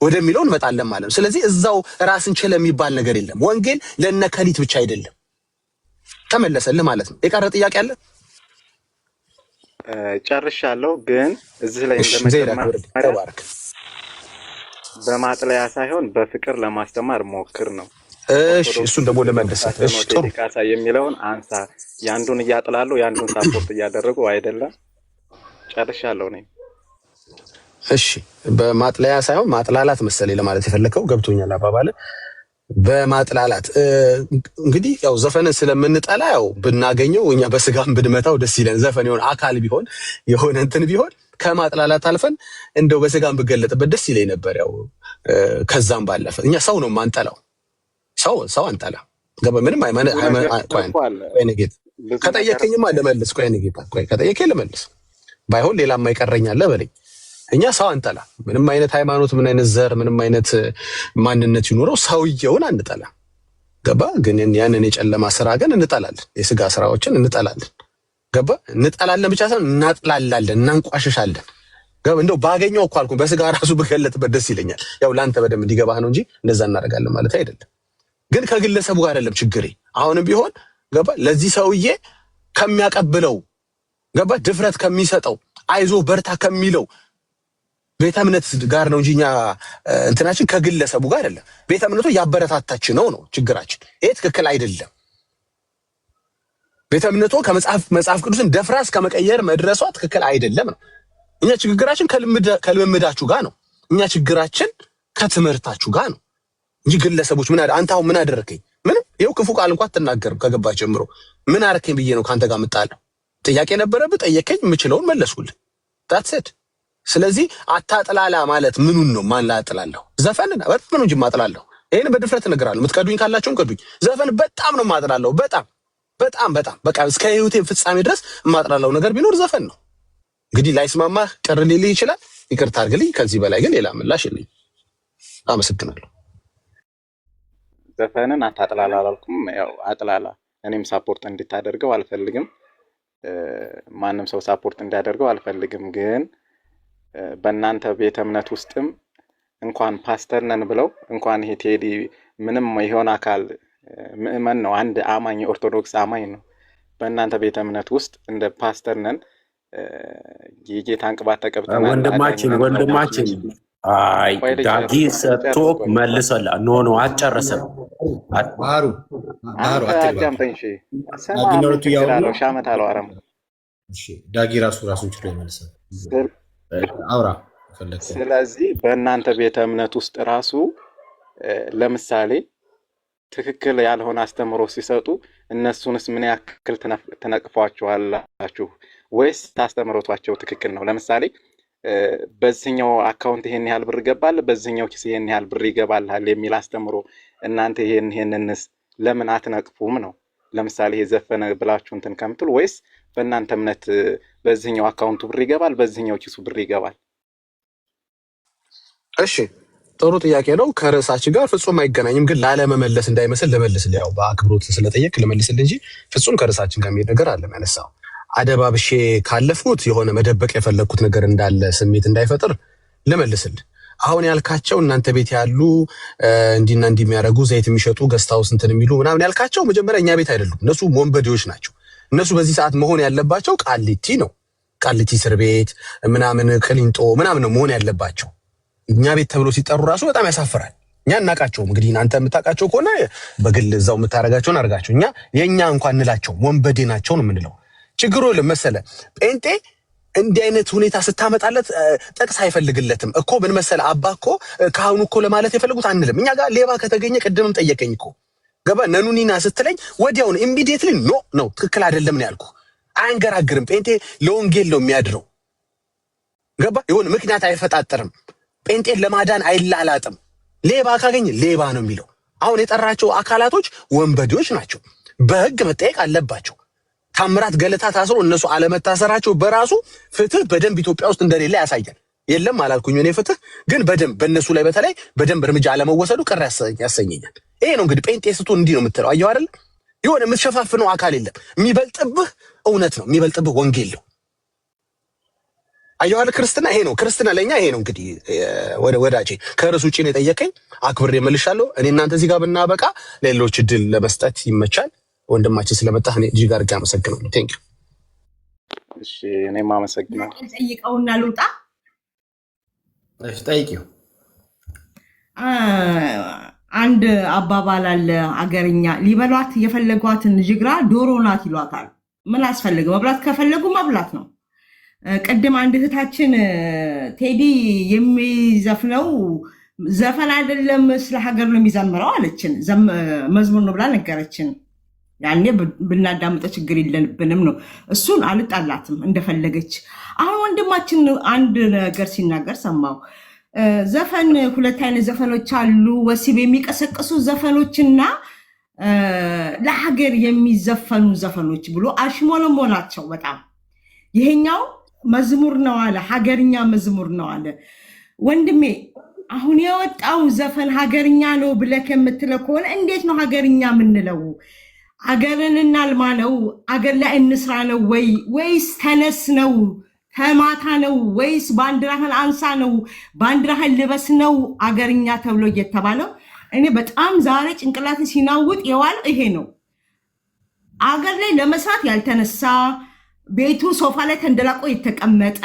ወደሚለው እንመጣለን ማለት ነው። ስለዚህ እዛው ራስን ችለ የሚባል ነገር የለም። ወንጌል ለነከሊት ብቻ አይደለም። ተመለሰልህ ማለት ነው። የቀረ ጥያቄ አለ? ጨርሻለሁ። ግን እዚህ ላይ እንደመጀመሪያ በማጥለያ ሳይሆን በፍቅር ለማስተማር ሞክር ነው። እሺ እሱን ደግሞ ለመለስ እሺ ጥሩ ካሳ የሚለውን አንሳ። ያንዱን እያጥላሉ ያንዱን ሳፖርት እያደረጉ አይደለም። ጨርሻለሁ ነኝ። እሺ በማጥለያ ሳይሆን ማጥላላት መሰለኝ ለማለት የፈለከው ገብቶኛል አባባለ። በማጥላላት እንግዲህ ያው ዘፈንን ስለምንጠላ ያው ብናገኘው እኛ በስጋም ብንመታው ደስ ይለን። ዘፈን የሆነ አካል ቢሆን የሆነ እንትን ቢሆን ከማጥላላት አልፈን እንደው በስጋም ብገለጥበት ደስ ይለኝ ነበር። ያው ከዛም ባለፈ እኛ ሰው ነው ማንጠላው። ሰው አንጠላ ገባ ምንም አይነት ከጠየቀኝማ ልመልስ። ቆይ ጌታ ቆይ ከጠየቀኝ ልመልስ፣ ባይሆን ሌላ የማይቀረኝ አለ በለኝ። እኛ ሰው አንጠላ፣ ምንም አይነት ሃይማኖት፣ ምን አይነት ዘር፣ ምንም አይነት ማንነት ይኖረው ሰውየውን አንጠላ። ገባ ግን ያንን የጨለማ ስራ ግን እንጠላለን፣ የስጋ ስራዎችን እንጠላለን። ገባ እንጠላለን ብቻ ሳይሆን እናጥላላለን፣ እናንቋሽሻለን። ገባ እንደው ባገኘው እኮ አልኩ በስጋ ራሱ ብገለጥበት ደስ ይለኛል። ያው ላንተ በደንብ እንዲገባህ ነው እንጂ እንደዛ እናደርጋለን ማለት አይደለም። ግን ከግለሰቡ ጋር አይደለም ችግሬ። አሁንም ቢሆን ገባ ለዚህ ሰውዬ ከሚያቀብለው ገባ ድፍረት ከሚሰጠው አይዞ በርታ ከሚለው ቤተ እምነት ጋር ነው እንጂ እኛ እንትናችን ከግለሰቡ ጋር አይደለም። ቤተ እምነቱ ያበረታታች ነው ችግራችን። ይሄ ትክክል አይደለም። ቤተ እምነቱ ከመጽሐፍ ቅዱስን ደፍራ እስከ መቀየር መድረሷ ትክክል አይደለም ነው። እኛ ችግራችን ከልምምዳችሁ ጋር ነው። እኛ ችግራችን ከትምህርታችሁ ጋር ነው እንጂ ግለሰቦች አንተ አሁን ምን አደረከኝ? ምንም ይኸው ክፉ ቃል እንኳን አትናገርም። ከገባ ጀምሮ ምን አደረከኝ ብዬ ነው ካንተ ጋር የምጣለው? ጥያቄ ነበረብህ፣ ጠየቀኝ፣ የምችለውን መለስኩልህ። ታትሰድ ስለዚህ አታጥላላ ማለት ምኑን ነው? ማን ላጥላለሁ? ዘፈን በጣም ነው እንጂ ማጥላለሁ። ይሄን በድፍረት እነግራለሁ። የምትቀዱኝ ካላችሁም ቀዱኝ። ዘፈን በጣም ነው ማጥላለሁ። በጣም በቃ እስከ ህይወቴ ፍጻሜ ድረስ ማጥላለው ነገር ቢኖር ዘፈን ነው። እንግዲህ ላይስማማህ ቅር ሊልህ ይችላል። ይቅርታ አድርግልኝ። ከዚህ በላይ ግን ሌላ ምላሽ የለኝም። አመሰግናለሁ። ዘፈንን አታጥላላ አላልኩም። ያው አጥላላ፣ እኔም ሳፖርት እንድታደርገው አልፈልግም። ማንም ሰው ሳፖርት እንዲያደርገው አልፈልግም። ግን በእናንተ ቤተ እምነት ውስጥም እንኳን ፓስተር ነን ብለው እንኳን ይሄ ቴዲ ምንም የሆነ አካል ምእመን ነው፣ አንድ አማኝ ኦርቶዶክስ አማኝ ነው። በእናንተ ቤተ እምነት ውስጥ እንደ ፓስተር ነን የጌታን ቅባት ተቀብተናል። ወንድማችን አይ ዳጊ ሰጥቶክ መልሰላ ኖ አጨረሰም። ባህሩ አዳምጠኝ። እሺ ሰማሁት ያለው ሻመት አለው አረም። እሺ ዳጊ ራሱን ችሎ ይመልሳል። አውራ ፈለክ። ስለዚህ በእናንተ ቤተ እምነት ውስጥ ራሱ ለምሳሌ ትክክል ያልሆነ አስተምሮ ሲሰጡ እነሱንስ ምን ያክል ትነቅፏቸዋላችሁ? ወይስ ታስተምሮቷቸው ትክክል ነው? ለምሳሌ በዚህኛው አካውንት ይሄን ያህል ብር ይገባል፣ በዚህኛው ኪስ ይሄን ያህል ብር ይገባልሃል የሚል አስተምሮ እናንተ ይሄንንስ ለምን አትነቅፉም ነው? ለምሳሌ ይሄ ዘፈነ ብላችሁ እንትን ከምትሉ ወይስ በእናንተ እምነት በዚህኛው አካውንቱ ብር ይገባል፣ በዚህኛው ኪሱ ብር ይገባል? እሺ ጥሩ ጥያቄ ነው። ከርዕሳችን ጋር ፍጹም አይገናኝም፣ ግን ላለመመለስ እንዳይመስል ልመልስልህ። ያው በአክብሮት ስለጠየቅ ልመልስልህ እንጂ ፍጹም ከርዕሳችን ጋር የሚሄድ ነገር አለ ያነሳው። አደባብሼ ካለፍኩት የሆነ መደበቅ የፈለግኩት ነገር እንዳለ ስሜት እንዳይፈጥር ልመልስልህ። አሁን ያልካቸው እናንተ ቤት ያሉ እንዲና እንዲ የሚያረጉ ዘይት የሚሸጡ ገስታውስ እንትን የሚሉ ምናምን ያልካቸው መጀመሪያ እኛ ቤት አይደሉም። እነሱ ወንበዴዎች ናቸው። እነሱ በዚህ ሰዓት መሆን ያለባቸው ቃሊቲ ነው። ቃሊቲ እስር ቤት ምናምን ቅሊንጦ ምናምን ነው መሆን ያለባቸው። እኛ ቤት ተብሎ ሲጠሩ ራሱ በጣም ያሳፍራል። እኛ እናቃቸውም። እንግዲህ እናንተ የምታውቃቸው ከሆነ በግል እዛው የምታረጋቸውን አርጋቸው። እኛ የኛ እንኳን እንላቸው ወንበዴ ናቸው ነው የምንለው። ችግሩ ለመሰለ ጴንጤ እንዲህ አይነት ሁኔታ ስታመጣለት ጥቅስ አይፈልግለትም እኮ። ምን መሰለ አባ እኮ ካህኑ እኮ ለማለት የፈለጉት አንልም። እኛ ጋር ሌባ ከተገኘ ቅድምም ጠየቀኝ እኮ ገባ ነኑኒና ስትለኝ ወዲያውን ኢሚዲየትሊ ኖ ነው ትክክል አይደለም ነው ያልኩ። አንገራግርም። ጴንጤ ለወንጌል ነው የሚያድረው ገባ። የሆነ ምክንያት አይፈጣጥርም። ጴንጤን ለማዳን አይላላጥም። ሌባ ካገኘ ሌባ ነው የሚለው። አሁን የጠራቸው አካላቶች ወንበዴዎች ናቸው። በህግ መጠየቅ አለባቸው። ታምራት ገለታ ታስሮ እነሱ አለመታሰራቸው በራሱ ፍትህ በደንብ ኢትዮጵያ ውስጥ እንደሌለ ያሳያል። የለም አላልኩኝ እኔ ፍትህ ግን በደንብ በእነሱ ላይ በተለይ በደንብ እርምጃ አለመወሰዱ ቅር ያሰኘኛል። ይሄ ነው እንግዲህ ጴንጤ ስትሆን እንዲህ ነው የምትለው። አየሁ አይደል? የሆነ የምትሸፋፍነው አካል የለም። የሚበልጥብህ እውነት ነው፣ የሚበልጥብህ ወንጌል ነው። አየሁ አይደል? ክርስትና ይሄ ነው። ክርስትና ለኛ ይሄ ነው። እንግዲህ ወዳጄ ከርዕስ ውጪ ነው የጠየቀኝ፣ አክብሬ እመልሻለሁ። እኔ እናንተ እዚህ ጋር ብናበቃ ለሌሎች እድል ለመስጠት ይመቻል። ወንድማችን ስለመጣህ እኔ እጅግ አድርጌ አመሰግናለሁ። ቴንክ ዩ። እሺ እኔም አመሰግናለሁ። ጠይቀውና ልውጣ። እሺ ጠይቂው። አንድ አባባል አለ አገርኛ፣ ሊበሏት የፈለጓትን ጅግራ ዶሮ ናት ይሏታል። ምን አስፈልገ? መብላት ከፈለጉ መብላት ነው። ቅድም አንድ እህታችን ቴዲ የሚዘፍነው ዘፈን አይደለም ስለ ሀገር ነው የሚዘምረው አለችን። መዝሙር ነው ብላ ነገረችን። ያኔ ብናዳምጠ ችግር የለብንም ነው። እሱን አልጣላትም እንደፈለገች። አሁን ወንድማችን አንድ ነገር ሲናገር ሰማው። ዘፈን ሁለት አይነት ዘፈኖች አሉ፣ ወሲብ የሚቀሰቅሱ ዘፈኖችና ለሀገር የሚዘፈኑ ዘፈኖች ብሎ አሽሞለሞላቸው በጣም። ይሄኛው መዝሙር ነው አለ፣ ሀገርኛ መዝሙር ነው አለ። ወንድሜ አሁን የወጣው ዘፈን ሀገርኛ ነው ብለህ የምትለው ከሆነ እንዴት ነው ሀገርኛ የምንለው? አገርን እናልማ ነው? አገር ላይ እንስራ ነው ወይስ ተነስ ነው? ተማታ ነው ወይስ ባንዲራህን አንሳ ነው? ባንዲራህን ልበስ ነው አገርኛ ተብሎ እየተባለው? እኔ በጣም ዛሬ ጭንቅላት ሲናውጥ የዋል ይሄ ነው። አገር ላይ ለመስራት ያልተነሳ ቤቱ ሶፋ ላይ ተንደላቆ የተቀመጠ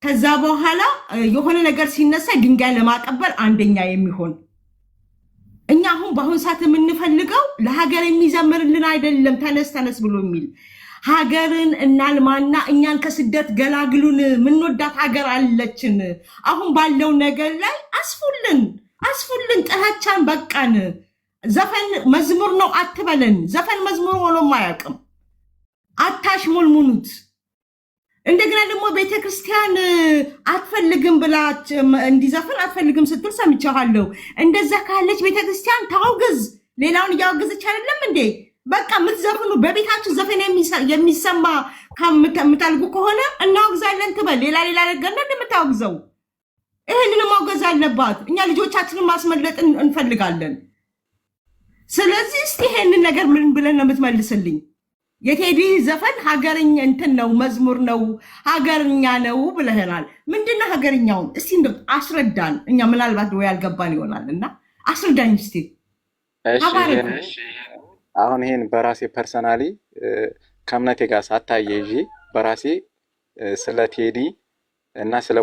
ከዛ በኋላ የሆነ ነገር ሲነሳ ድንጋይ ለማቀበል አንደኛ የሚሆን እኛ አሁን በአሁን ሰዓት የምንፈልገው ለሀገር የሚዘምርልን አይደለም። ተነስ ተነስ ብሎ የሚል ሀገርን እናልማና እኛን ከስደት ገላግሉን። ምንወዳት ሀገር አለችን። አሁን ባለው ነገር ላይ አስፉልን ጥላቻን በቃን። ዘፈን መዝሙር ነው አትበለን። ዘፈን መዝሙር ሆኖም አያውቅም። አታሽሙልሙኑት። እንደገና ደግሞ ቤተክርስቲያን አትፈልግም ብላ እንዲዘፍን አትፈልግም ስትል ሰምቻለሁ። እንደዛ ካለች ቤተክርስቲያን ታውግዝ። ሌላውን እያወገዘች አይደለም እንዴ? በቃ የምትዘፍኑ በቤታችሁ ዘፈን የሚሰማ ከምታልጉ ከሆነ እናወግዛለን ትበል። ሌላ ነገር ነው እንደምታወግዘው። ይህንን ማውገዝ አለባት። እኛ ልጆቻችንን ማስመለጥ እንፈልጋለን። ስለዚህ እስቲ ይሄንን ነገር ምን ብለን ነው የምትመልስልኝ? የቴዲ ዘፈን ሀገርኛ እንትን ነው መዝሙር ነው ሀገርኛ ነው ብለህናል። ምንድነው ሀገርኛውን? እስቲ አስረዳን። እኛ ምናልባት ወይ ያልገባን ይሆናል እና አስረዳኝ እስቲ። አሁን ይሄን በራሴ ፐርሰናሊ ከእምነቴ ጋር ሳታያይዤ በራሴ ስለ ቴዲ እና ስለ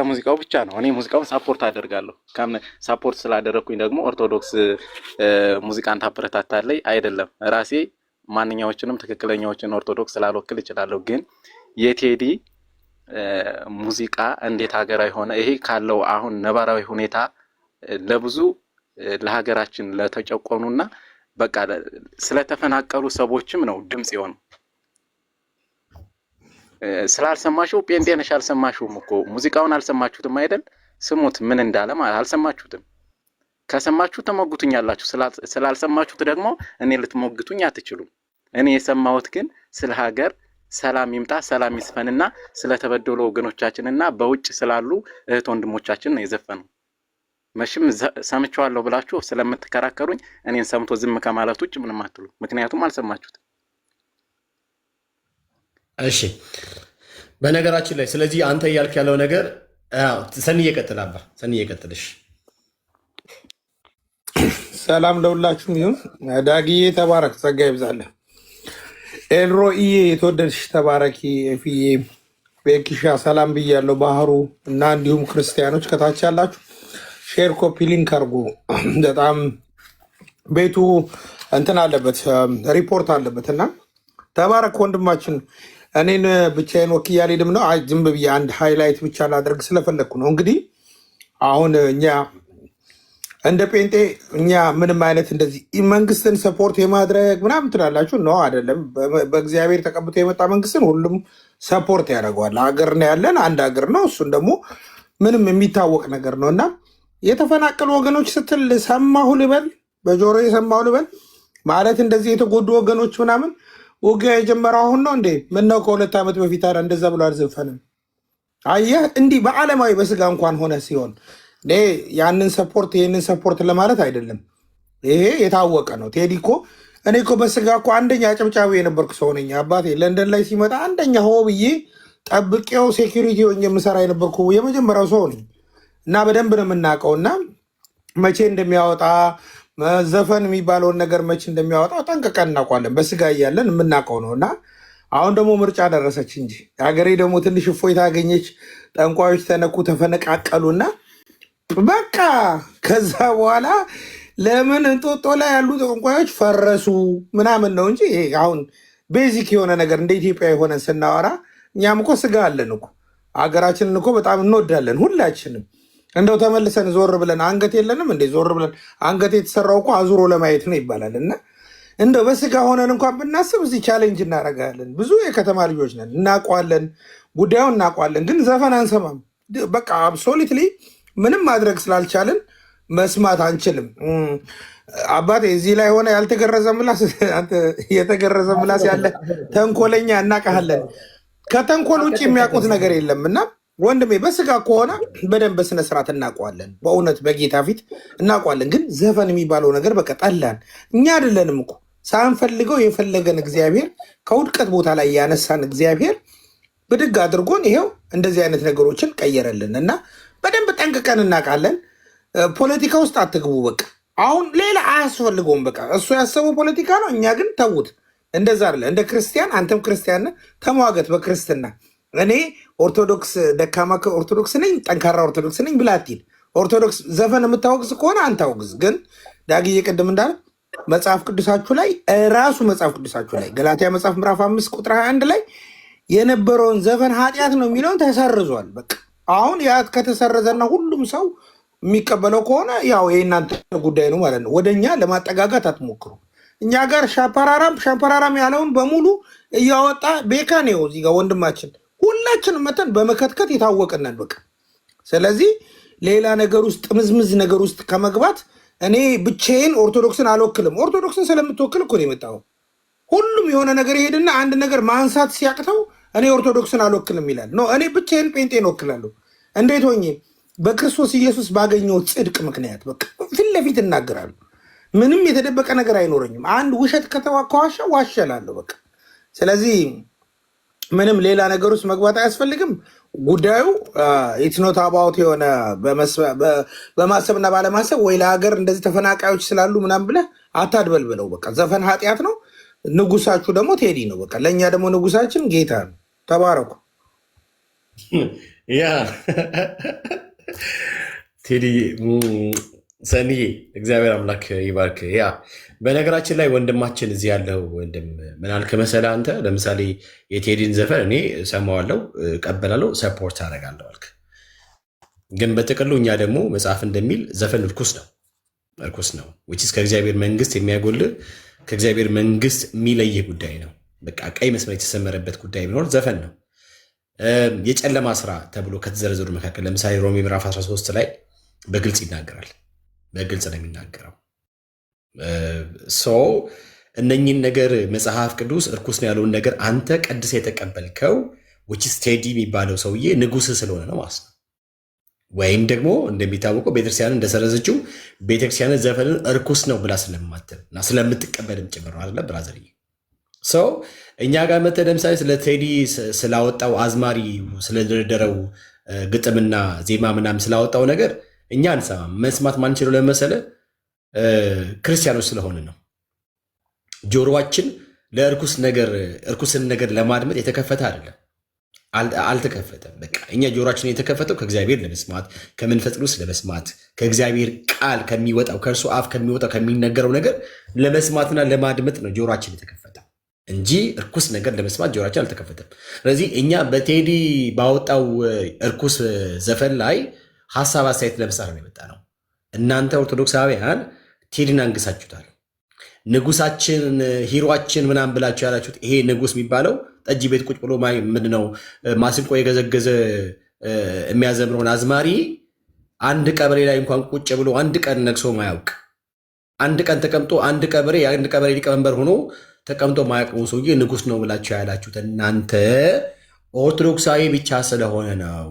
ሙዚቃው ብቻ ነው። እኔ ሙዚቃውን ሳፖርት አደርጋለሁ። ሳፖርት ስላደረኩኝ ደግሞ ኦርቶዶክስ ሙዚቃን ታበረታታለች አይደለም። ራሴ ማንኛዎችንም ትክክለኛዎችን ኦርቶዶክስ ስላልወክል እችላለሁ። ግን የቴዲ ሙዚቃ እንዴት ሀገራዊ ሆነ? ይሄ ካለው አሁን ነባራዊ ሁኔታ ለብዙ ለሀገራችን ለተጨቆኑና በቃ ስለተፈናቀሉ ሰዎችም ነው ድምጽ የሆኑ። ስላልሰማሽው ጴንጤ ነሽ አልሰማሽውም እኮ ሙዚቃውን አልሰማችሁትም አይደል? ስሙት ምን እንዳለ ማለት አልሰማችሁትም። ከሰማችሁ ተሞግቱኛላችሁ። ስላልሰማችሁት ደግሞ እኔ ልትሞግቱኝ አትችሉም። እኔ የሰማሁት ግን ስለ ሀገር ሰላም ይምጣ፣ ሰላም ይስፈንና ስለተበደሉ ወገኖቻችንና በውጭ ስላሉ እህት ወንድሞቻችን ነው የዘፈነው። መቼም ሰምቻለሁ ብላችሁ ስለምትከራከሩኝ እኔን ሰምቶ ዝም ከማለት ውጭ ምንም አትሉ። ምክንያቱም አልሰማችሁትም። እሺ በነገራችን ላይ ስለዚህ አንተ እያልክ ያለው ነገር ሰንዬ ቀጥል አባ፣ ሰንዬ ቀጥልሽ። ሰላም ለሁላችሁም ይሁን። ዳግዬ ተባረክ፣ ጸጋ ይብዛልህ። ኤልሮኢዬ የተወደድሽ ተባረኪ። ኤፍዬ ቤኪሻ ሰላም ብያለሁ። ባህሩ እና እንዲሁም ክርስቲያኖች ከታች ያላችሁ ሼር ኮፒ ሊንክ አድርጉ። በጣም ቤቱ እንትን አለበት ሪፖርት አለበት እና ተባረክ ወንድማችን። እኔን ብቻዬን ወክዬ አልሄድም ነው። አይ ዝም ብዬ አንድ ሃይላይት ብቻ ላደርግ ስለፈለግኩ ነው። እንግዲህ አሁን እኛ እንደ ጴንጤ እኛ ምንም አይነት እንደዚህ መንግስትን ሰፖርት የማድረግ ምናምን ትላላችሁ ነው አይደለም። በእግዚአብሔር ተቀብቶ የመጣ መንግስትን ሁሉም ሰፖርት ያደርገዋል። ሀገር ነው ያለን፣ አንድ ሀገር ነው። እሱን ደግሞ ምንም የሚታወቅ ነገር ነው እና የተፈናቀሉ ወገኖች ስትል ሰማሁ ልበል፣ በጆሮ የሰማሁ ልበል ማለት እንደዚህ የተጎዱ ወገኖች ምናምን ውጊያ የጀመረው አሁን ነው እንዴ? ምነው ከ2 ዓመት በፊት አረ እንደዛ ብሎ አልዘፈንም? አየህ እንዲህ በዓለማዊ በስጋ እንኳን ሆነ ሲሆን ያንን ሰፖርት ይህንን ሰፖርት ለማለት አይደለም። ይሄ የታወቀ ነው። ቴዲ እኮ እኔ እኮ በስጋ እኮ አንደኛ አጨብጫቢ የነበርኩ ሰው ነኝ። አባቴ ለንደን ላይ ሲመጣ አንደኛ ሆ ብዬ ጠብቄው ሴኪሪቲ ሆኜ የምሰራ የነበርኩ የመጀመሪያው ሰው ነኝ እና በደንብ ነው የምናውቀው እና መቼ እንደሚያወጣ ዘፈን የሚባለውን ነገር መቼ እንደሚያወጣ ጠንቅቀን እናውቋለን። በስጋ እያለን የምናውቀው ነው እና አሁን ደግሞ ምርጫ ደረሰች እንጂ ሀገሬ ደግሞ ትንሽ እፎይታ አገኘች። ጠንቋዮች ተነኩ፣ ተፈነቃቀሉና በቃ ከዛ በኋላ ለምን እንጦጦ ላይ ያሉ ጠንቋዮች ፈረሱ ምናምን ነው እንጂ አሁን ቤዚክ የሆነ ነገር እንደ ኢትዮጵያ የሆነን ስናወራ እኛም እኮ ስጋ አለን እኮ ሀገራችንን እኮ በጣም እንወዳለን ሁላችንም። እንደው ተመልሰን ዞር ብለን አንገት የለንም እንዴ? ዞር ብለን አንገት የተሰራው እኮ አዙሮ ለማየት ነው ይባላል። እና እንደው በስጋ ሆነን እንኳን ብናስብ እዚህ ቻሌንጅ እናደርጋለን። ብዙ የከተማ ልጆች ነን፣ እናውቀዋለን፣ ጉዳዩን እናውቀዋለን። ግን ዘፈን አንሰማም። በቃ አብሶሊትሊ ምንም ማድረግ ስላልቻልን መስማት አንችልም። አባቴ እዚህ ላይ ሆነ ያልተገረዘ ምላስ የተገረዘ ምላስ ያለ ተንኮለኛ እናውቃለን። ከተንኮል ውጭ የሚያውቁት ነገር የለም እና ወንድሜ በስጋ ከሆነ በደንብ በስነስርዓት እናውቀዋለን። በእውነት በጌታ ፊት እናውቀዋለን። ግን ዘፈን የሚባለው ነገር በቃ ጠላን። እኛ አይደለንም እኮ ሳንፈልገው የፈለገን እግዚአብሔር ከውድቀት ቦታ ላይ ያነሳን እግዚአብሔር ብድግ አድርጎን ይሄው እንደዚህ አይነት ነገሮችን ቀየረልን እና በደንብ ጠንቅቀን እናውቃለን። ፖለቲካ ውስጥ አትግቡ። በቃ አሁን ሌላ አያስፈልገውም። በቃ እሱ ያሰበው ፖለቲካ ነው። እኛ ግን ተዉት። እንደዛ አለ። እንደ ክርስቲያን አንተም ክርስቲያን ተሟገት በክርስትና እኔ ኦርቶዶክስ ደካማ ኦርቶዶክስ ነኝ ጠንካራ ኦርቶዶክስ ነኝ ብላ አትሂድ። ኦርቶዶክስ ዘፈን የምታወግዝ ከሆነ አንተ አውግዝ። ግን ዳግዬ ቅድም እንዳለ መጽሐፍ ቅዱሳችሁ ላይ ራሱ መጽሐፍ ቅዱሳችሁ ላይ ገላትያ መጽሐፍ ምዕራፍ 5 ቁጥር 21 ላይ የነበረውን ዘፈን ኃጢአት ነው የሚለውን ተሰርዟል። በቃ አሁን ያ ከተሰረዘና ሁሉም ሰው የሚቀበለው ከሆነ ያው የእናንተ ጉዳይ ነው ማለት ነው። ወደኛ ለማጠጋጋት አትሞክሩ። እኛ ጋር ሻምፓራራም ያለውን በሙሉ እያወጣ ቤካ ነው እዚህ ጋር ወንድማችን ሁላችንም መተን በመከትከት የታወቅነን በቃ። ስለዚህ ሌላ ነገር ውስጥ ጥምዝምዝ ነገር ውስጥ ከመግባት እኔ ብቻዬን ኦርቶዶክስን አልወክልም። ኦርቶዶክስን ስለምትወክል እኮ ነው የመጣው። ሁሉም የሆነ ነገር ይሄድና አንድ ነገር ማንሳት ሲያቅተው እኔ ኦርቶዶክስን አልወክልም ይላል። ኖ እኔ ብቻዬን ጴንጤን ወክላለሁ። እንዴት ሆኜ? በክርስቶስ ኢየሱስ ባገኘው ጽድቅ ምክንያት በቃ ፊት ለፊት እናገራለሁ። ምንም የተደበቀ ነገር አይኖረኝም። አንድ ውሸት ከተዋከዋሸ ዋሸላለሁ በቃ። ስለዚህ ምንም ሌላ ነገር ውስጥ መግባት አያስፈልግም። ጉዳዩ ኢትኖት አባውት የሆነ በማሰብና ባለማሰብ ወይ ለሀገር እንደዚህ ተፈናቃዮች ስላሉ ምናምን ብለህ አታድበልብለው። በቃ ዘፈን ኃጢአት ነው። ንጉሳችሁ ደግሞ ቴዲ ነው። በቃ ለእኛ ደግሞ ንጉሳችን ጌታ ነው። ተባረኩ። ያ ቴዲ ሰኒዬ እግዚአብሔር አምላክ ይባርክ። ያ በነገራችን ላይ ወንድማችን እዚህ ያለው ወንድም ምን አልክ መሰለህ አንተ ለምሳሌ የቴዲን ዘፈን እኔ ሰማዋለሁ፣ እቀበላለሁ፣ ሰፖርት አደርጋለሁ አልክ። ግን በጥቅሉ እኛ ደግሞ መጽሐፍ እንደሚል ዘፈን እርኩስ ነው ዊችስ ከእግዚአብሔር መንግስት የሚያጎል ከእግዚአብሔር መንግስት የሚለይ ጉዳይ ነው። በቃ ቀይ መስመር የተሰመረበት ጉዳይ ቢኖር ዘፈን ነው። የጨለማ ስራ ተብሎ ከተዘረዘሩ መካከል ለምሳሌ ሮሜ ምዕራፍ 13 ላይ በግልጽ ይናገራል። በግልጽ ነው የሚናገረው። እነኝን ነገር መጽሐፍ ቅዱስ እርኩስ ነው ያለውን ነገር አንተ ቀድሰ የተቀበልከው ዊችስ ቴዲ የሚባለው ሰውዬ ንጉስ ስለሆነ ነው ማለት ነው። ወይም ደግሞ እንደሚታወቀው ቤተክርስቲያን እንደሰረዘችው ቤተክርስቲያን ዘፈንን እርኩስ ነው ብላ ስለማትል እና ስለምትቀበልም ጭምር ነው አይደለ ብራዘር? እኛ ጋር መተህ ለምሳሌ ስለ ቴዲ ስላወጣው አዝማሪ ስለደረደረው ግጥምና ዜማ ምናምን ስላወጣው ነገር እኛ አንሰማም። መስማት ማንችለው ለመሰለ ክርስቲያኖች ስለሆነ ነው። ጆሮአችን እርኩስን ነገር ለማድመጥ የተከፈተ አይደለም፣ አልተከፈተም። በቃ እኛ ጆሮአችን የተከፈተው ከእግዚአብሔር ለመስማት ከመንፈስ ቅዱስ ለመስማት ከእግዚአብሔር ቃል ከሚወጣው ከእርሱ አፍ ከሚወጣው ከሚነገረው ነገር ለመስማትና ለማድመጥ ነው ጆሮአችን የተከፈተው እንጂ እርኩስ ነገር ለመስማት ጆሮአችን አልተከፈተም። ስለዚህ እኛ በቴዲ ባወጣው እርኩስ ዘፈን ላይ ሀሳብ አስተያየት ለመስጠት ነው የመጣ ነው። እናንተ ኦርቶዶክሳውያን ቴዲን አንግሳችሁታል። ንጉሳችን ሂሮአችን ምናምን ብላችሁ ያላችሁት ይሄ ንጉስ የሚባለው ጠጅ ቤት ቁጭ ብሎ ምንድነው ማስንቆ የገዘገዘ የሚያዘምረውን አዝማሪ አንድ ቀበሌ ላይ እንኳን ቁጭ ብሎ አንድ ቀን ነግሶ ማያውቅ፣ አንድ ቀን ተቀምጦ አንድ ቀበሌ ሊቀመንበር ሆኖ ተቀምጦ ማያውቀው ሰውዬ ንጉስ ነው ብላችሁ ያላችሁት እናንተ ኦርቶዶክሳዊ ብቻ ስለሆነ ነው።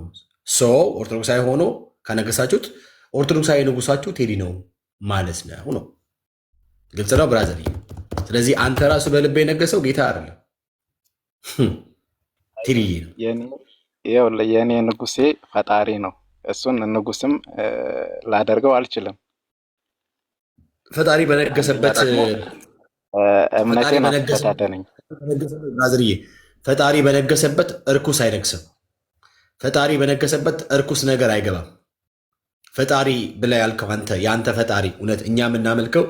ኦርቶዶክሳዊ ሆኖ ካነገሳችሁት ኦርቶዶክሳዊ ንጉሳችሁ ቴዲ ነው ማለት ነው። ግልጽ ነው ብራዘር። ስለዚህ አንተ ራሱ በልብ የነገሰው ጌታ አይደለም ቴዲዬ ነው። የኔ ንጉሴ ፈጣሪ ነው። እሱን ንጉስም ላደርገው አልችልም። ፈጣሪ በነገሰበት እምነቴን አስተዳደረኝ ብራዘርዬ። ፈጣሪ በነገሰበት እርኩስ አይነግስም። ፈጣሪ በነገሰበት እርኩስ ነገር አይገባም። ፈጣሪ ብለህ ያልከው አንተ የአንተ ፈጣሪ እውነት እኛ የምናመልከው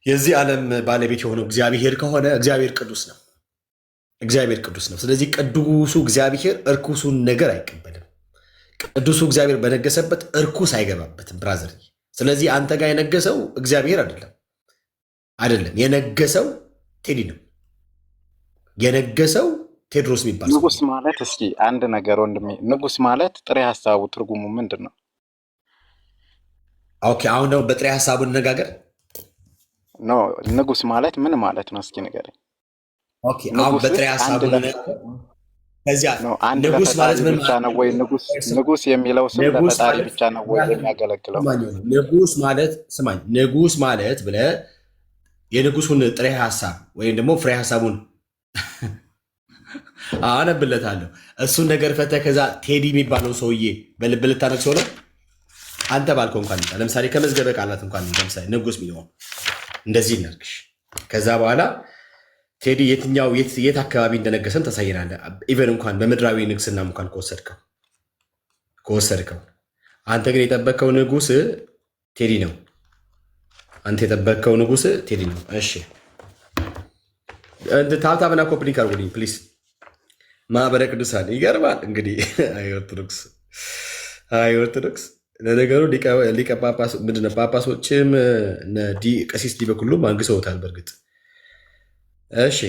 የዚህ ዓለም ባለቤት የሆነው እግዚአብሔር ከሆነ እግዚአብሔር ቅዱስ ነው። እግዚአብሔር ቅዱስ ነው። ስለዚህ ቅዱሱ እግዚአብሔር እርኩሱን ነገር አይቀበልም። ቅዱሱ እግዚአብሔር በነገሰበት እርኩስ አይገባበትም ብራዘር። ስለዚህ አንተ ጋር የነገሰው እግዚአብሔር አይደለም። የነገሰው ቴዲ ነው። የነገሰው ቴድሮስ የሚባል ንጉስ ማለት እስኪ አንድ ነገር ወንድሜ፣ ንጉስ ማለት ጥሬ ሀሳቡ ትርጉሙ ምንድን ነው? ኦኬ፣ አሁን ደግሞ በጥሬ ሀሳቡ እንነጋገር። ኖ ንጉስ ማለት ምን ማለት ነው? እስኪ ንገረኝ። ኦኬ፣ አሁን በጥሬ ሀሳቡ ከዚያ ንጉስ ማለት ምን ብቻ ነው ወይ? ንጉስ የሚለው ስም ለፈጣሪ ብቻ ነው ወይ የሚያገለግለው? ንጉስ ማለት ስማኝ፣ ንጉስ ማለት ብለህ የንጉሱን ጥሬ ሀሳብ ወይም ደግሞ ፍሬ ሀሳቡን አነብለታለሁ። እሱን ነገር ፈተህ ከዛ ቴዲ የሚባለው ሰውዬ በልብ ልታነግሰው ነው። አንተ ባልከው እንኳን ለምሳሌ ከመዝገበ ቃላት እንኳን ለምሳሌ ንጉስ የሚሆን እንደዚህ እናድርግሽ። ከዛ በኋላ ቴዲ የት አካባቢ እንደነገሰን ታሳየናለህ። ኢቨን እንኳን በምድራዊ ንግስና እንኳን ከወሰድከው አንተ ግን የጠበቅከው ንጉስ ቴዲ ነው። አንተ የጠበቅከው ንጉስ ቴዲ ነው። እሺ ታብታብና ኮፕሊንክ አድርጉልኝ ፕሊዝ። ማህበረ ቅዱሳን ይገርማል እንግዲህ። አይ ኦርቶዶክስ ለነገሩ ሊቀ ጳጳስ ምንድን ነው ጳጳሶችም ቀሲስ ዲበኩሉም አንግሰውታል በእርግጥ። እሺ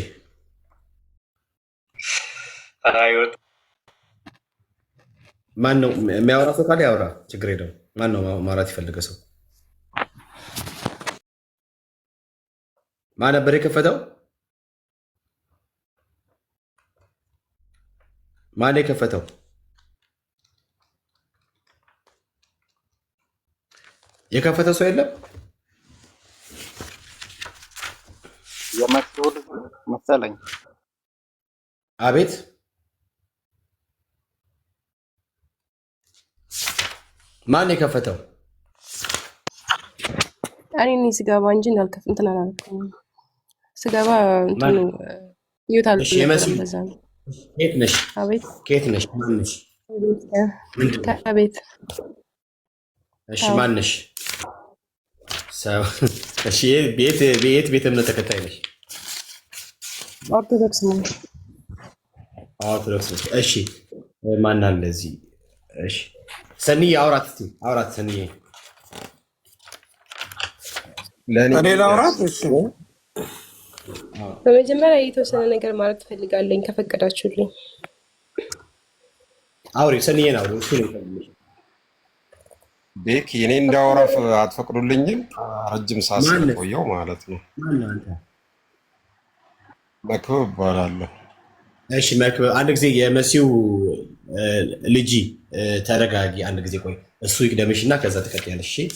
ማን ነው የሚያወራ ሰው ካለ ያወራ፣ ችግር የለውም። ማን ነው ማውራት የፈለገ ሰው? ማን ነበር የከፈተው? ማን የከፈተው? የከፈተ ሰው የለም? የመስዑድ መሰለኝ። አቤት ማን የከፈተው? እኔ ስገባ እንጂ እንዳልከፍ እንትን አላልኩም። ስገባ እንትኑ ይወታል። ኬት ነሽ? አቤት ኬት ነሽ? ማን ነሽ? ከቤት እሺ ማን ነሽ? እሺ ቤት እምነት ተከታይ ነሽ? ኦርቶዶክስ ነኝ። ኦርቶዶክስ ነሽ? እሺ ማን አለ እዚህ? እሺ ሰኒዬ አውራት ሰኒዬ። እኔ ላውራት? እሺ በመጀመሪያ የተወሰነ ነገር ማለት ትፈልጋለኝ ከፈቀዳችሁልኝ። አውሪ ሰኒዬን አውሪ። እሱ ነው ቤክ እኔ እንዳወራ አትፈቅዱልኝም? ረጅም ሰዓት ስለቆየው ማለት ነው። መክብብ እባላለሁ። እሺ መክብብ፣ አንድ ጊዜ የመሲው ልጅ ተረጋጊ። አንድ ጊዜ ቆይ፣ እሱ ይቅደምሽ እና ከዛ ትቀጥያለሽ። እሺ